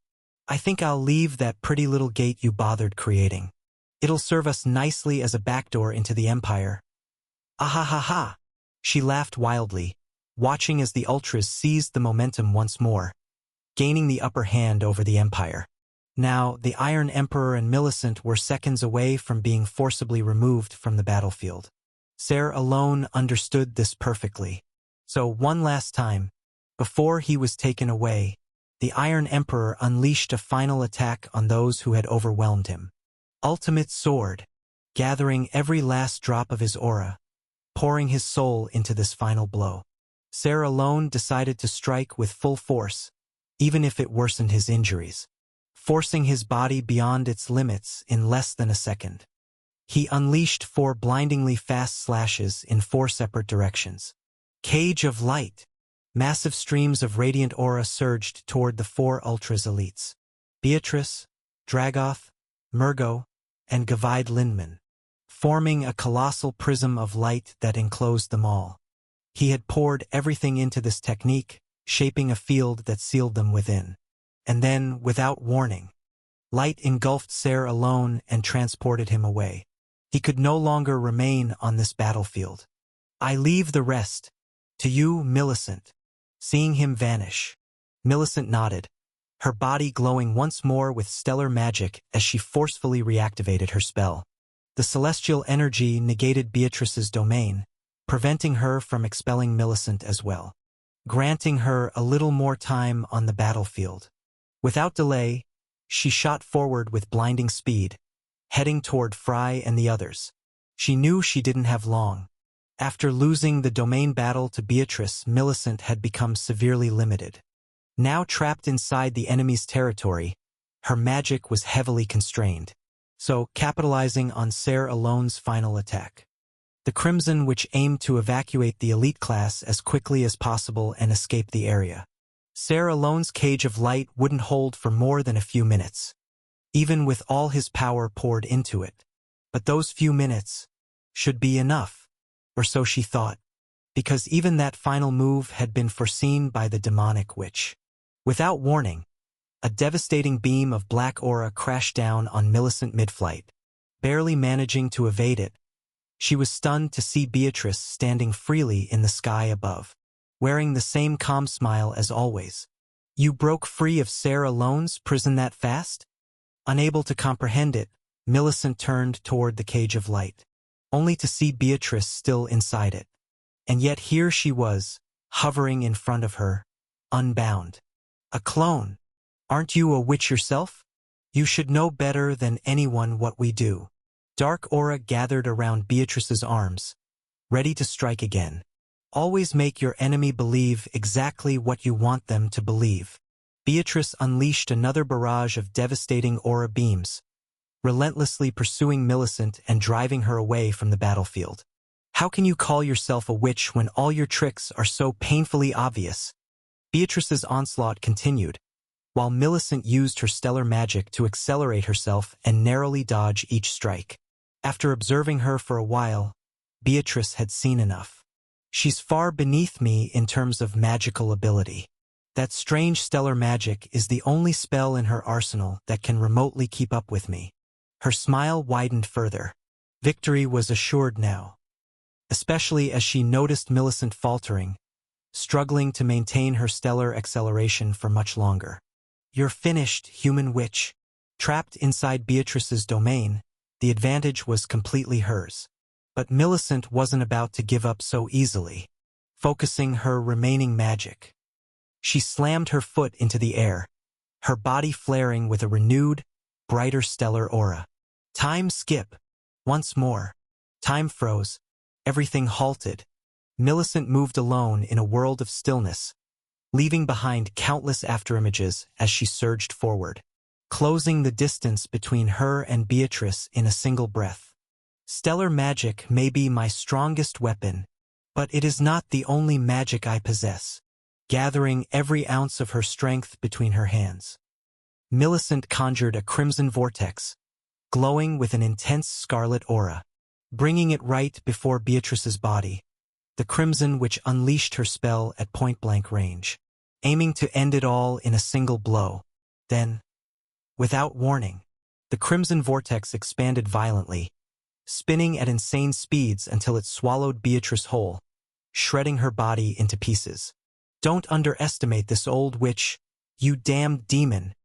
I think I'll leave that pretty little gate you bothered creating. It'll serve us nicely as a backdoor into the Empire. Ahahaha! She laughed wildly, watching as the Ultras seized the momentum once more, gaining the upper hand over the Empire. Now, the Iron Emperor and Millicent were seconds away from being forcibly removed from the battlefield. Sarah alone understood this perfectly. So one last time, before he was taken away, the Iron Emperor unleashed a final attack on those who had overwhelmed him. Ultimate Sword, gathering every last drop of his aura, pouring his soul into this final blow. Sarah alone decided to strike with full force, even if it worsened his injuries, forcing his body beyond its limits in less than a second. He unleashed 4 blindingly fast slashes in 4 separate directions. Cage of Light. Massive streams of radiant aura surged toward the 4 Ultras elites. Beatrice, Dragoth, Murgo, and Gavide Lindman, forming a colossal prism of light that enclosed them all. He had poured everything into this technique, shaping a field that sealed them within. And then, without warning, light engulfed Sarah alone and transported him away. He could no longer remain on this battlefield. I leave the rest to you, Millicent. Seeing him vanish, Millicent nodded, her body glowing once more with stellar magic as she forcefully reactivated her spell. The celestial energy negated Beatrice's domain, preventing her from expelling Millicent as well, granting her a little more time on the battlefield. Without delay, she shot forward with blinding speed, heading toward Fry and the others. She knew she didn't have long. After losing the domain battle to Beatrice, Millicent had become severely limited. Now trapped inside the enemy's territory, her magic was heavily constrained. So, capitalizing on Sarah Alone's final attack, the Crimson Witch aimed to evacuate the elite class as quickly as possible and escape the area. Sarah Alone's Cage of Light wouldn't hold for more than a few minutes, even with all his power poured into it. But those few minutes should be enough. Or so she thought, because even that final move had been foreseen by the demonic witch. Without warning, a devastating beam of black aura crashed down on Millicent mid-flight. Barely managing to evade it, she was stunned to see Beatrice standing freely in the sky above, wearing the same calm smile as always. You broke free of Sarah Alone's prison that fast? Unable to comprehend it, Millicent turned toward the Cage of Light, only to see Beatrice still inside it. And yet here she was, hovering in front of her, unbound. A clone. Aren't you a witch yourself? You should know better than anyone what we do. Dark aura gathered around Beatrice's arms, ready to strike again. Always make your enemy believe exactly what you want them to believe. Beatrice unleashed another barrage of devastating aura beams, relentlessly pursuing Millicent and driving her away from the battlefield. How can you call yourself a witch when all your tricks are so painfully obvious? Beatrice's onslaught continued, while Millicent used her stellar magic to accelerate herself and narrowly dodge each strike. After observing her for a while, Beatrice had seen enough. She's far beneath me in terms of magical ability. That strange stellar magic is the only spell in her arsenal that can remotely keep up with me. Her smile widened further. Victory was assured now, especially as she noticed Millicent faltering, struggling to maintain her stellar acceleration for much longer. You're finished, human witch. Trapped inside Beatrice's domain, the advantage was completely hers. But Millicent wasn't about to give up so easily, focusing her remaining magic. She slammed her foot into the air, her body flaring with a renewed, brighter stellar aura. Time skip. Once more. Time froze. Everything halted. Millicent moved alone in a world of stillness, leaving behind countless afterimages as she surged forward, closing the distance between her and Beatrice in a single breath. Stellar magic may be my strongest weapon, but it is not the only magic I possess. Gathering every ounce of her strength between her hands, Millicent conjured a crimson vortex, glowing with an intense scarlet aura, bringing it right before Beatrice's body, the crimson which unleashed her spell at point-blank range, aiming to end it all in a single blow. Then, without warning, the crimson vortex expanded violently, spinning at insane speeds until it swallowed Beatrice whole, shredding her body into pieces. Don't underestimate this old witch, you damned demon.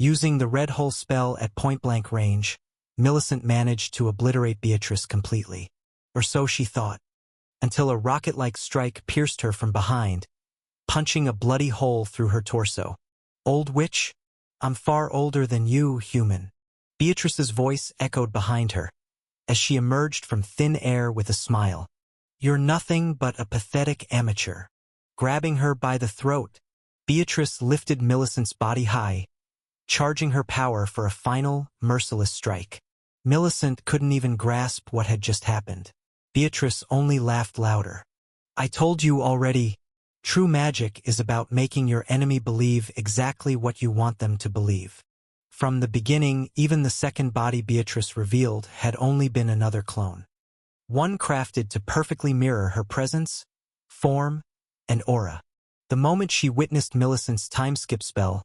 Using the red hole spell at point-blank range, Millicent managed to obliterate Beatrice completely. Or so she thought, until a rocket-like strike pierced her from behind, punching a bloody hole through her torso. Old witch? I'm far older than you, human. Beatrice's voice echoed behind her, as she emerged from thin air with a smile. You're nothing but a pathetic amateur. Grabbing her by the throat, Beatrice lifted Millicent's body high, charging her power for a final, merciless strike. Millicent couldn't even grasp what had just happened. Beatrice only laughed louder. I told you already, true magic is about making your enemy believe exactly what you want them to believe. From the beginning, even the second body Beatrice revealed had only been another clone. One crafted to perfectly mirror her presence, form, and aura. The moment she witnessed Millicent's time-skip spell,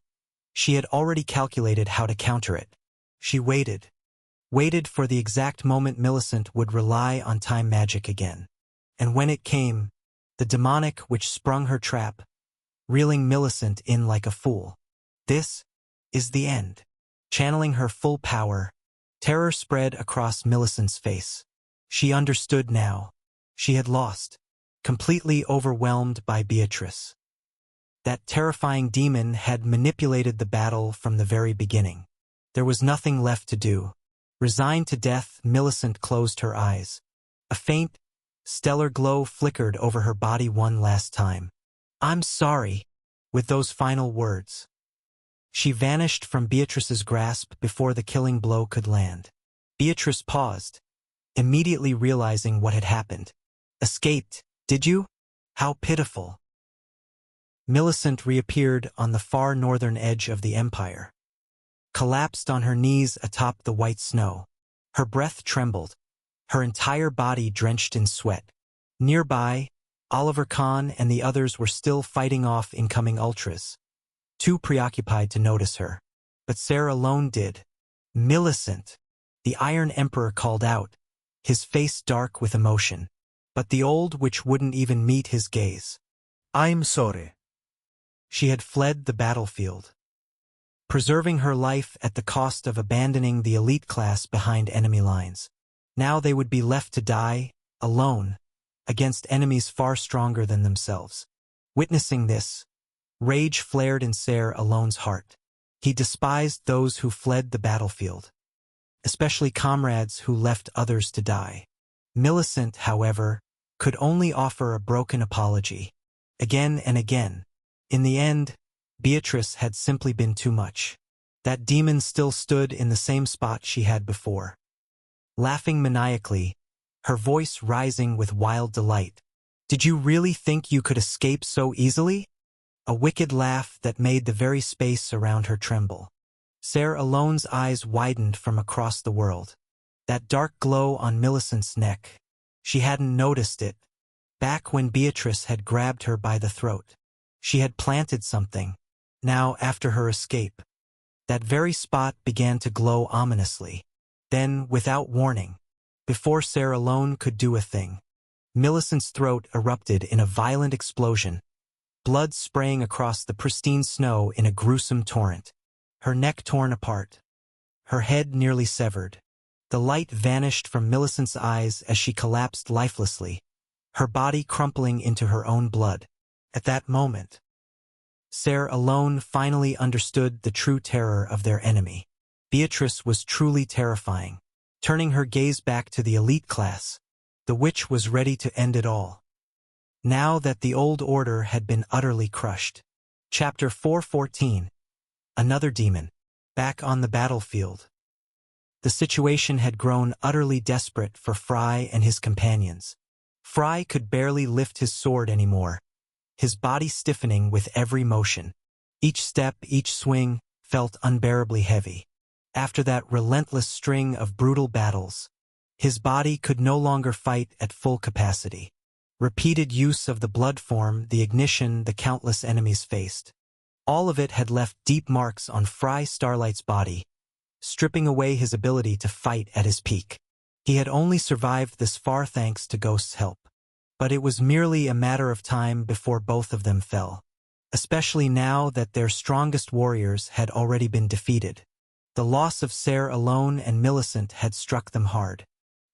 she had already calculated how to counter it. She waited for the exact moment Millicent would rely on time magic again. And when it came, the demonic which sprung her trap, reeling Millicent in like a fool. This is the end. Channeling her full power, terror spread across Millicent's face. She understood now. She had lost, completely overwhelmed by Beatrice. That terrifying demon had manipulated the battle from the very beginning. There was nothing left to do. Resigned to death, Millicent closed her eyes. A faint, stellar glow flickered over her body one last time. I'm sorry. With those final words, she vanished from Beatrice's grasp before the killing blow could land. Beatrice paused, immediately realizing what had happened. Escaped, did you? How pitiful. Millicent reappeared on the far northern edge of the empire, collapsed on her knees atop the white snow. Her breath trembled, her entire body drenched in sweat. Nearby, Oliver Kahn and the others were still fighting off incoming ultras, too preoccupied to notice her. But Sarah alone did. Millicent! The Iron Emperor called out, his face dark with emotion. But the old witch wouldn't even meet his gaze. I'm sorry. She had fled the battlefield, preserving her life at the cost of abandoning the elite class behind enemy lines. Now they would be left to die, alone, against enemies far stronger than themselves. Witnessing this, rage flared in Ser Alone's heart. He despised those who fled the battlefield, especially comrades who left others to die. Millicent, however, could only offer a broken apology. Again and again. In the end, Beatrice had simply been too much. That demon still stood in the same spot she had before, laughing maniacally, her voice rising with wild delight. Did you really think you could escape so easily? A wicked laugh that made the very space around her tremble. Ser Alone's eyes widened from across the world. That dark glow on Millicent's neck. She hadn't noticed it. Back when Beatrice had grabbed her by the throat, she had planted something. Now, after her escape, that very spot began to glow ominously. Then, without warning, before Ser Alone could do a thing, Millicent's throat erupted in a violent explosion, blood spraying across the pristine snow in a gruesome torrent. Her neck torn apart, her head nearly severed. The light vanished from Millicent's eyes as she collapsed lifelessly, her body crumpling into her own blood. At that moment, Ser Alone finally understood the true terror of their enemy. Beatrice was truly terrifying. Turning her gaze back to the elite class, the witch was ready to end it all. Now that the old order had been utterly crushed. Chapter 414. Another demon. Back on the battlefield. The situation had grown utterly desperate for Fry and his companions. Fry could barely lift his sword anymore, his body stiffening with every motion. Each step, each swing, felt unbearably heavy. After that relentless string of brutal battles, his body could no longer fight at full capacity. Repeated use of the blood form, the ignition, the countless enemies faced. All of it had left deep marks on Fry Starlight's body, stripping away his ability to fight at his peak. He had only survived this far thanks to Ghost's help. But it was merely a matter of time before both of them fell, especially now that their strongest warriors had already been defeated. The loss of Ser alone and Millicent had struck them hard.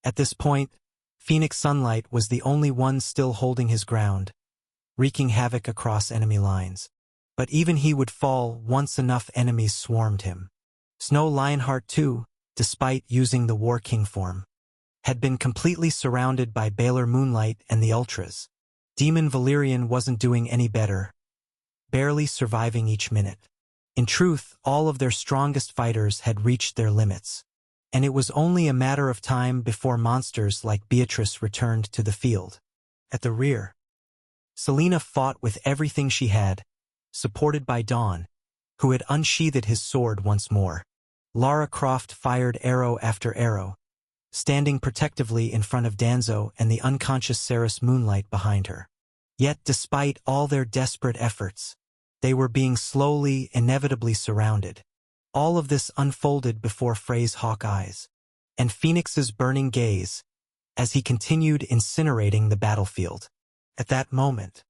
At this point, Phoenix Sunlight was the only one still holding his ground, wreaking havoc across enemy lines. But even he would fall once enough enemies swarmed him. Snow Lionheart too, despite using the War King form, had been completely surrounded by Baylor Moonlight and the Ultras. Demon Valerian wasn't doing any better, barely surviving each minute. In truth, all of their strongest fighters had reached their limits, and it was only a matter of time before monsters like Beatrice returned to the field. At the rear, Selena fought with everything she had, supported by Dawn, who had unsheathed his sword once more. Lara Croft fired arrow after arrow, standing protectively in front of Danzo and the unconscious Ceres Moonlight behind her. Yet despite all their desperate efforts, they were being slowly, inevitably surrounded. All of this unfolded before Frey's hawk eyes, and Phoenix's burning gaze, as he continued incinerating the battlefield. At that moment,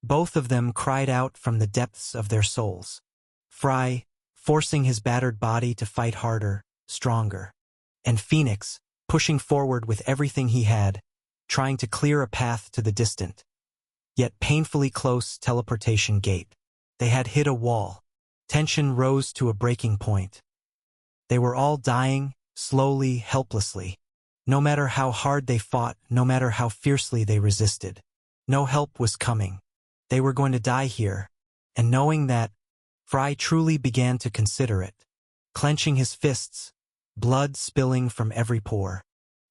both of them cried out from the depths of their souls. Fry, forcing his battered body to fight harder, stronger. And Phoenix, pushing forward with everything he had, trying to clear a path to the distant, yet painfully close teleportation gate. They had hit a wall. Tension rose to a breaking point. They were all dying, slowly, helplessly. No matter how hard they fought, no matter how fiercely they resisted. No help was coming. They were going to die here, and knowing that, Fry truly began to consider it. Clenching his fists, blood spilling from every pore.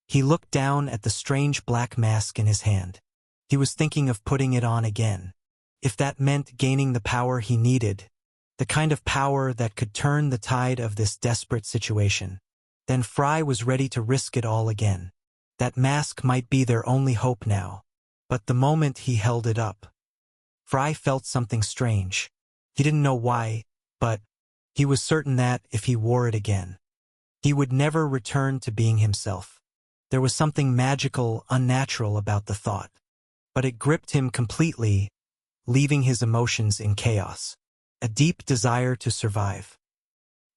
He looked down at the strange black mask in his hand. He was thinking of putting it on again. If that meant gaining the power he needed, the kind of power that could turn the tide of this desperate situation, then Fry was ready to risk it all again. That mask might be their only hope now. But the moment he held it up, Fry felt something strange. He didn't know why, but he was certain that, if he wore it again, he would never return to being himself. There was something magical, unnatural about the thought. But it gripped him completely, leaving his emotions in chaos. A deep desire to survive.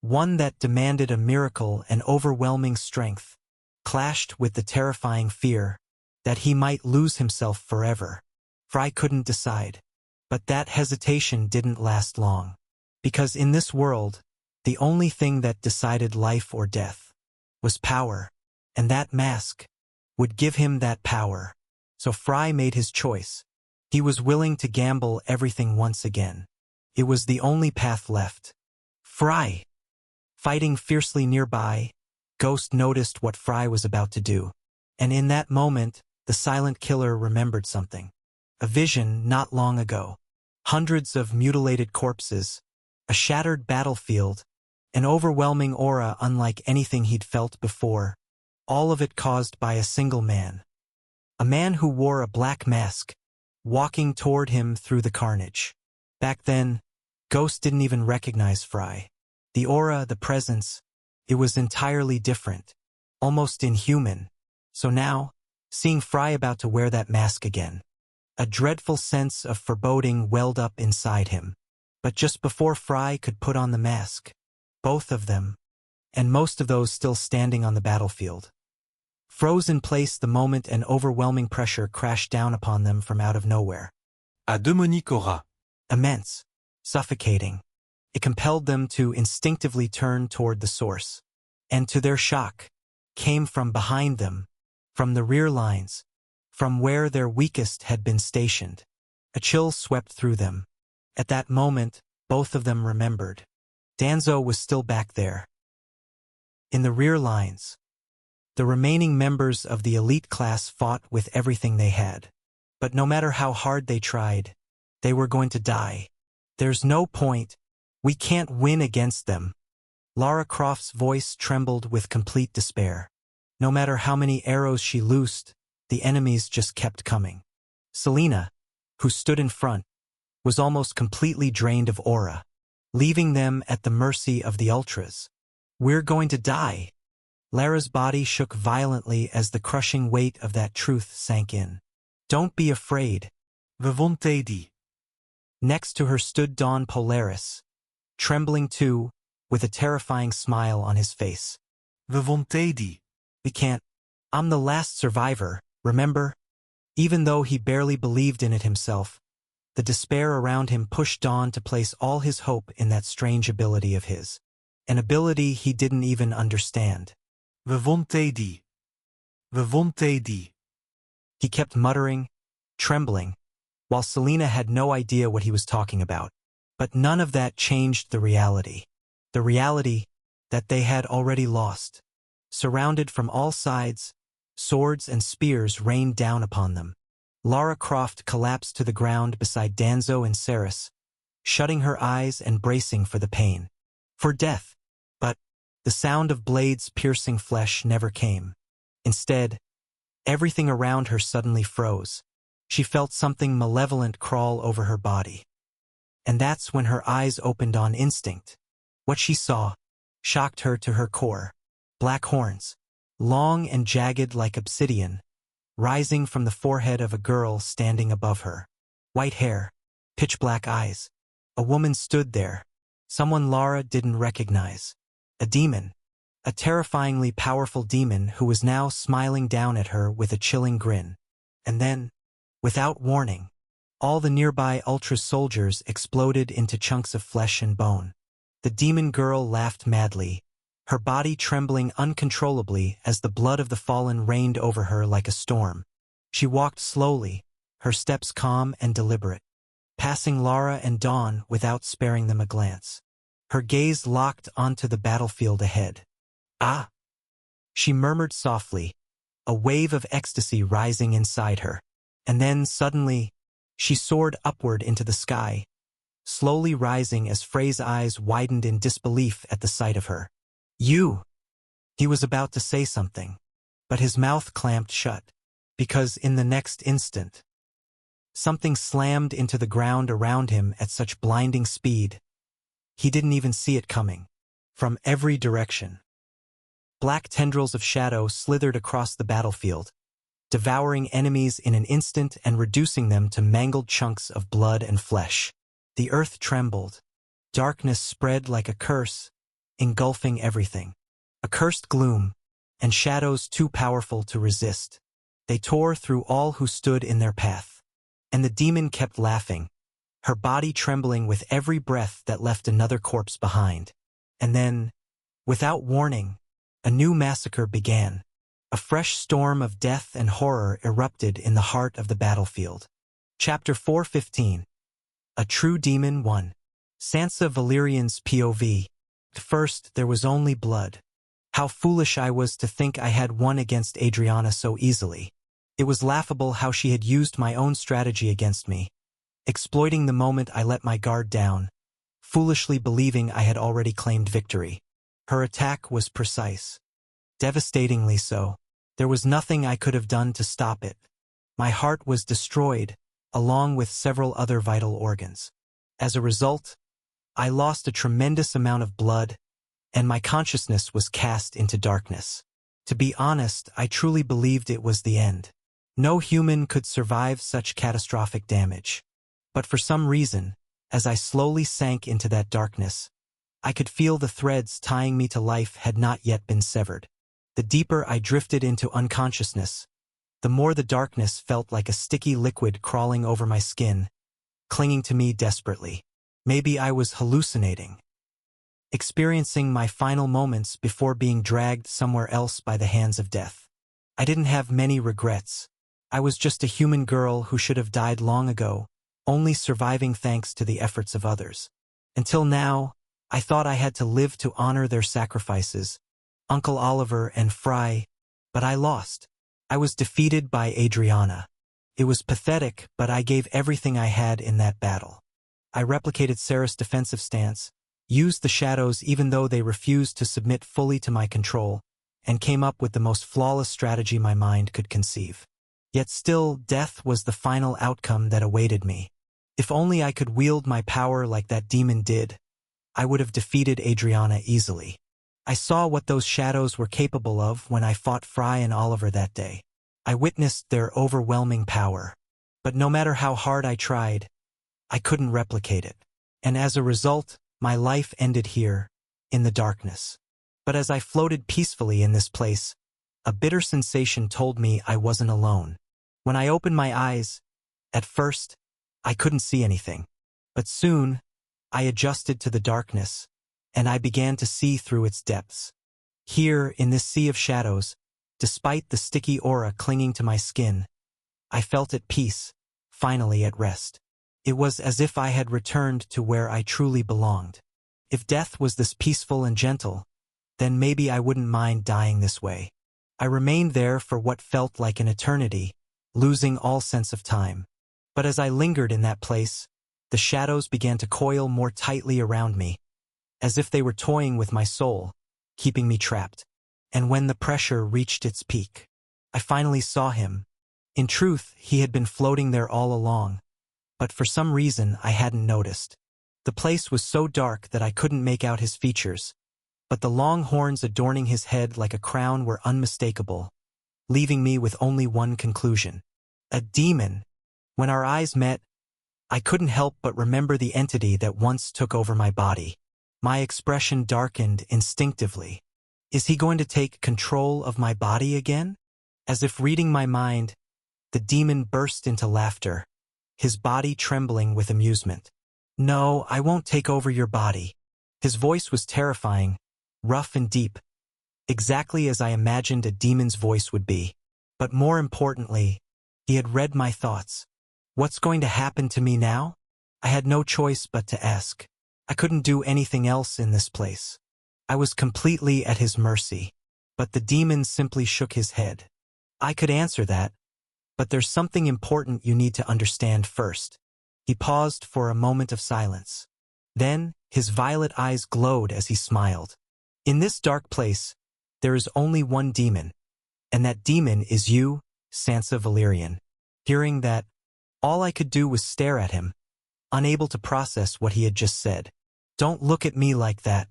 One that demanded a miracle and overwhelming strength, clashed with the terrifying fear that he might lose himself forever. Fry couldn't decide. But that hesitation didn't last long. Because in this world, the only thing that decided life or death was power, and that mask would give him that power. So Fry made his choice. He was willing to gamble everything once again. It was the only path left. Fry! Fighting fiercely nearby, Ghost noticed what Fry was about to do. And in that moment, the silent killer remembered something. A vision not long ago. Hundreds of mutilated corpses, a shattered battlefield, an overwhelming aura unlike anything he'd felt before, all of it caused by a single man. A man who wore a black mask, walking toward him through the carnage. Back then, Ghost didn't even recognize Fry. The aura, the presence, it was entirely different, almost inhuman. So now, seeing Fry about to wear that mask again, a dreadful sense of foreboding welled up inside him. But just before Fry could put on the mask, both of them, and most of those still standing on the battlefield, froze in place the moment an overwhelming pressure crashed down upon them from out of nowhere. A demonic aura. Immense, suffocating, It compelled them to instinctively turn toward the source. And to their shock, came from behind them, from the rear lines, from where their weakest had been stationed. A chill swept through them. At that moment, both of them remembered. Danzo was still back there. In the rear lines, the remaining members of the elite class fought with everything they had. But no matter how hard they tried, they were going to die. There's no point. We can't win against them. Lara Croft's voice trembled with complete despair. No matter how many arrows she loosed, the enemies just kept coming. Selena, who stood in front, was almost completely drained of aura, leaving them at the mercy of the Ultras. We're going to die. Lara's body shook violently as the crushing weight of that truth sank in. Don't be afraid. We won't die. Next to her stood Dawn Polaris, trembling too, with a terrifying smile on his face. We won't die. We can't. I'm the last survivor, remember? Even though he barely believed in it himself, the despair around him pushed Dawn to place all his hope in that strange ability of his. An ability he didn't even understand. We won't die. We won't die. He kept muttering, trembling, while Selena had no idea what he was talking about. But none of that changed the reality. The reality that they had already lost. Surrounded from all sides, swords and spears rained down upon them. Lara Croft collapsed to the ground beside Danzo and Ceres, shutting her eyes and bracing for the pain. For death. But the sound of blades piercing flesh never came. Instead, everything around her suddenly froze. She felt something malevolent crawl over her body. And that's when her eyes opened on instinct. What she saw shocked her to her core. Black horns, long and jagged like obsidian, rising from the forehead of a girl standing above her. White hair, pitch-black eyes. A woman stood there, someone Lara didn't recognize. A demon. A terrifyingly powerful demon who was now smiling down at her with a chilling grin. And then, without warning, all the nearby Ultra soldiers exploded into chunks of flesh and bone. The demon girl laughed madly, her body trembling uncontrollably as the blood of the fallen rained over her like a storm. She walked slowly, her steps calm and deliberate, passing Lara and Dawn without sparing them a glance. Her gaze locked onto the battlefield ahead. Ah! She murmured softly, a wave of ecstasy rising inside her. And then, suddenly, she soared upward into the sky, slowly rising as Frey's eyes widened in disbelief at the sight of her. You! He was about to say something, but his mouth clamped shut, because in the next instant, something slammed into the ground around him at such blinding speed, he didn't even see it coming. From every direction, black tendrils of shadow slithered across the battlefield, devouring enemies in an instant and reducing them to mangled chunks of blood and flesh. The earth trembled. Darkness spread like a curse, engulfing everything. A cursed gloom, and shadows too powerful to resist. They tore through all who stood in their path. And the demon kept laughing, her body trembling with every breath that left another corpse behind. And then, without warning, a new massacre began. A fresh storm of death and horror erupted in the heart of the battlefield. Chapter 4:15. A True Demon 1. Sansa Valerian's POV. First, there was only blood. How foolish I was to think I had won against Adriana so easily. It was laughable how she had used my own strategy against me, exploiting the moment I let my guard down, foolishly believing I had already claimed victory. Her attack was precise. Devastatingly so. There was nothing I could have done to stop it. My heart was destroyed, along with several other vital organs. As a result, I lost a tremendous amount of blood, and my consciousness was cast into darkness. To be honest, I truly believed it was the end. No human could survive such catastrophic damage. But for some reason, as I slowly sank into that darkness, I could feel the threads tying me to life had not yet been severed. The deeper I drifted into unconsciousness, the more the darkness felt like a sticky liquid crawling over my skin, clinging to me desperately. Maybe I was hallucinating, experiencing my final moments before being dragged somewhere else by the hands of death. I didn't have many regrets. I was just a human girl who should have died long ago, only surviving thanks to the efforts of others. Until now, I thought I had to live to honor their sacrifices, Uncle Oliver and Fry, but I lost. I was defeated by Adriana. It was pathetic, but I gave everything I had in that battle. I replicated Sarah's defensive stance, used the shadows even though they refused to submit fully to my control, and came up with the most flawless strategy my mind could conceive. Yet still, death was the final outcome that awaited me. If only I could wield my power like that demon did, I would have defeated Adriana easily. I saw what those shadows were capable of when I fought Fry and Oliver that day. I witnessed their overwhelming power. But no matter how hard I tried, I couldn't replicate it. And as a result, my life ended here, in the darkness. But as I floated peacefully in this place, a bitter sensation told me I wasn't alone. When I opened my eyes, at first, I couldn't see anything. But soon, I adjusted to the darkness, and I began to see through its depths. Here, in this sea of shadows, despite the sticky aura clinging to my skin, I felt at peace, finally at rest. It was as if I had returned to where I truly belonged. If death was this peaceful and gentle, then maybe I wouldn't mind dying this way. I remained there for what felt like an eternity, losing all sense of time. But as I lingered in that place, the shadows began to coil more tightly around me, as if they were toying with my soul, keeping me trapped. And when the pressure reached its peak, I finally saw him. In truth, he had been floating there all along, but for some reason I hadn't noticed. The place was so dark that I couldn't make out his features, but the long horns adorning his head like a crown were unmistakable, leaving me with only one conclusion. A demon. When our eyes met, I couldn't help but remember the entity that once took over my body. My expression darkened instinctively. Is he going to take control of my body again? As if reading my mind, the demon burst into laughter, his body trembling with amusement. No, I won't take over your body. His voice was terrifying, rough and deep, exactly as I imagined a demon's voice would be. But more importantly, he had read my thoughts. What's going to happen to me now? I had no choice but to ask. I couldn't do anything else in this place. I was completely at his mercy. But the demon simply shook his head. I could answer that, but there's something important you need to understand first. He paused for a moment of silence. Then, his violet eyes glowed as he smiled. In this dark place, there is only one demon, and that demon is you, Sansa Valerian. Hearing that, all I could do was stare at him, unable to process what he had just said. Don't look at me like that.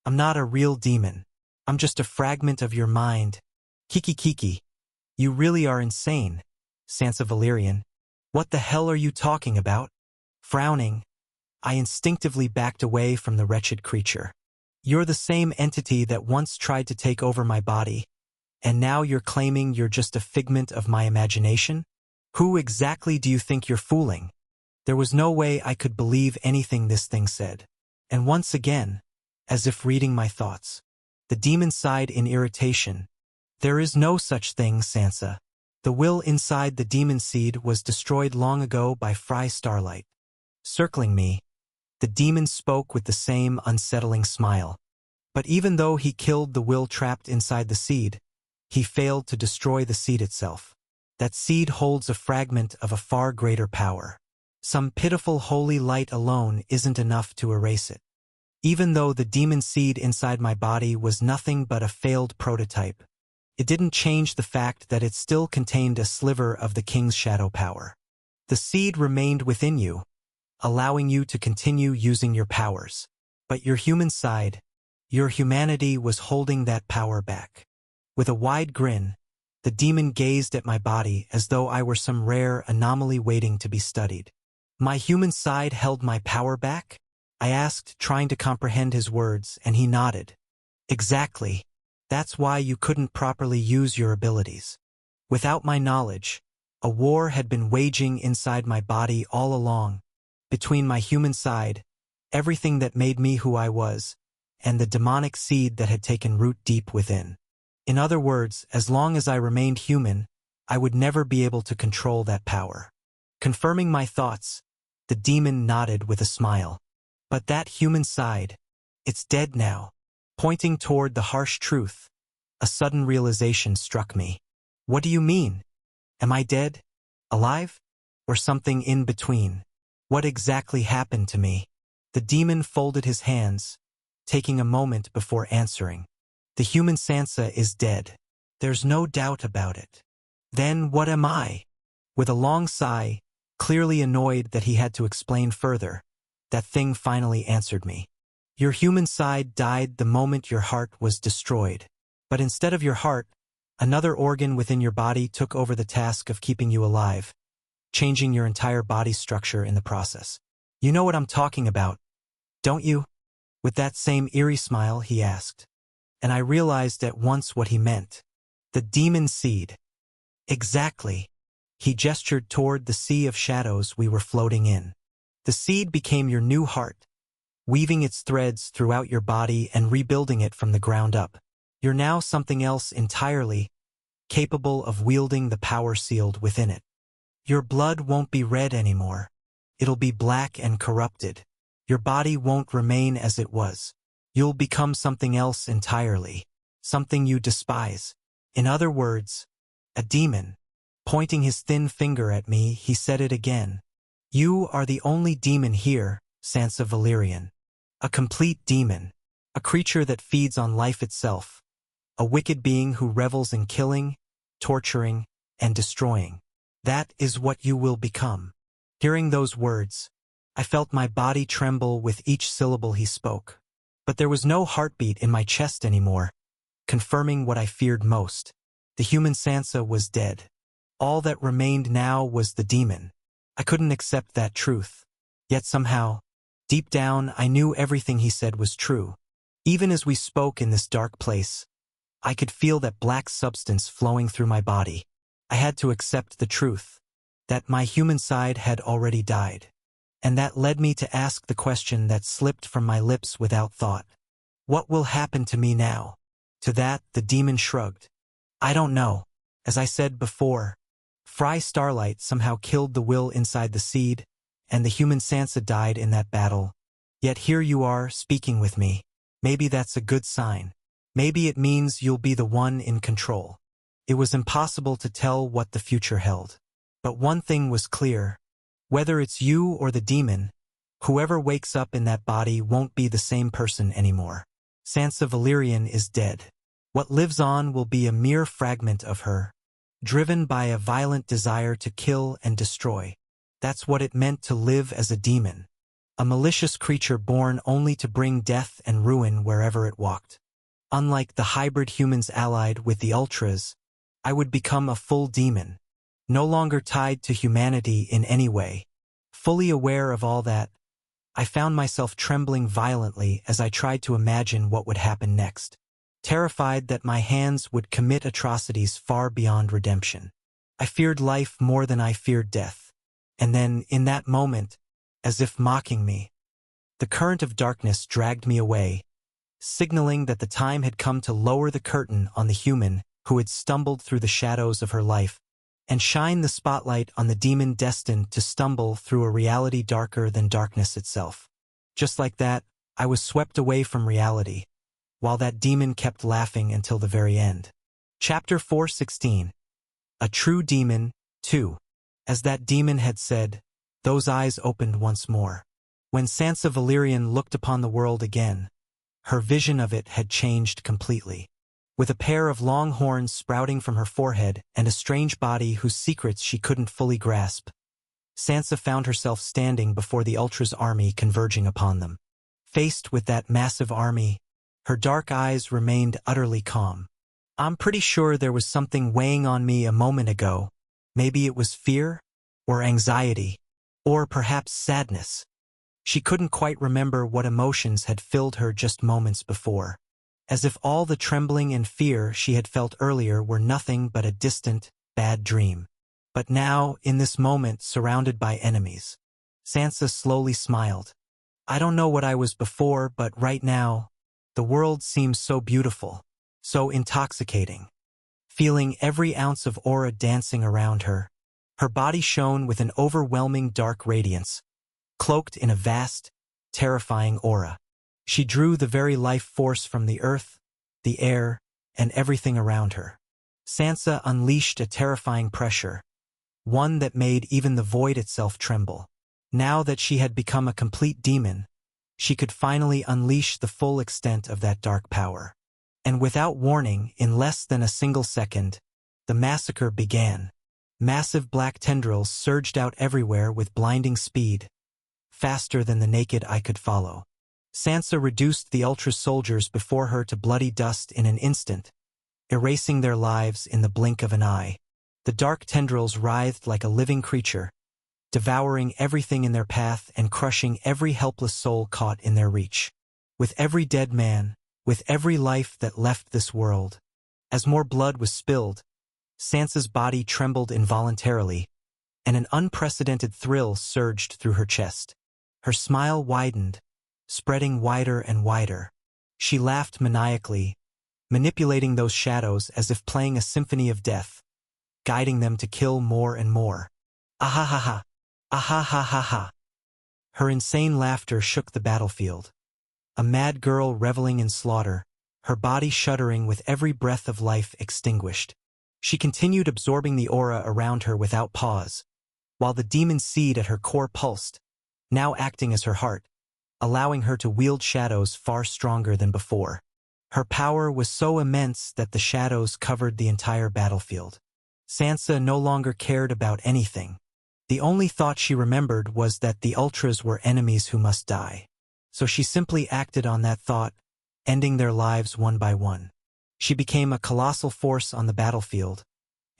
I'm not a real demon. I'm just a fragment of your mind. Kiki. You really are insane, Sansa Valerian. What the hell are you talking about? Frowning, I instinctively backed away from the wretched creature. You're the same entity that once tried to take over my body, and now you're claiming you're just a figment of my imagination? Who exactly do you think you're fooling? There was no way I could believe anything this thing said. And once again, as if reading my thoughts, the demon sighed in irritation. There is no such thing, Sansa. The will inside the demon seed was destroyed long ago by Fry Starlight. Circling me, the demon spoke with the same unsettling smile. But even though he killed the will trapped inside the seed, he failed to destroy the seed itself. That seed holds a fragment of a far greater power. Some pitiful holy light alone isn't enough to erase it. Even though the demon seed inside my body was nothing but a failed prototype, it didn't change the fact that it still contained a sliver of the king's shadow power. The seed remained within you, allowing you to continue using your powers. But your human side, your humanity was holding that power back. With a wide grin, the demon gazed at my body as though I were some rare anomaly waiting to be studied. My human side held my power back? I asked, trying to comprehend his words, and he nodded. Exactly. That's why you couldn't properly use your abilities. Without my knowledge, a war had been waging inside my body all along, between my human side, everything that made me who I was, and the demonic seed that had taken root deep within. In other words, as long as I remained human, I would never be able to control that power. Confirming my thoughts, the demon nodded with a smile. But that human side, it's dead now. Pointing toward the harsh truth, a sudden realization struck me. What do you mean? Am I dead? Alive? Or something in between? What exactly happened to me? The demon folded his hands, taking a moment before answering. The human Sansa is dead. There's no doubt about it. Then what am I? With a long sigh, clearly annoyed that he had to explain further, that thing finally answered me. Your human side died the moment your heart was destroyed. But instead of your heart, another organ within your body took over the task of keeping you alive, changing your entire body structure in the process. You know what I'm talking about, don't you? With that same eerie smile, he asked. And I realized at once what he meant. The demon seed. Exactly. He gestured toward the sea of shadows we were floating in. The seed became your new heart, weaving its threads throughout your body and rebuilding it from the ground up. You're now something else entirely, capable of wielding the power sealed within it. Your blood won't be red anymore. It'll be black and corrupted. Your body won't remain as it was. You'll become something else entirely, something you despise. In other words, a demon. Pointing his thin finger at me, he said it again. You are the only demon here, Sansa Valyrian. A complete demon. A creature that feeds on life itself. A wicked being who revels in killing, torturing, and destroying. That is what you will become. Hearing those words, I felt my body tremble with each syllable he spoke. But there was no heartbeat in my chest anymore, confirming what I feared most. The human Sansa was dead. All that remained now was the demon. I couldn't accept that truth. Yet somehow, deep down, I knew everything he said was true. Even as we spoke in this dark place, I could feel that black substance flowing through my body. I had to accept the truth, that my human side had already died. And that led me to ask the question that slipped from my lips without thought. What will happen to me now? To that, the demon shrugged. I don't know. As I said before, Fry Starlight somehow killed the will inside the seed, and the human Sansa died in that battle. Yet here you are, speaking with me. Maybe that's a good sign. Maybe it means you'll be the one in control. It was impossible to tell what the future held. But one thing was clear. Whether it's you or the demon, whoever wakes up in that body won't be the same person anymore. Sansa Valyrian is dead. What lives on will be a mere fragment of her, driven by a violent desire to kill and destroy. That's what it meant to live as a demon. A malicious creature born only to bring death and ruin wherever it walked. Unlike the hybrid humans allied with the Ultras, I would become a full demon, no longer tied to humanity in any way. Fully aware of all that, I found myself trembling violently as I tried to imagine what would happen next, terrified that my hands would commit atrocities far beyond redemption. I feared life more than I feared death. And then, in that moment, as if mocking me, the current of darkness dragged me away, signaling that the time had come to lower the curtain on the human who had stumbled through the shadows of her life, and shine the spotlight on the demon destined to stumble through a reality darker than darkness itself. Just like that, I was swept away from reality, while that demon kept laughing until the very end. Chapter 4:16. A True Demon, 2. As that demon had said, those eyes opened once more. When Sansa Valyrian looked upon the world again, her vision of it had changed completely. With a pair of long horns sprouting from her forehead and a strange body whose secrets she couldn't fully grasp, Sansa found herself standing before the Ultras' army converging upon them. Faced with that massive army, her dark eyes remained utterly calm. I'm pretty sure there was something weighing on me a moment ago. Maybe it was fear, or anxiety, or perhaps sadness. She couldn't quite remember what emotions had filled her just moments before, as if all the trembling and fear she had felt earlier were nothing but a distant, bad dream. But now, in this moment surrounded by enemies, Sansa slowly smiled. I don't know what I was before, but right now, the world seems so beautiful, so intoxicating. Feeling every ounce of aura dancing around her, her body shone with an overwhelming dark radiance, cloaked in a vast, terrifying aura. She drew the very life force from the earth, the air, and everything around her. Sansa unleashed a terrifying pressure, one that made even the void itself tremble. Now that she had become a complete demon, she could finally unleash the full extent of that dark power. And without warning, in less than a single second, the massacre began. Massive black tendrils surged out everywhere with blinding speed, faster than the naked eye could follow. Sansa reduced the Ultra soldiers before her to bloody dust in an instant, erasing their lives in the blink of an eye. The dark tendrils writhed like a living creature, devouring everything in their path and crushing every helpless soul caught in their reach. With every dead man, with every life that left this world, as more blood was spilled, Sansa's body trembled involuntarily, and an unprecedented thrill surged through her chest. Her smile widened, spreading wider and wider. She laughed maniacally, manipulating those shadows as if playing a symphony of death, guiding them to kill more and more. Ah-ha-ha-ha! Ah-ha-ha-ha-ha! Her insane laughter shook the battlefield. A mad girl reveling in slaughter, her body shuddering with every breath of life extinguished. She continued absorbing the aura around her without pause, while the demon seed at her core pulsed, now acting as her heart, allowing her to wield shadows far stronger than before. Her power was so immense that the shadows covered the entire battlefield. Sansa no longer cared about anything. The only thought she remembered was that the Ultras were enemies who must die. So she simply acted on that thought, ending their lives one by one. She became a colossal force on the battlefield,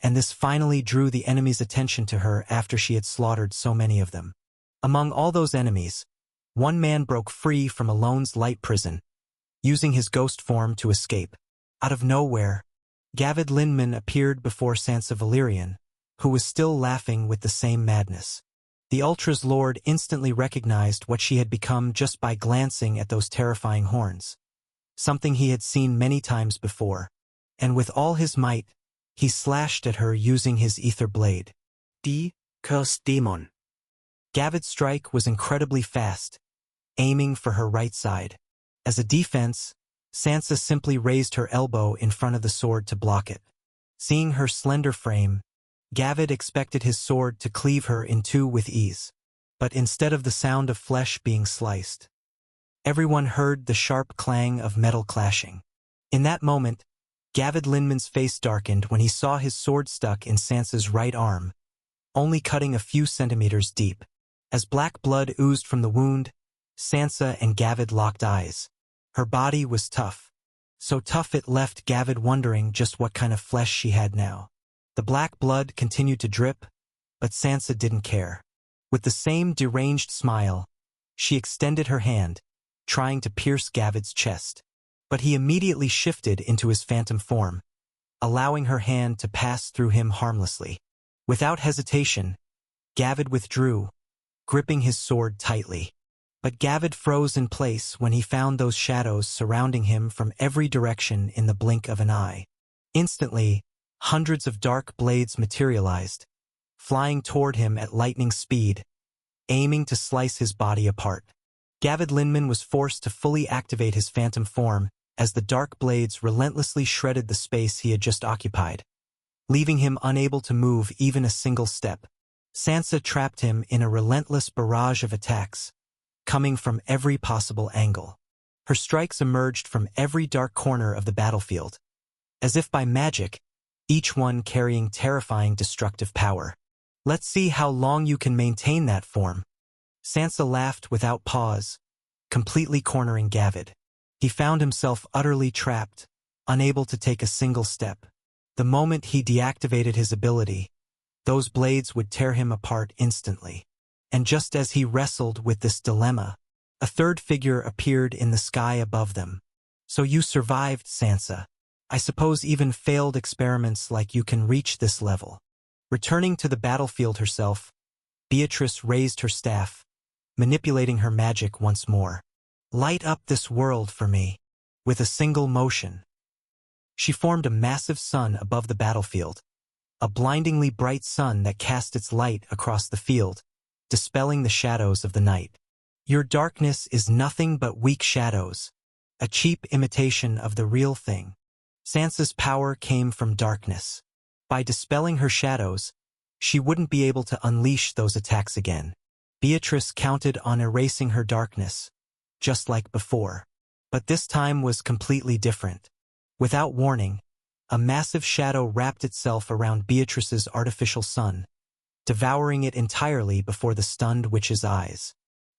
and this finally drew the enemy's attention to her after she had slaughtered so many of them. Among all those enemies, one man broke free from Alone's light prison, using his ghost form to escape. Out of nowhere, Gavid Lindman appeared before Sansa Valyrian, who was still laughing with the same madness. The Ultra's lord instantly recognized what she had become just by glancing at those terrifying horns, something he had seen many times before, and with all his might, he slashed at her using his ether blade. Die cursed demon. Gavid's strike was incredibly fast, aiming for her right side. As a defense, Sansa simply raised her elbow in front of the sword to block it. Seeing her slender frame, Gavid expected his sword to cleave her in two with ease. But instead of the sound of flesh being sliced, everyone heard the sharp clang of metal clashing. In that moment, Gavid Lindman's face darkened when he saw his sword stuck in Sansa's right arm, only cutting a few centimeters deep. As black blood oozed from the wound, Sansa and Gavid locked eyes. Her body was tough, so tough it left Gavid wondering just what kind of flesh she had now. The black blood continued to drip, but Sansa didn't care. With the same deranged smile, she extended her hand, trying to pierce Gavid's chest. But he immediately shifted into his phantom form, allowing her hand to pass through him harmlessly. Without hesitation, Gavid withdrew, gripping his sword tightly. But Gavid froze in place when he found those shadows surrounding him from every direction in the blink of an eye. Instantly, hundreds of dark blades materialized, flying toward him at lightning speed, aiming to slice his body apart. Gavid Lindman was forced to fully activate his phantom form as the dark blades relentlessly shredded the space he had just occupied, leaving him unable to move even a single step. Sansa trapped him in a relentless barrage of attacks, coming from every possible angle. Her strikes emerged from every dark corner of the battlefield, as if by magic, each one carrying terrifying destructive power. Let's see how long you can maintain that form. Sansa laughed without pause, completely cornering Gavid. He found himself utterly trapped, unable to take a single step. The moment he deactivated his ability, those blades would tear him apart instantly. And just as he wrestled with this dilemma, a third figure appeared in the sky above them. So you survived, Sansa. I suppose even failed experiments like you can reach this level. Returning to the battlefield herself, Beatrice raised her staff, manipulating her magic once more. Light up this world for me. With a single motion, she formed a massive sun above the battlefield, a blindingly bright sun that cast its light across the field, dispelling the shadows of the night. Your darkness is nothing but weak shadows, a cheap imitation of the real thing. Sansa's power came from darkness. By dispelling her shadows, she wouldn't be able to unleash those attacks again. Beatrice counted on erasing her darkness, just like before. But this time was completely different. Without warning, a massive shadow wrapped itself around Beatrice's artificial sun, devouring it entirely before the stunned witch's eyes.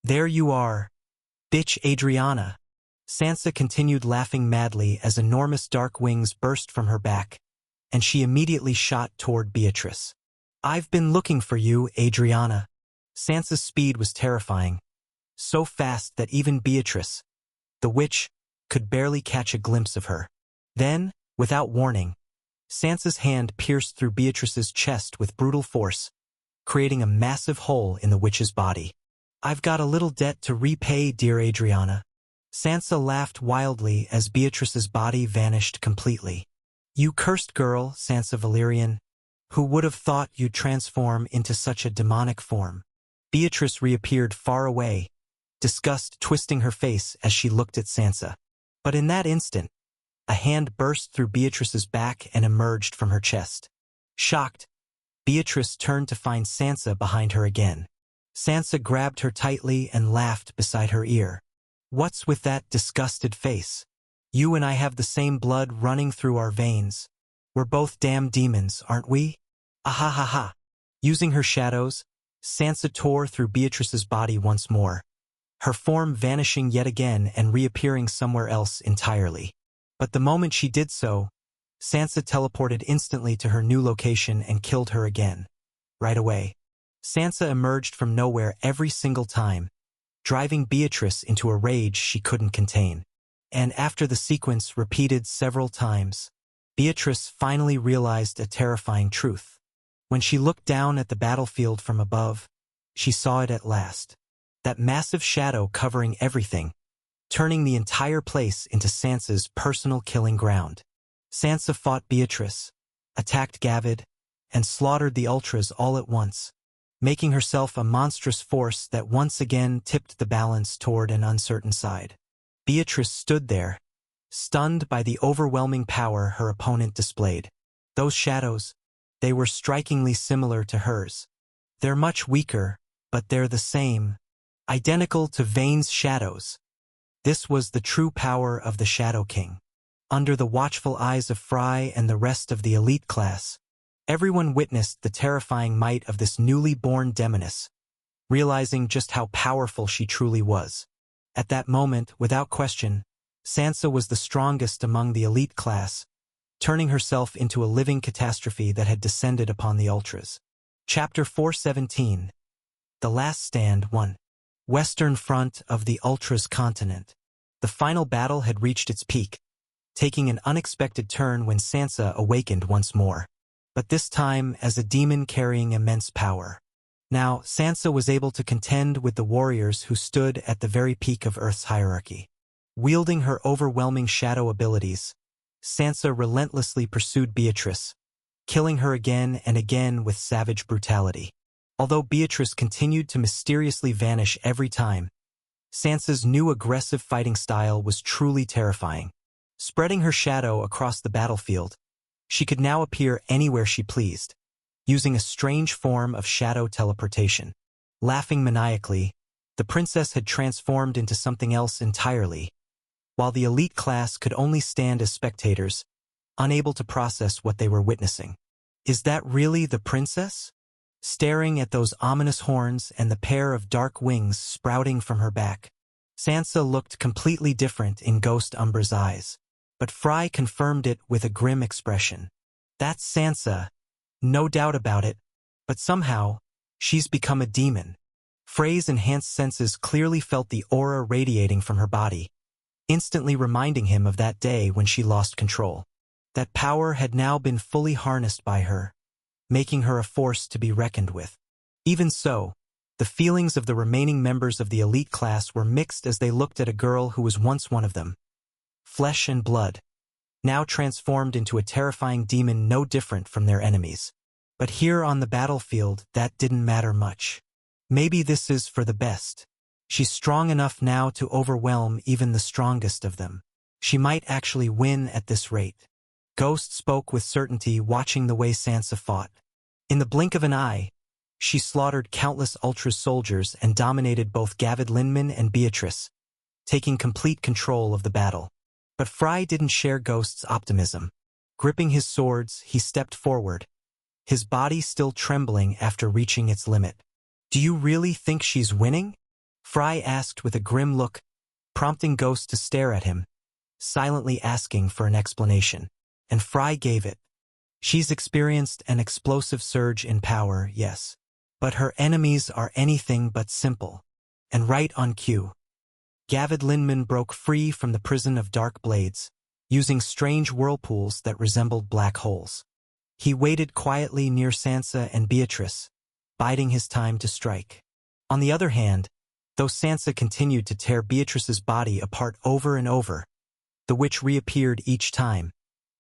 There you are, bitch Adriana. Sansa continued laughing madly as enormous dark wings burst from her back, and she immediately shot toward Beatrice. I've been looking for you, Adriana. Sansa's speed was terrifying, so fast that even Beatrice, the witch, could barely catch a glimpse of her. Then, without warning, Sansa's hand pierced through Beatrice's chest with brutal force, creating a massive hole in the witch's body. I've got a little debt to repay, dear Adriana. Sansa laughed wildly as Beatrice's body vanished completely. You cursed girl, Sansa Valyrian. Who would have thought you'd transform into such a demonic form? Beatrice reappeared far away, disgust twisting her face as she looked at Sansa. But in that instant, a hand burst through Beatrice's back and emerged from her chest. Shocked, Beatrice turned to find Sansa behind her again. Sansa grabbed her tightly and laughed beside her ear. What's with that disgusted face? You and I have the same blood running through our veins. We're both damn demons, aren't we? Ahahaha. Using her shadows, Sansa tore through Beatrice's body once more, her form vanishing yet again and reappearing somewhere else entirely. But the moment she did so, Sansa teleported instantly to her new location and killed her again. Right away. Sansa emerged from nowhere every single time, driving Beatrice into a rage she couldn't contain. And after the sequence repeated several times, Beatrice finally realized a terrifying truth. When she looked down at the battlefield from above, she saw it at last. That massive shadow covering everything, turning the entire place into Sansa's personal killing ground. Sansa fought Beatrice, attacked Gavid, and slaughtered the Ultras all at once, making herself a monstrous force that once again tipped the balance toward an uncertain side. Beatrice stood there, stunned by the overwhelming power her opponent displayed. Those shadows, they were strikingly similar to hers. They're much weaker, but they're the same, identical to Vayne's shadows. This was the true power of the Shadow King. Under the watchful eyes of Fry and the rest of the elite class, everyone witnessed the terrifying might of this newly born demoness, realizing just how powerful she truly was. At that moment, without question, Sansa was the strongest among the elite class, turning herself into a living catastrophe that had descended upon the Ultras. Chapter 417. The Last Stand 1. Western Front of the Ultras continent. The final battle had reached its peak, taking an unexpected turn when Sansa awakened once more, but this time as a demon carrying immense power. Now, Sansa was able to contend with the warriors who stood at the very peak of Earth's hierarchy. Wielding her overwhelming shadow abilities, Sansa relentlessly pursued Beatrice, killing her again and again with savage brutality. Although Beatrice continued to mysteriously vanish every time, Sansa's new aggressive fighting style was truly terrifying. Spreading her shadow across the battlefield, she could now appear anywhere she pleased, using a strange form of shadow teleportation. Laughing maniacally, the princess had transformed into something else entirely, while the elite class could only stand as spectators, unable to process what they were witnessing. Is that really the princess? Staring at those ominous horns and the pair of dark wings sprouting from her back, Sansa looked completely different in Ghost Umbra's eyes. But Fry confirmed it with a grim expression. That's Sansa, no doubt about it, but somehow, she's become a demon. Frey's enhanced senses clearly felt the aura radiating from her body, instantly reminding him of that day when she lost control. That power had now been fully harnessed by her, making her a force to be reckoned with. Even so, The feelings of the remaining members of the elite class were mixed as they looked at a girl who was once one of them. Flesh and blood, now transformed into a terrifying demon no different from their enemies. But here on the battlefield, that didn't matter much. Maybe this is for the best. She's strong enough now to overwhelm even the strongest of them. She might actually win at this rate. Ghost spoke with certainty, watching the way Sansa fought. In the blink of an eye, she slaughtered countless Ultra soldiers and dominated both Gavid Linman and Beatrice, taking complete control of the battle. But Fry didn't share Ghost's optimism. Gripping his swords, he stepped forward, his body still trembling after reaching its limit. "Do you really think she's winning?" Fry asked with a grim look, prompting Ghost to stare at him, silently asking for an explanation. And Fry gave it. "She's experienced an explosive surge in power, yes. But her enemies are anything but simple." And right on cue, Gavid Linman broke free from the prison of dark blades, using strange whirlpools that resembled black holes. He waited quietly near Sansa and Beatrice, biding his time to strike. On the other hand, though Sansa continued to tear Beatrice's body apart over and over, the witch reappeared each time,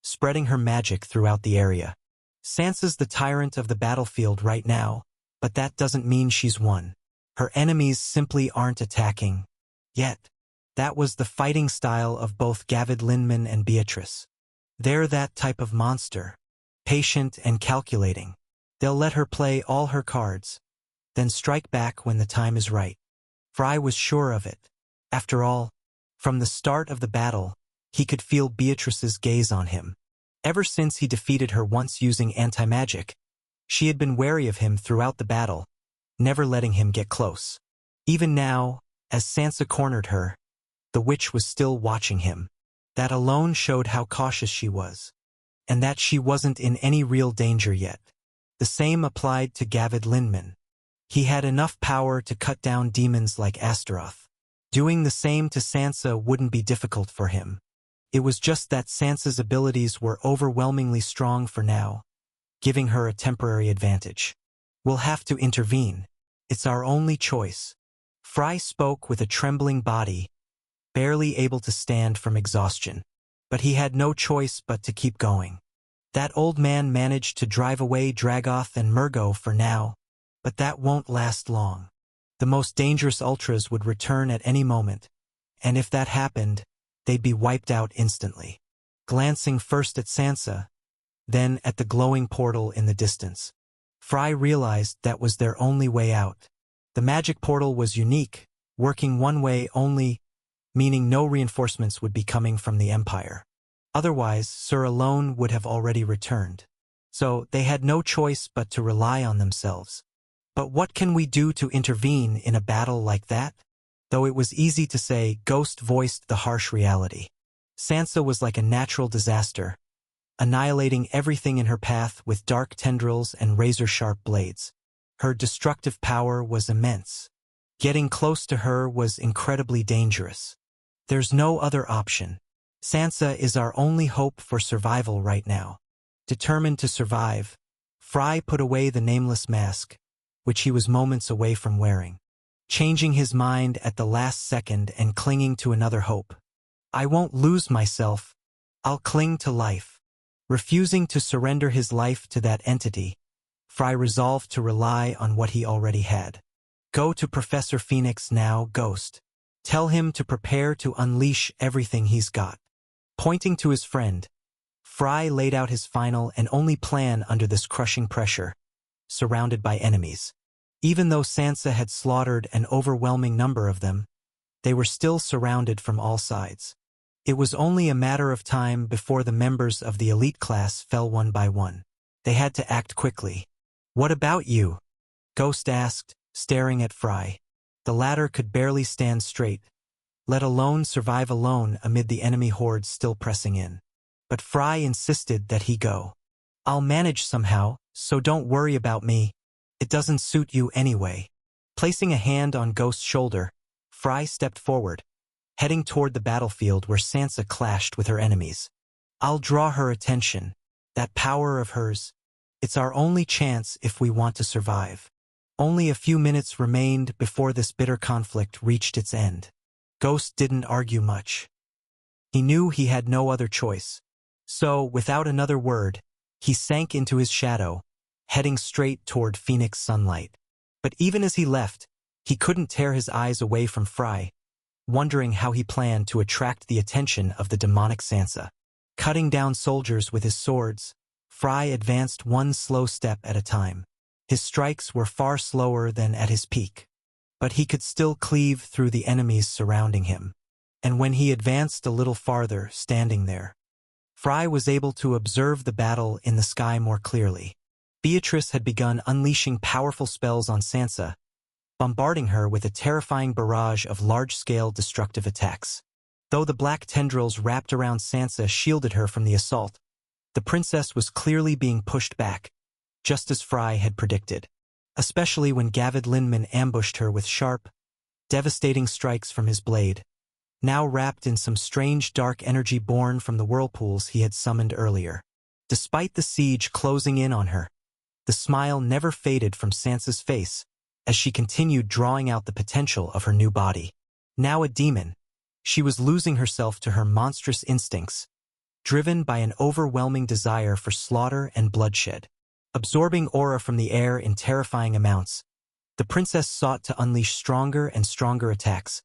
spreading her magic throughout the area. Sansa's the tyrant of the battlefield right now, but that doesn't mean she's won. Her enemies simply aren't attacking yet. That was the fighting style of both Gavid Linman and Beatrice. They're that type of monster, patient and calculating. They'll let her play all her cards, then strike back when the time is right. Fry was sure of it. After all, from the start of the battle, he could feel Beatrice's gaze on him. Ever since he defeated her once using anti-magic, she had been wary of him throughout the battle, never letting him get close. Even now, as Sansa cornered her, the witch was still watching him. That alone showed how cautious she was, and that she wasn't in any real danger yet. The same applied to Gavid Linman. He had enough power to cut down demons like Astaroth. Doing the same to Sansa wouldn't be difficult for him. It was just that Sansa's abilities were overwhelmingly strong for now, giving her a temporary advantage. "We'll have to intervene. It's our only choice." Fry spoke with a trembling body, barely able to stand from exhaustion. But he had no choice but to keep going. That old man managed to drive away Dragoth and Murgo for now, but that won't last long. The most dangerous Ultras would return at any moment, and if that happened, they'd be wiped out instantly. Glancing first at Sansa, then at the glowing portal in the distance, Fry realized that was their only way out. The magic portal was unique, working one way only, meaning no reinforcements would be coming from the Empire. Otherwise, Sir alone would have already returned. So they had no choice but to rely on themselves. But what can we do to intervene in a battle like that? Though it was easy to say, Ghost voiced the harsh reality. Sansa was like a natural disaster, annihilating everything in her path with dark tendrils and razor-sharp blades. Her destructive power was immense. Getting close to her was incredibly dangerous. There's no other option. Sansa is our only hope for survival right now. Determined to survive, Fry put away the nameless mask, which he was moments away from wearing, changing his mind at the last second and clinging to another hope. "I won't lose myself. I'll cling to life." Refusing to surrender his life to that entity, Fry resolved to rely on what he already had. "Go to Professor Phoenix now, Ghost. Tell him to prepare to unleash everything he's got." Pointing to his friend, Fry laid out his final and only plan under this crushing pressure, surrounded by enemies. Even though Sansa had slaughtered an overwhelming number of them, they were still surrounded from all sides. It was only a matter of time before the members of the elite class fell one by one. They had to act quickly. "What about you?" Ghost asked, staring at Fry. The latter could barely stand straight, let alone survive alone amid the enemy hordes still pressing in. But Fry insisted that he go. "I'll manage somehow, so don't worry about me. It doesn't suit you anyway." Placing a hand on Ghost's shoulder, Fry stepped forward, heading toward the battlefield where Sansa clashed with her enemies. "I'll draw her attention. That power of hers. It's our only chance if we want to survive." Only a few minutes remained before this bitter conflict reached its end. Ghost didn't argue much. He knew he had no other choice. So, without another word, he sank into his shadow, heading straight toward Phoenix sunlight. But even as he left, he couldn't tear his eyes away from Fry, wondering how he planned to attract the attention of the demonic Sansa. Cutting down soldiers with his swords, Fry advanced one slow step at a time. His strikes were far slower than at his peak, but he could still cleave through the enemies surrounding him. And when he advanced a little farther, standing there, Fry was able to observe the battle in the sky more clearly. Beatrice had begun unleashing powerful spells on Sansa, bombarding her with a terrifying barrage of large-scale destructive attacks. Though the black tendrils wrapped around Sansa shielded her from the assault, the princess was clearly being pushed back, just as Fry had predicted, especially when Gavid Linman ambushed her with sharp, devastating strikes from his blade, now wrapped in some strange dark energy born from the whirlpools he had summoned earlier. Despite the siege closing in on her, the smile never faded from Sansa's face as she continued drawing out the potential of her new body. Now a demon, she was losing herself to her monstrous instincts, driven by an overwhelming desire for slaughter and bloodshed. Absorbing aura from the air in terrifying amounts, the princess sought to unleash stronger and stronger attacks,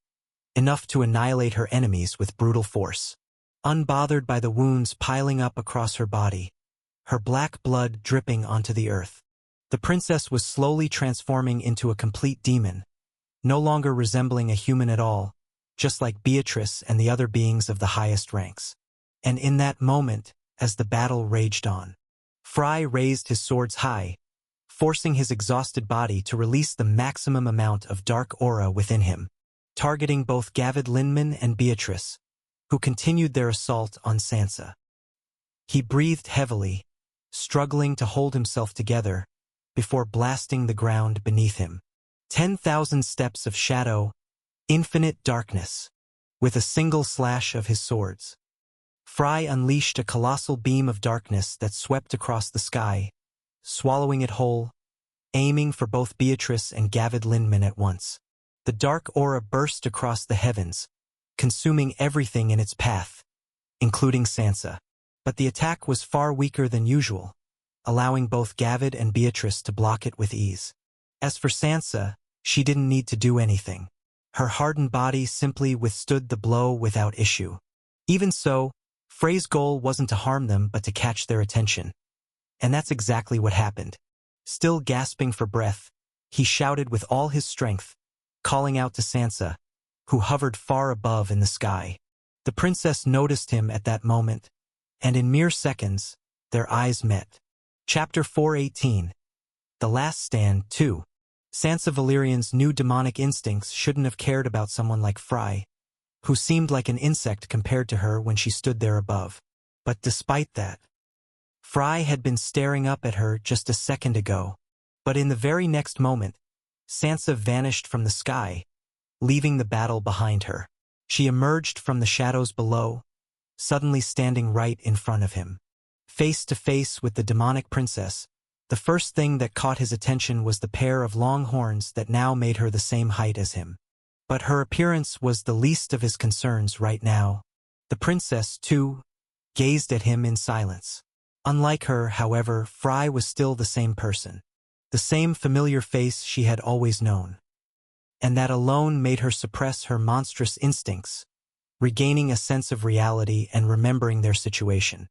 enough to annihilate her enemies with brutal force. Unbothered by the wounds piling up across her body, her black blood dripping onto the earth, the princess was slowly transforming into a complete demon, no longer resembling a human at all, just like Beatrice and the other beings of the highest ranks. And in that moment, as the battle raged on, Fry raised his swords high, forcing his exhausted body to release the maximum amount of dark aura within him, targeting both Gavid Linman and Beatrice, who continued their assault on Sansa. He breathed heavily, struggling to hold himself together, before blasting the ground beneath him. 10,000 steps of shadow, infinite darkness. With a single slash of his swords, Fry unleashed a colossal beam of darkness that swept across the sky, swallowing it whole, aiming for both Beatrice and Gavid Linman at once. The dark aura burst across the heavens, consuming everything in its path, including Sansa. But the attack was far weaker than usual, allowing both Gavid and Beatrice to block it with ease. As for Sansa, she didn't need to do anything. Her hardened body simply withstood the blow without issue. Even so, Frey's goal wasn't to harm them but to catch their attention. And that's exactly what happened. Still gasping for breath, he shouted with all his strength, calling out to Sansa, who hovered far above in the sky. The princess noticed him at that moment, and in mere seconds, their eyes met. Chapter 418. The Last Stand 2. Sansa Valerian's new demonic instincts shouldn't have cared about someone like Fry, who seemed like an insect compared to her when she stood there above. But despite that, Fry had been staring up at her just a second ago. But in the very next moment, Sansa vanished from the sky, leaving the battle behind her. She emerged from the shadows below, suddenly standing right in front of him. Face to face with the demonic princess, the first thing that caught his attention was the pair of long horns that now made her the same height as him. But her appearance was the least of his concerns right now. The princess, too, gazed at him in silence. Unlike her, however, Fry was still the same person. The same familiar face she had always known. And that alone made her suppress her monstrous instincts, regaining a sense of reality and remembering their situation.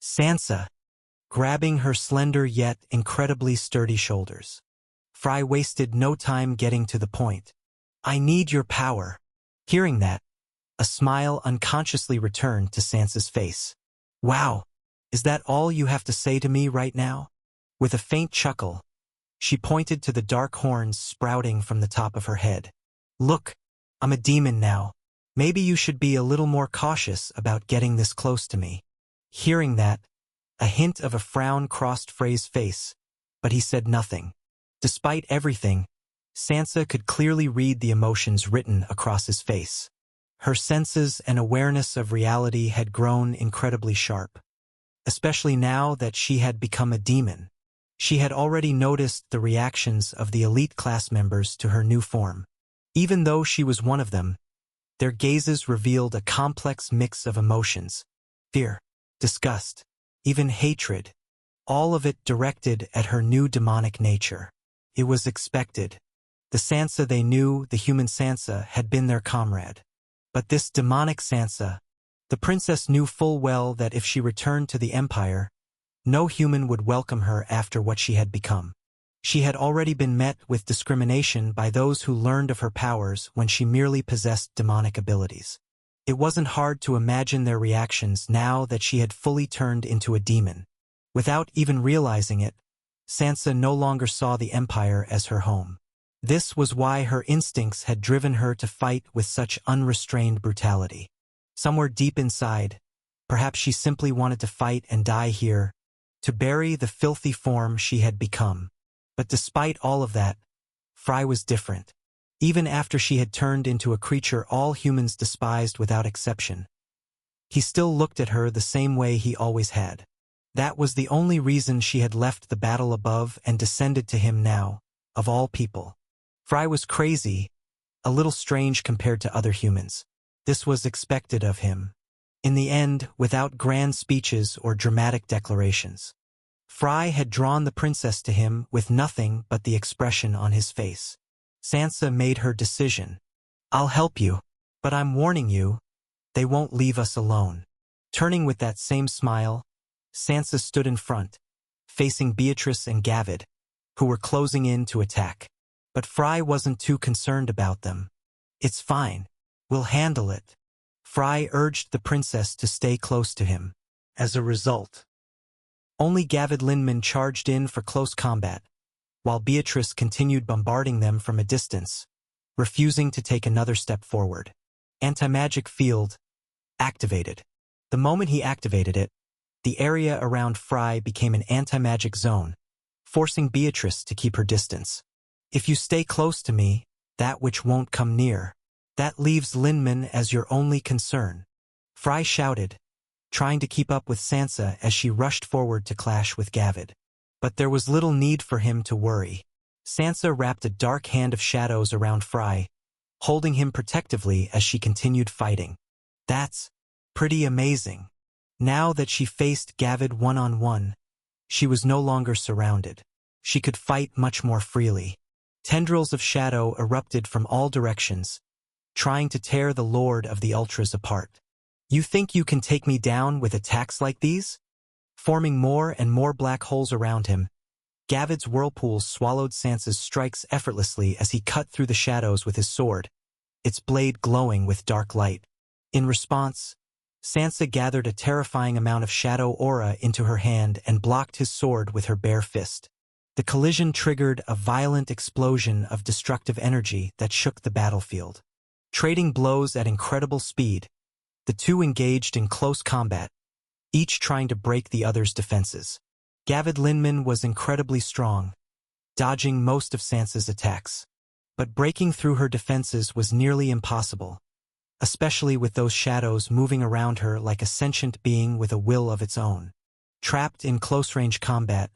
Sansa, grabbing her slender yet incredibly sturdy shoulders. Fry wasted no time getting to the point. "I need your power." Hearing that, a smile unconsciously returned to Sansa's face. "Wow, is that all you have to say to me right now?" With a faint chuckle, she pointed to the dark horns sprouting from the top of her head. "Look, I'm a demon now. Maybe you should be a little more cautious about getting this close to me." Hearing that, a hint of a frown crossed Frey's face, but he said nothing. Despite everything, Sansa could clearly read the emotions written across his face. Her senses and awareness of reality had grown incredibly sharp, especially now that she had become a demon. She had already noticed the reactions of the elite class members to her new form. Even though she was one of them, their gazes revealed a complex mix of emotions: fear, disgust, even hatred, all of it directed at her new demonic nature. It was expected. The Sansa they knew, the human Sansa, had been their comrade. But this demonic Sansa, the princess knew full well that if she returned to the Empire, no human would welcome her after what she had become. She had already been met with discrimination by those who learned of her powers when she merely possessed demonic abilities. It wasn't hard to imagine their reactions now that she had fully turned into a demon. Without even realizing it, Sansa no longer saw the Empire as her home. This was why her instincts had driven her to fight with such unrestrained brutality. Somewhere deep inside, perhaps she simply wanted to fight and die here, to bury the filthy form she had become. But despite all of that, Fry was different. Even after she had turned into a creature all humans despised without exception, he still looked at her the same way he always had. That was the only reason she had left the battle above and descended to him now, of all people. Fry was crazy, a little strange compared to other humans. This was expected of him. In the end, without grand speeches or dramatic declarations, Fry had drawn the princess to him with nothing but the expression on his face. Sansa made her decision. "I'll help you, but I'm warning you, they won't leave us alone." Turning with that same smile, Sansa stood in front, facing Beatrice and Gavid, who were closing in to attack. But Fry wasn't too concerned about them. "It's fine. We'll handle it." Fry urged the princess to stay close to him. As a result, only Gavid Linman charged in for close combat, while Beatrice continued bombarding them from a distance, refusing to take another step forward. Anti-magic field activated. The moment he activated it, the area around Fry became an anti-magic zone, forcing Beatrice to keep her distance. "If you stay close to me, that which won't come near. That leaves Linman as your only concern," Fry shouted, trying to keep up with Sansa as she rushed forward to clash with Gavid. But there was little need for him to worry. Sansa wrapped a dark hand of shadows around Fry, holding him protectively as she continued fighting. That's pretty amazing. Now that she faced Gavid one-on-one, she was no longer surrounded. She could fight much more freely. Tendrils of shadow erupted from all directions, trying to tear the Lord of the Ultras apart. "You think you can take me down with attacks like these?" Forming more and more black holes around him, Gavid's whirlpools swallowed Sansa's strikes effortlessly as he cut through the shadows with his sword, its blade glowing with dark light. In response, Sansa gathered a terrifying amount of shadow aura into her hand and blocked his sword with her bare fist. The collision triggered a violent explosion of destructive energy that shook the battlefield. Trading blows at incredible speed, the two engaged in close combat, each trying to break the other's defenses. Gavid Linman was incredibly strong, dodging most of Sansa's attacks. But breaking through her defenses was nearly impossible, especially with those shadows moving around her like a sentient being with a will of its own. Trapped in close-range combat,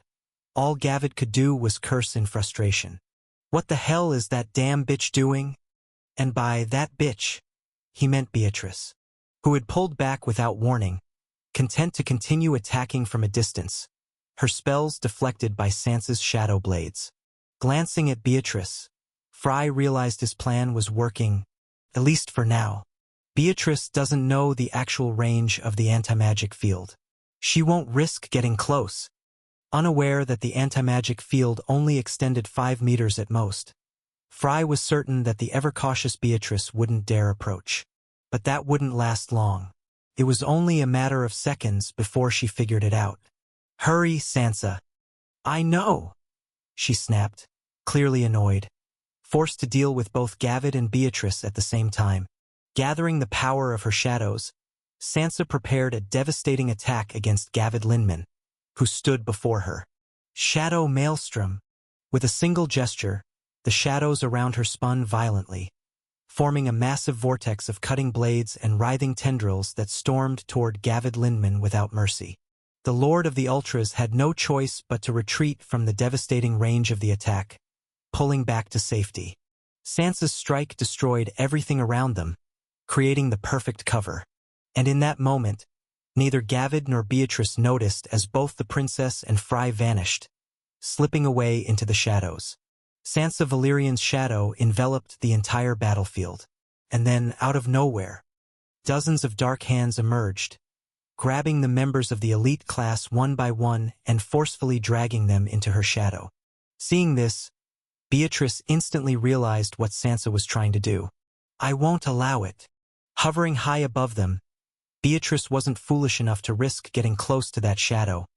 all Gavid could do was curse in frustration. "What the hell is that damn bitch doing?" And by that bitch, he meant Beatrice, who had pulled back without warning, content to continue attacking from a distance, her spells deflected by Sansa's shadow blades. Glancing at Beatrice, Fry realized his plan was working, at least for now. Beatrice doesn't know the actual range of the anti-magic field. She won't risk getting close, unaware that the anti-magic field only extended 5 meters at most. Fry was certain that the ever-cautious Beatrice wouldn't dare approach. But that wouldn't last long. It was only a matter of seconds before she figured it out. "Hurry, Sansa." "I know," she snapped, clearly annoyed, forced to deal with both Gavid and Beatrice at the same time. Gathering the power of her shadows, Sansa prepared a devastating attack against Gavid Linman, who stood before her. Shadow Maelstrom. With a single gesture, the shadows around her spun violently, forming a massive vortex of cutting blades and writhing tendrils that stormed toward Gavid Linman without mercy. The Lord of the Ultras had no choice but to retreat from the devastating range of the attack, pulling back to safety. Sansa's strike destroyed everything around them, creating the perfect cover. And in that moment, neither Gavid nor Beatrice noticed as both the princess and Fry vanished, slipping away into the shadows. Sansa Valerian's shadow enveloped the entire battlefield. And then, out of nowhere, dozens of dark hands emerged, grabbing the members of the elite class one by one and forcefully dragging them into her shadow. Seeing this, Beatrice instantly realized what Sansa was trying to do. "I won't allow it." Hovering high above them, Beatrice wasn't foolish enough to risk getting close to that shadow,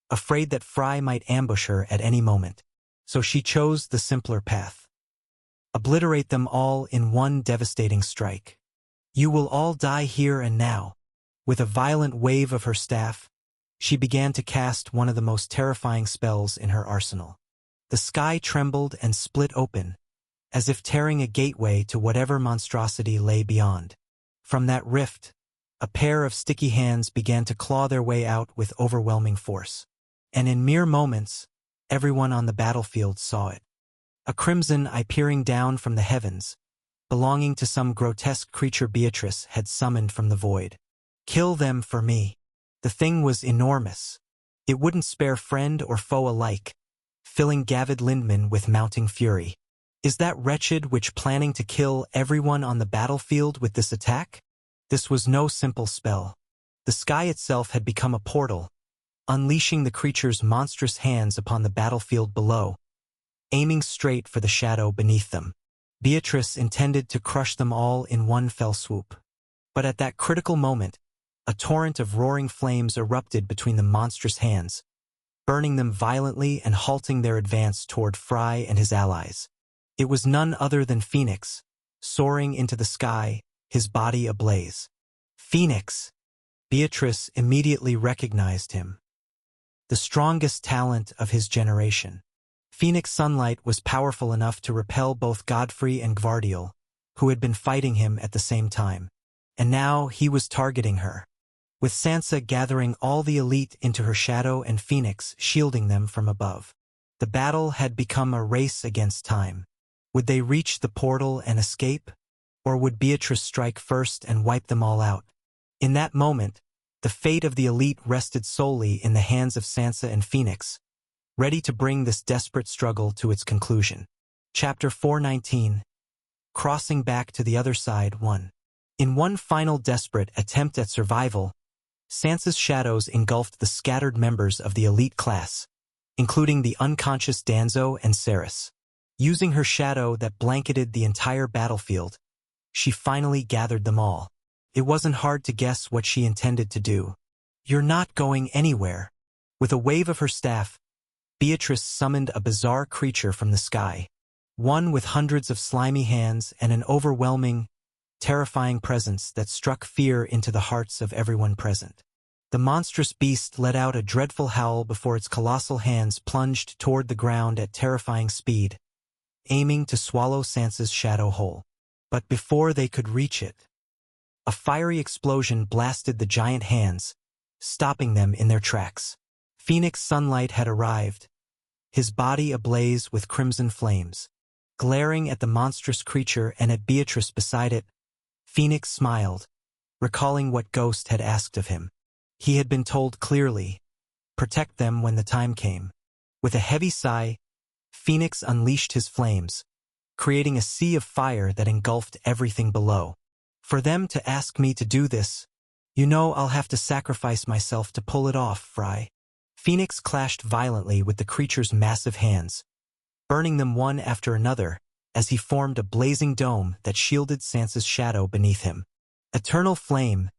afraid that Fry might ambush her at any moment. So she chose the simpler path. Obliterate them all in one devastating strike. "You will all die here and now." With a violent wave of her staff, she began to cast one of the most terrifying spells in her arsenal. The sky trembled and split open, as if tearing a gateway to whatever monstrosity lay beyond. From that rift, a pair of sticky hands began to claw their way out with overwhelming force. And in mere moments, everyone on the battlefield saw it. A crimson eye peering down from the heavens, belonging to some grotesque creature Beatrice had summoned from the void. "Kill them for me." The thing was enormous. It wouldn't spare friend or foe alike, filling Gavid Lindman with mounting fury. Is that wretched witch planning to kill everyone on the battlefield with this attack? This was no simple spell. The sky itself had become a portal, unleashing the creature's monstrous hands upon the battlefield below, aiming straight for the shadow beneath them. Beatrice intended to crush them all in one fell swoop. But at that critical moment, a torrent of roaring flames erupted between the monstrous hands, burning them violently and halting their advance toward Fry and his allies. It was none other than Phoenix, soaring into the sky, his body ablaze. Phoenix! Beatrice immediately recognized him. The strongest talent of his generation. Phoenix sunlight was powerful enough to repel both Godfrey and Gvardiel, who had been fighting him at the same time. And now he was targeting her, with Sansa gathering all the elite into her shadow and Phoenix shielding them from above. The battle had become a race against time. Would they reach the portal and escape? Or would Beatrice strike first and wipe them all out? In that moment, the fate of the elite rested solely in the hands of Sansa and Phoenix, ready to bring this desperate struggle to its conclusion. Chapter 419. Crossing back to the other side 1. In one final desperate attempt at survival, Sansa's shadows engulfed the scattered members of the elite class, including the unconscious Danzo and Cerys. Using her shadow that blanketed the entire battlefield, she finally gathered them all. It wasn't hard to guess what she intended to do. "You're not going anywhere." With a wave of her staff, Beatrice summoned a bizarre creature from the sky, one with hundreds of slimy hands and an overwhelming, terrifying presence that struck fear into the hearts of everyone present. The monstrous beast let out a dreadful howl before its colossal hands plunged toward the ground at terrifying speed, aiming to swallow Sansa's shadow whole. But before they could reach it, a fiery explosion blasted the giant hands, stopping them in their tracks. Phoenix sunlight had arrived, his body ablaze with crimson flames. Glaring at the monstrous creature and at Beatrice beside it, Phoenix smiled, recalling what Ghost had asked of him. He had been told clearly, protect them when the time came. With a heavy sigh, Phoenix unleashed his flames, creating a sea of fire that engulfed everything below. "For them to ask me to do this, you know I'll have to sacrifice myself to pull it off, Fry." Phoenix clashed violently with the creature's massive hands, burning them one after another as he formed a blazing dome that shielded Sansa's shadow beneath him. Eternal Flame,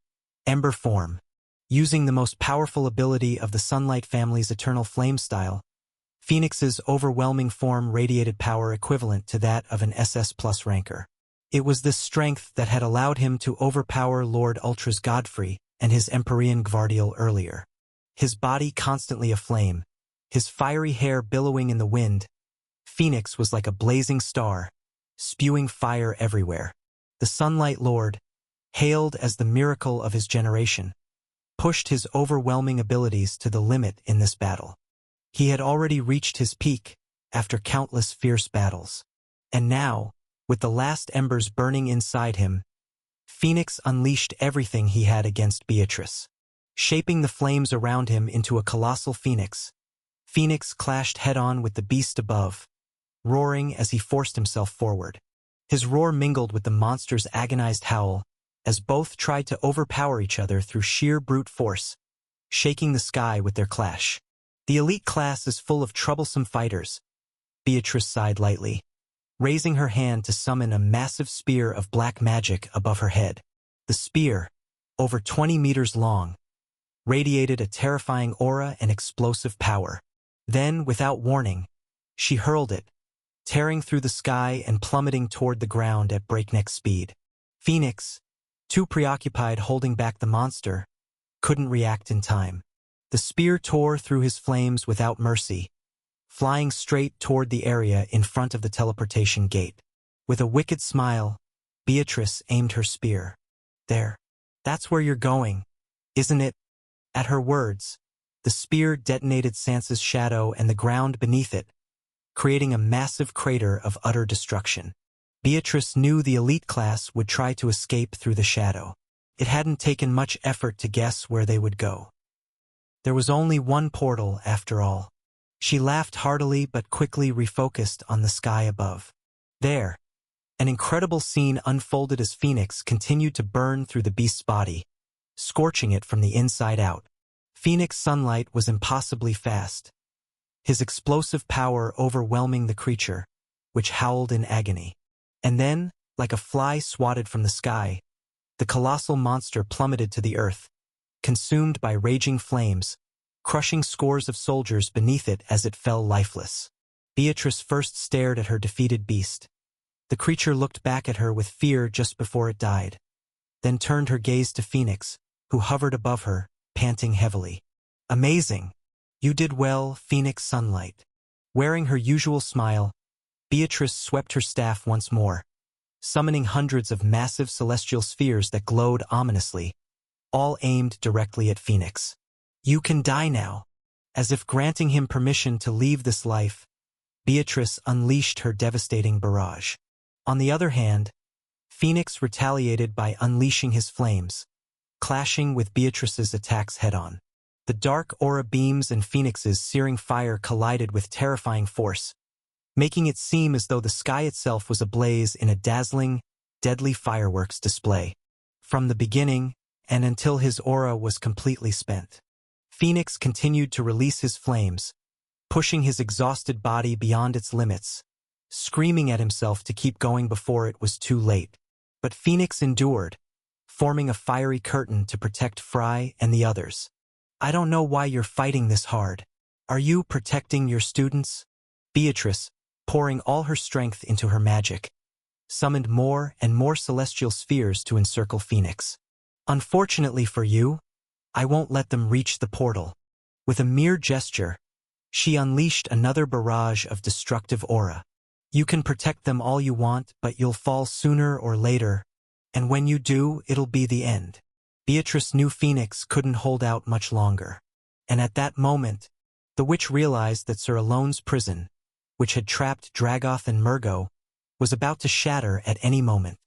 Ember Form. Using the most powerful ability of the Sunlight family's Eternal Flame style, Phoenix's overwhelming form radiated power equivalent to that of an SS Plus ranker. It was this strength that had allowed him to overpower Lord Ultra's Godfrey and his Empyrean Gvardiel earlier. His body constantly aflame, his fiery hair billowing in the wind, Phoenix was like a blazing star, spewing fire everywhere. The Sunlight Lord, hailed as the miracle of his generation, pushed his overwhelming abilities to the limit in this battle. He had already reached his peak after countless fierce battles. And now, with the last embers burning inside him, Phoenix unleashed everything he had against Beatrice. Shaping the flames around him into a colossal phoenix, Phoenix clashed head-on with the beast above, roaring as he forced himself forward. His roar mingled with the monster's agonized howl as both tried to overpower each other through sheer brute force, shaking the sky with their clash. The elite class is full of troublesome fighters, Beatrice sighed lightly, raising her hand to summon a massive spear of black magic above her head. The spear, over 20 meters long, radiated a terrifying aura and explosive power. Then, without warning, she hurled it, tearing through the sky and plummeting toward the ground at breakneck speed. Phoenix, too preoccupied holding back the monster, couldn't react in time. The spear tore through his flames without mercy, flying straight toward the area in front of the teleportation gate. With a wicked smile, Beatrice aimed her spear. There. That's where you're going, isn't it? At her words, the spear detonated Sansa's shadow and the ground beneath it, creating a massive crater of utter destruction. Beatrice knew the elite class would try to escape through the shadow. It hadn't taken much effort to guess where they would go. There was only one portal, after all. She laughed heartily but quickly refocused on the sky above. There, an incredible scene unfolded as Phoenix continued to burn through the beast's body, scorching it from the inside out. Phoenix's sunlight was impossibly fast, his explosive power overwhelming the creature, which howled in agony. And then, like a fly swatted from the sky, the colossal monster plummeted to the earth, consumed by raging flames, crushing scores of soldiers beneath it as it fell lifeless. Beatrice first stared at her defeated beast. The creature looked back at her with fear just before it died, then turned her gaze to Phoenix, who hovered above her, panting heavily. Amazing! You did well, Phoenix Sunlight. Wearing her usual smile, Beatrice swept her staff once more, summoning hundreds of massive celestial spheres that glowed ominously, all aimed directly at Phoenix. You can die now. As if granting him permission to leave this life, Beatrice unleashed her devastating barrage. On the other hand, Phoenix retaliated by unleashing his flames, clashing with Beatrice's attacks head-on. The dark aura beams and Phoenix's searing fire collided with terrifying force, making it seem as though the sky itself was ablaze in a dazzling, deadly fireworks display. From the beginning, and until his aura was completely spent, Phoenix continued to release his flames, pushing his exhausted body beyond its limits, screaming at himself to keep going before it was too late. But Phoenix endured, forming a fiery curtain to protect Fry and the others. I don't know why you're fighting this hard. Are you protecting your students? Beatrice, pouring all her strength into her magic, summoned more and more celestial spheres to encircle Phoenix. Unfortunately for you, I won't let them reach the portal. With a mere gesture, she unleashed another barrage of destructive aura. You can protect them all you want, but you'll fall sooner or later, and when you do, it'll be the end. Beatrice knew Phoenix couldn't hold out much longer, and at that moment, the witch realized that Sir Alone's prison, which had trapped Dragoth and Murgo, was about to shatter at any moment,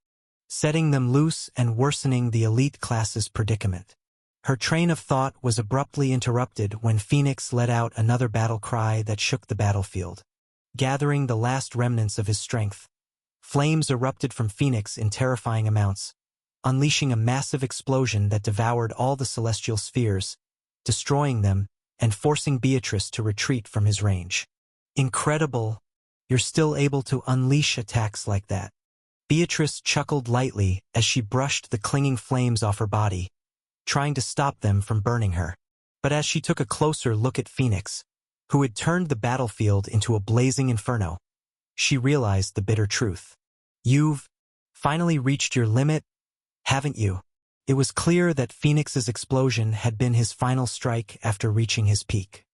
setting them loose and worsening the elite class's predicament. Her train of thought was abruptly interrupted when Phoenix let out another battle cry that shook the battlefield. Gathering the last remnants of his strength, flames erupted from Phoenix in terrifying amounts, unleashing a massive explosion that devoured all the celestial spheres, destroying them and forcing Beatrice to retreat from his range. Incredible! You're still able to unleash attacks like that. Beatrice chuckled lightly as she brushed the clinging flames off her body, trying to stop them from burning her. But as she took a closer look at Phoenix, who had turned the battlefield into a blazing inferno, she realized the bitter truth. You've finally reached your limit, haven't you? It was clear that Phoenix's explosion had been his final strike after reaching his peak.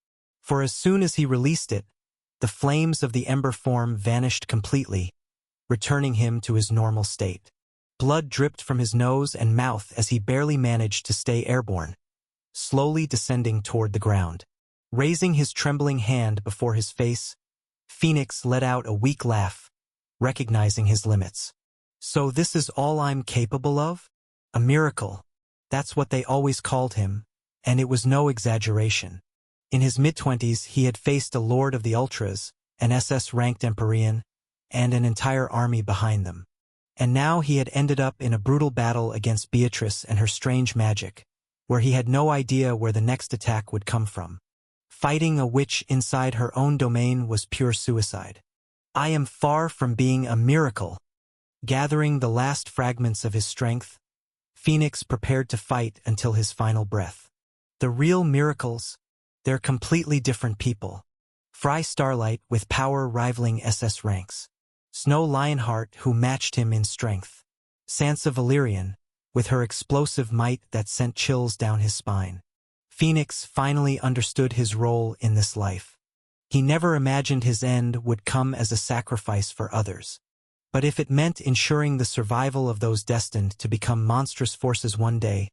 For as soon as he released it, the flames of the ember form vanished completely, returning him to his normal state. Blood dripped from his nose and mouth as he barely managed to stay airborne, slowly descending toward the ground. Raising his trembling hand before his face, Phoenix let out a weak laugh, recognizing his limits. So this is all I'm capable of? A miracle. That's what they always called him, and it was no exaggeration. In his mid-20s, he had faced a Lord of the Ultras, an SS-ranked Empyrean, and an entire army behind them. And now he had ended up in a brutal battle against Beatrice and her strange magic, where he had no idea where the next attack would come from. Fighting a witch inside her own domain was pure suicide. I am far from being a miracle. Gathering the last fragments of his strength, Phoenix prepared to fight until his final breath. The real miracles, they're completely different people. Fry Starlight with power rivaling SS ranks. Snow Lionheart, who matched him in strength. Sansa Valerian, with her explosive might that sent chills down his spine. Phoenix finally understood his role in this life. He never imagined his end would come as a sacrifice for others. But if it meant ensuring the survival of those destined to become monstrous forces one day,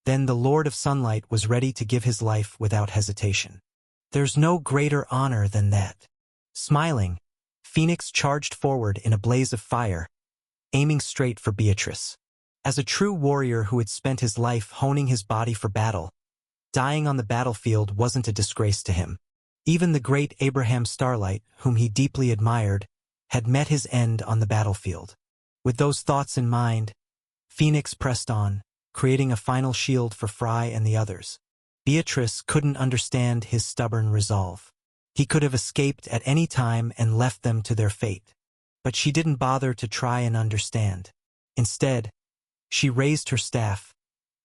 then the Lord of Sunlight was ready to give his life without hesitation. There's no greater honor than that. Smiling, Phoenix charged forward in a blaze of fire, aiming straight for Beatrice. As a true warrior who had spent his life honing his body for battle, dying on the battlefield wasn't a disgrace to him. Even the great Abraham Starlight, whom he deeply admired, had met his end on the battlefield. With those thoughts in mind, Phoenix pressed on, creating a final shield for Fry and the others. Beatrice couldn't understand his stubborn resolve. He could have escaped at any time and left them to their fate. But she didn't bother to try and understand. Instead, she raised her staff,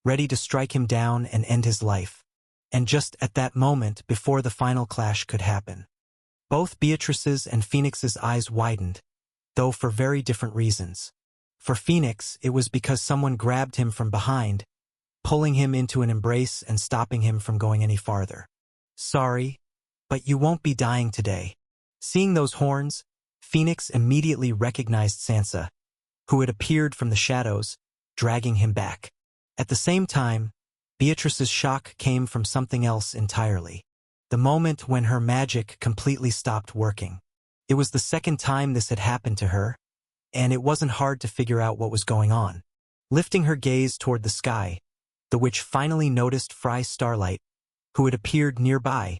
ready to strike him down and end his life. And just at that moment, before the final clash could happen, both Beatrice's and Phoenix's eyes widened, though for very different reasons. For Phoenix, it was because someone grabbed him from behind, pulling him into an embrace and stopping him from going any farther. Sorry, but you won't be dying today. Seeing those horns, Phoenix immediately recognized Sansa, who had appeared from the shadows, dragging him back. At the same time, Beatrice's shock came from something else entirely. The moment when her magic completely stopped working. It was the second time this had happened to her, and it wasn't hard to figure out what was going on. Lifting her gaze toward the sky, the witch finally noticed Fry Starlight, who had appeared nearby,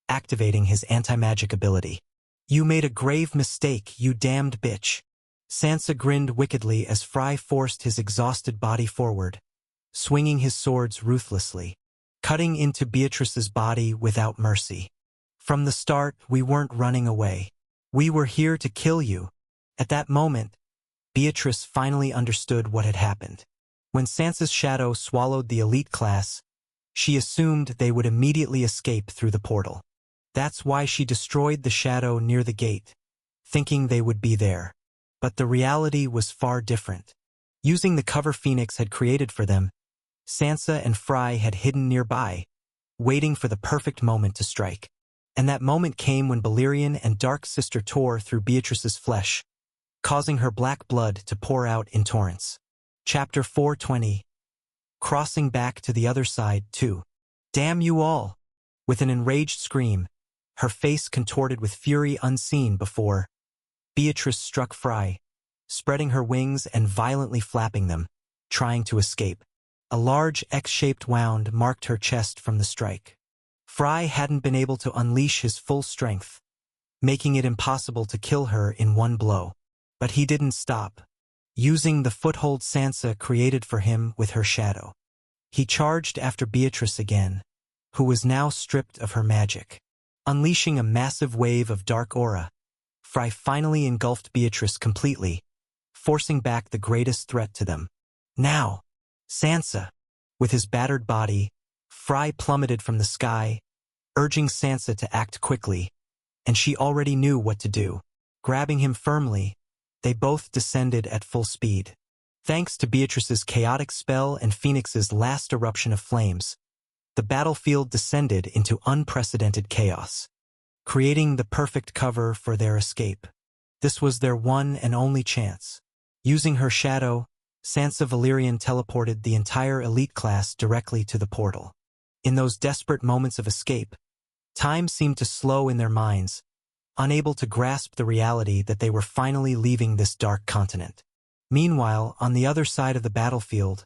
activating his anti-magic ability. You made a grave mistake, you damned bitch. Sansa grinned wickedly as Fry forced his exhausted body forward, swinging his swords ruthlessly, cutting into Beatrice's body without mercy. From the start, we weren't running away. We were here to kill you. At that moment, Beatrice finally understood what had happened. When Sansa's shadow swallowed the elite class, she assumed they would immediately escape through the portal. That's why she destroyed the shadow near the gate, thinking they would be there. But the reality was far different. Using the cover Phoenix had created for them, Sansa and Fry had hidden nearby, waiting for the perfect moment to strike. And that moment came when Balerion and Dark Sister tore through Beatrice's flesh, causing her black blood to pour out in torrents. Chapter 420. Crossing back to the other side, too. Damn you all! With an enraged scream, her face contorted with fury unseen before, Beatrice struck Fry, spreading her wings and violently flapping them, trying to escape. A large X-shaped wound marked her chest from the strike. Fry hadn't been able to unleash his full strength, making it impossible to kill her in one blow. But he didn't stop, using the foothold Sansa created for him with her shadow. He charged after Beatrice again, who was now stripped of her magic. Unleashing a massive wave of dark aura, Fry finally engulfed Beatrice completely, forcing back the greatest threat to them. Now, Sansa! With his battered body, Fry plummeted from the sky, urging Sansa to act quickly, and she already knew what to do. Grabbing him firmly, they both descended at full speed. Thanks to Beatrice's chaotic spell and Phoenix's last eruption of flames, the battlefield descended into unprecedented chaos, creating the perfect cover for their escape. This was their one and only chance. Using her shadow, Sansa Valerian teleported the entire elite class directly to the portal. In those desperate moments of escape, time seemed to slow in their minds, unable to grasp the reality that they were finally leaving this dark continent. Meanwhile, on the other side of the battlefield,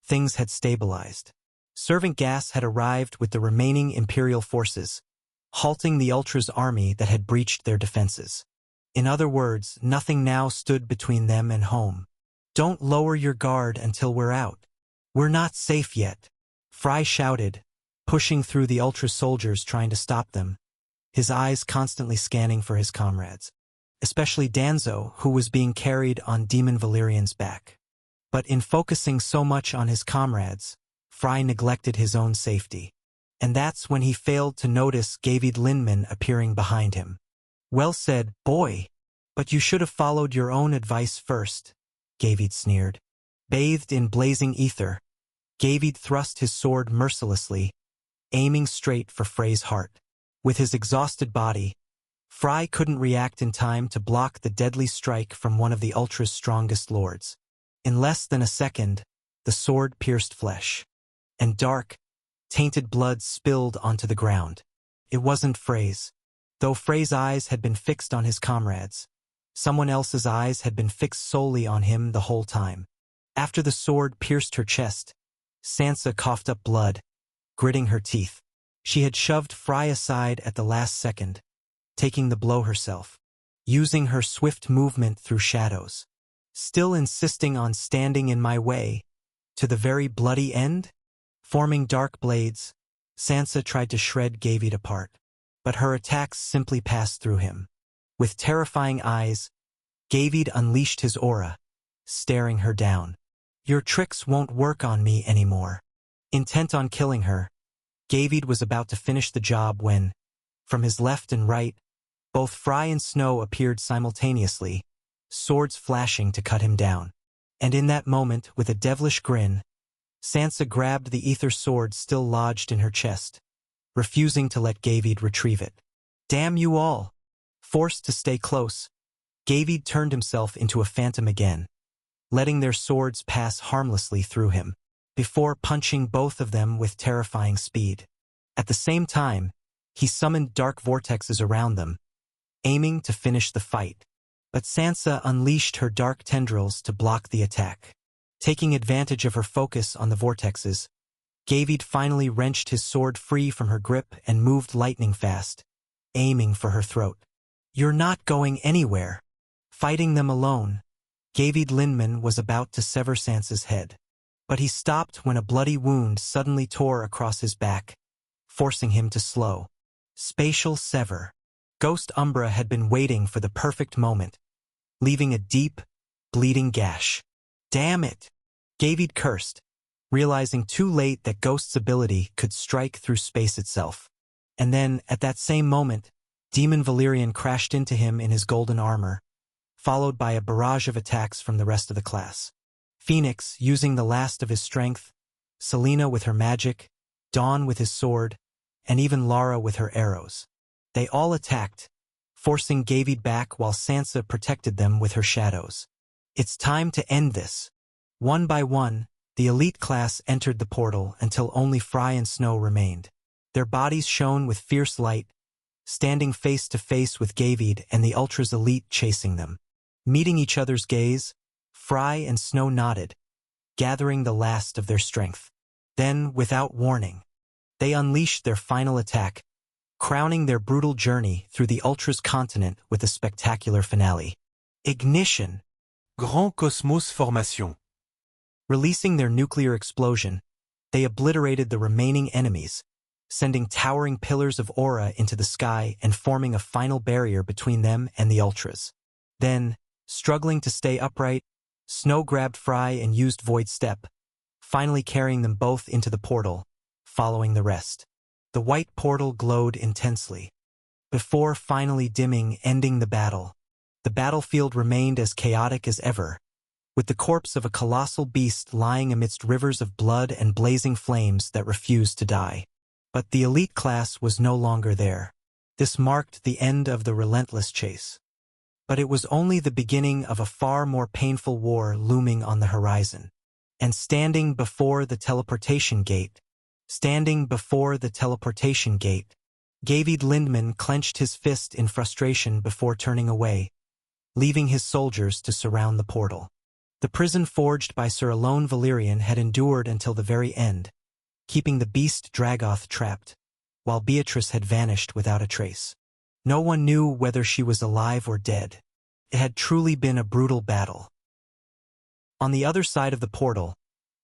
things had stabilized. Servant gas had arrived with the remaining Imperial forces, halting the Ultra's army that had breached their defenses. In other words, nothing now stood between them and home. "Don't lower your guard until we're out. We're not safe yet," Fry shouted, pushing through the Ultra soldiers trying to stop them, his eyes constantly scanning for his comrades, especially Danzo, who was being carried on Demon Valerian's back. But in focusing so much on his comrades, Fry neglected his own safety. And that's when he failed to notice Gavid Linman appearing behind him. "Well said, boy, but you should have followed your own advice first," Gavid sneered. Bathed in blazing ether, Gavid thrust his sword mercilessly, aiming straight for Frey's heart. With his exhausted body, Fry couldn't react in time to block the deadly strike from one of the Ultra's strongest lords. In less than a second, the sword pierced flesh, and dark, tainted blood spilled onto the ground. It wasn't Frey's. Though Frey's eyes had been fixed on his comrades, someone else's eyes had been fixed solely on him the whole time. After the sword pierced her chest, Sansa coughed up blood, gritting her teeth. She had shoved Fry aside at the last second, taking the blow herself, using her swift movement through shadows. Still insisting on standing in my way, to the very bloody end? Forming dark blades, Sansa tried to shred Gavid apart, but her attacks simply passed through him. With terrifying eyes, Gavid unleashed his aura, staring her down. "Your tricks won't work on me anymore." Intent on killing her, Gavid was about to finish the job when, from his left and right, both Fry and Snow appeared simultaneously, swords flashing to cut him down. And in that moment, with a devilish grin, Sansa grabbed the ether sword still lodged in her chest, refusing to let Gavid retrieve it. "Damn you all!" Forced to stay close, Gavid turned himself into a phantom again, letting their swords pass harmlessly through him, before punching both of them with terrifying speed. At the same time, he summoned dark vortexes around them, aiming to finish the fight. But Sansa unleashed her dark tendrils to block the attack. Taking advantage of her focus on the vortexes, Gavid finally wrenched his sword free from her grip and moved lightning fast, aiming for her throat. "You're not going anywhere." Fighting them alone, Gavid Linman was about to sever Sansa's head. But he stopped when a bloody wound suddenly tore across his back, forcing him to slow. Spatial sever. Ghost Umbra had been waiting for the perfect moment, leaving a deep, bleeding gash. "Damn it!" Gavid cursed, realizing too late that Ghost's ability could strike through space itself. And then, at that same moment, Demon Valerian crashed into him in his golden armor, followed by a barrage of attacks from the rest of the class. Phoenix, using the last of his strength, Selena with her magic, Dawn with his sword, and even Lara with her arrows. They all attacked, forcing Gavid back while Sansa protected them with her shadows. It's time to end this. One by one, the elite class entered the portal until only Fry and Snow remained. Their bodies shone with fierce light, standing face to face with Gavid and the Ultra's elite chasing them. Meeting each other's gaze, Fry and Snow nodded, gathering the last of their strength. Then, without warning, they unleashed their final attack, crowning their brutal journey through the Ultra's continent with a spectacular finale. Ignition. Grand Cosmos Formation. Releasing their nuclear explosion, they obliterated the remaining enemies, sending towering pillars of aura into the sky and forming a final barrier between them and the Ultras. Then, struggling to stay upright, Snow grabbed Fry and used Void Step, finally carrying them both into the portal, following the rest. The white portal glowed intensely. Before finally dimming, ending the battle, the battlefield remained as chaotic as ever, with the corpse of a colossal beast lying amidst rivers of blood and blazing flames that refused to die. But the elite class was no longer there. This marked the end of the relentless chase. But it was only the beginning of a far more painful war looming on the horizon. And standing before the teleportation gate, Standing before the teleportation gate, David Lindman clenched his fist in frustration before turning away, leaving his soldiers to surround the portal. The prison forged by Sir Alone Valerian had endured until the very end, keeping the beast Dragoth trapped, while Beatrice had vanished without a trace. No one knew whether she was alive or dead. It had truly been a brutal battle. On the other side of the portal,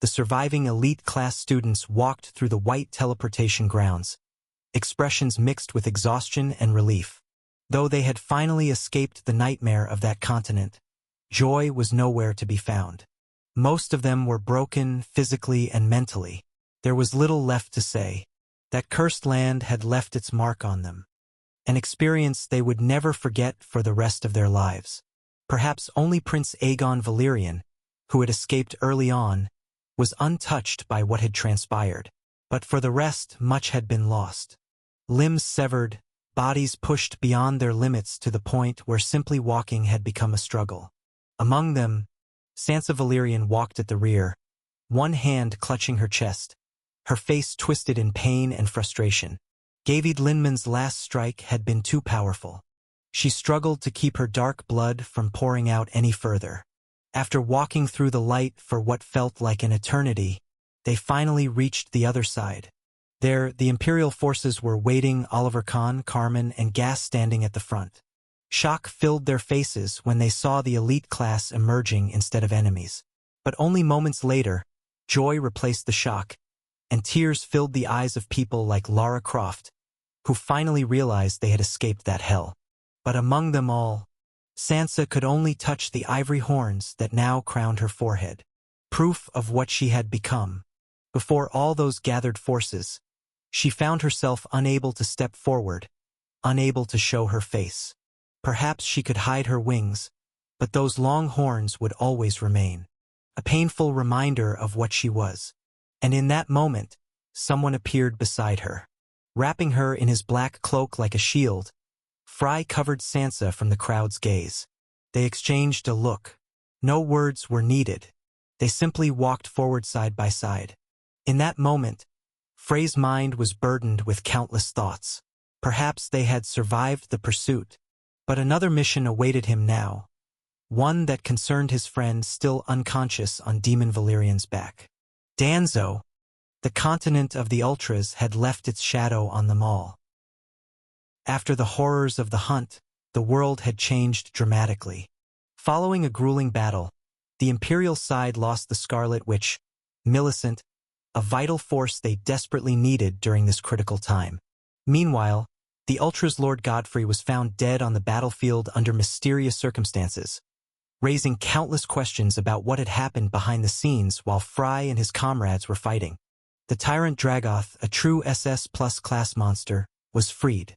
the surviving elite-class students walked through the white teleportation grounds, expressions mixed with exhaustion and relief. Though they had finally escaped the nightmare of that continent, joy was nowhere to be found. Most of them were broken physically and mentally. There was little left to say. That cursed land had left its mark on them, an experience they would never forget for the rest of their lives. Perhaps only Prince Aegon Valerian, who had escaped early on, was untouched by what had transpired. But for the rest, much had been lost. Limbs severed, bodies pushed beyond their limits to the point where simply walking had become a struggle. Among them, Sansa Valerian walked at the rear, one hand clutching her chest, her face twisted in pain and frustration. David Lindman's last strike had been too powerful. She struggled to keep her dark blood from pouring out any further. After walking through the light for what felt like an eternity, they finally reached the other side. There, the Imperial forces were waiting, Oliver Kahn, Carmen, and Gas standing at the front. Shock filled their faces when they saw the elite class emerging instead of enemies. But only moments later, joy replaced the shock, and tears filled the eyes of people like Lara Croft, who finally realized they had escaped that hell. But among them all, Sansa could only touch the ivory horns that now crowned her forehead, proof of what she had become. Before all those gathered forces, she found herself unable to step forward, unable to show her face. Perhaps she could hide her wings, but those long horns would always remain, a painful reminder of what she was. And in that moment, someone appeared beside her. Wrapping her in his black cloak like a shield, Fry covered Sansa from the crowd's gaze. They exchanged a look. No words were needed. They simply walked forward side by side. In that moment, Frey's mind was burdened with countless thoughts. Perhaps they had survived the pursuit, but another mission awaited him now, one that concerned his friend still unconscious on Demon Valerian's back. Danzo, the continent of the Ultras, had left its shadow on them all. After the horrors of the hunt, the world had changed dramatically. Following a grueling battle, the Imperial side lost the Scarlet Witch, Millicent, a vital force they desperately needed during this critical time. Meanwhile, the Ultras' Lord Godfrey was found dead on the battlefield under mysterious circumstances, raising countless questions about what had happened behind the scenes while Fry and his comrades were fighting. The tyrant Dragoth, a true SS Plus class monster, was freed.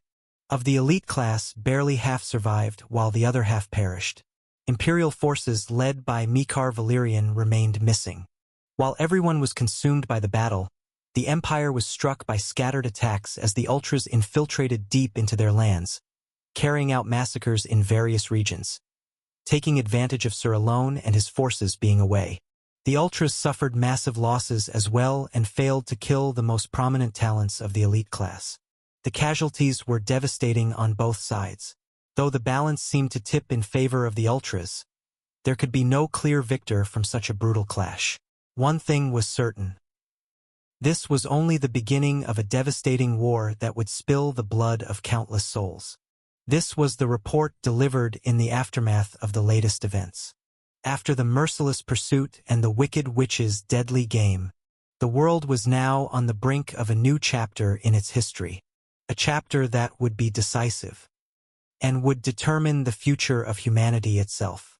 Of the elite class, barely half survived, while the other half perished. Imperial forces led by Mikar Valerian remained missing. While everyone was consumed by the battle, the Empire was struck by scattered attacks as the Ultras infiltrated deep into their lands, carrying out massacres in various regions. Taking advantage of Sir Alone and his forces being away, the Ultras suffered massive losses as well and failed to kill the most prominent talents of the elite class. The casualties were devastating on both sides. Though the balance seemed to tip in favor of the Ultras, there could be no clear victor from such a brutal clash. One thing was certain. This was only the beginning of a devastating war that would spill the blood of countless souls. This was the report delivered in the aftermath of the latest events. After the merciless pursuit and the Wicked Witch's deadly game, the world was now on the brink of a new chapter in its history. A chapter that would be decisive and would determine the future of humanity itself.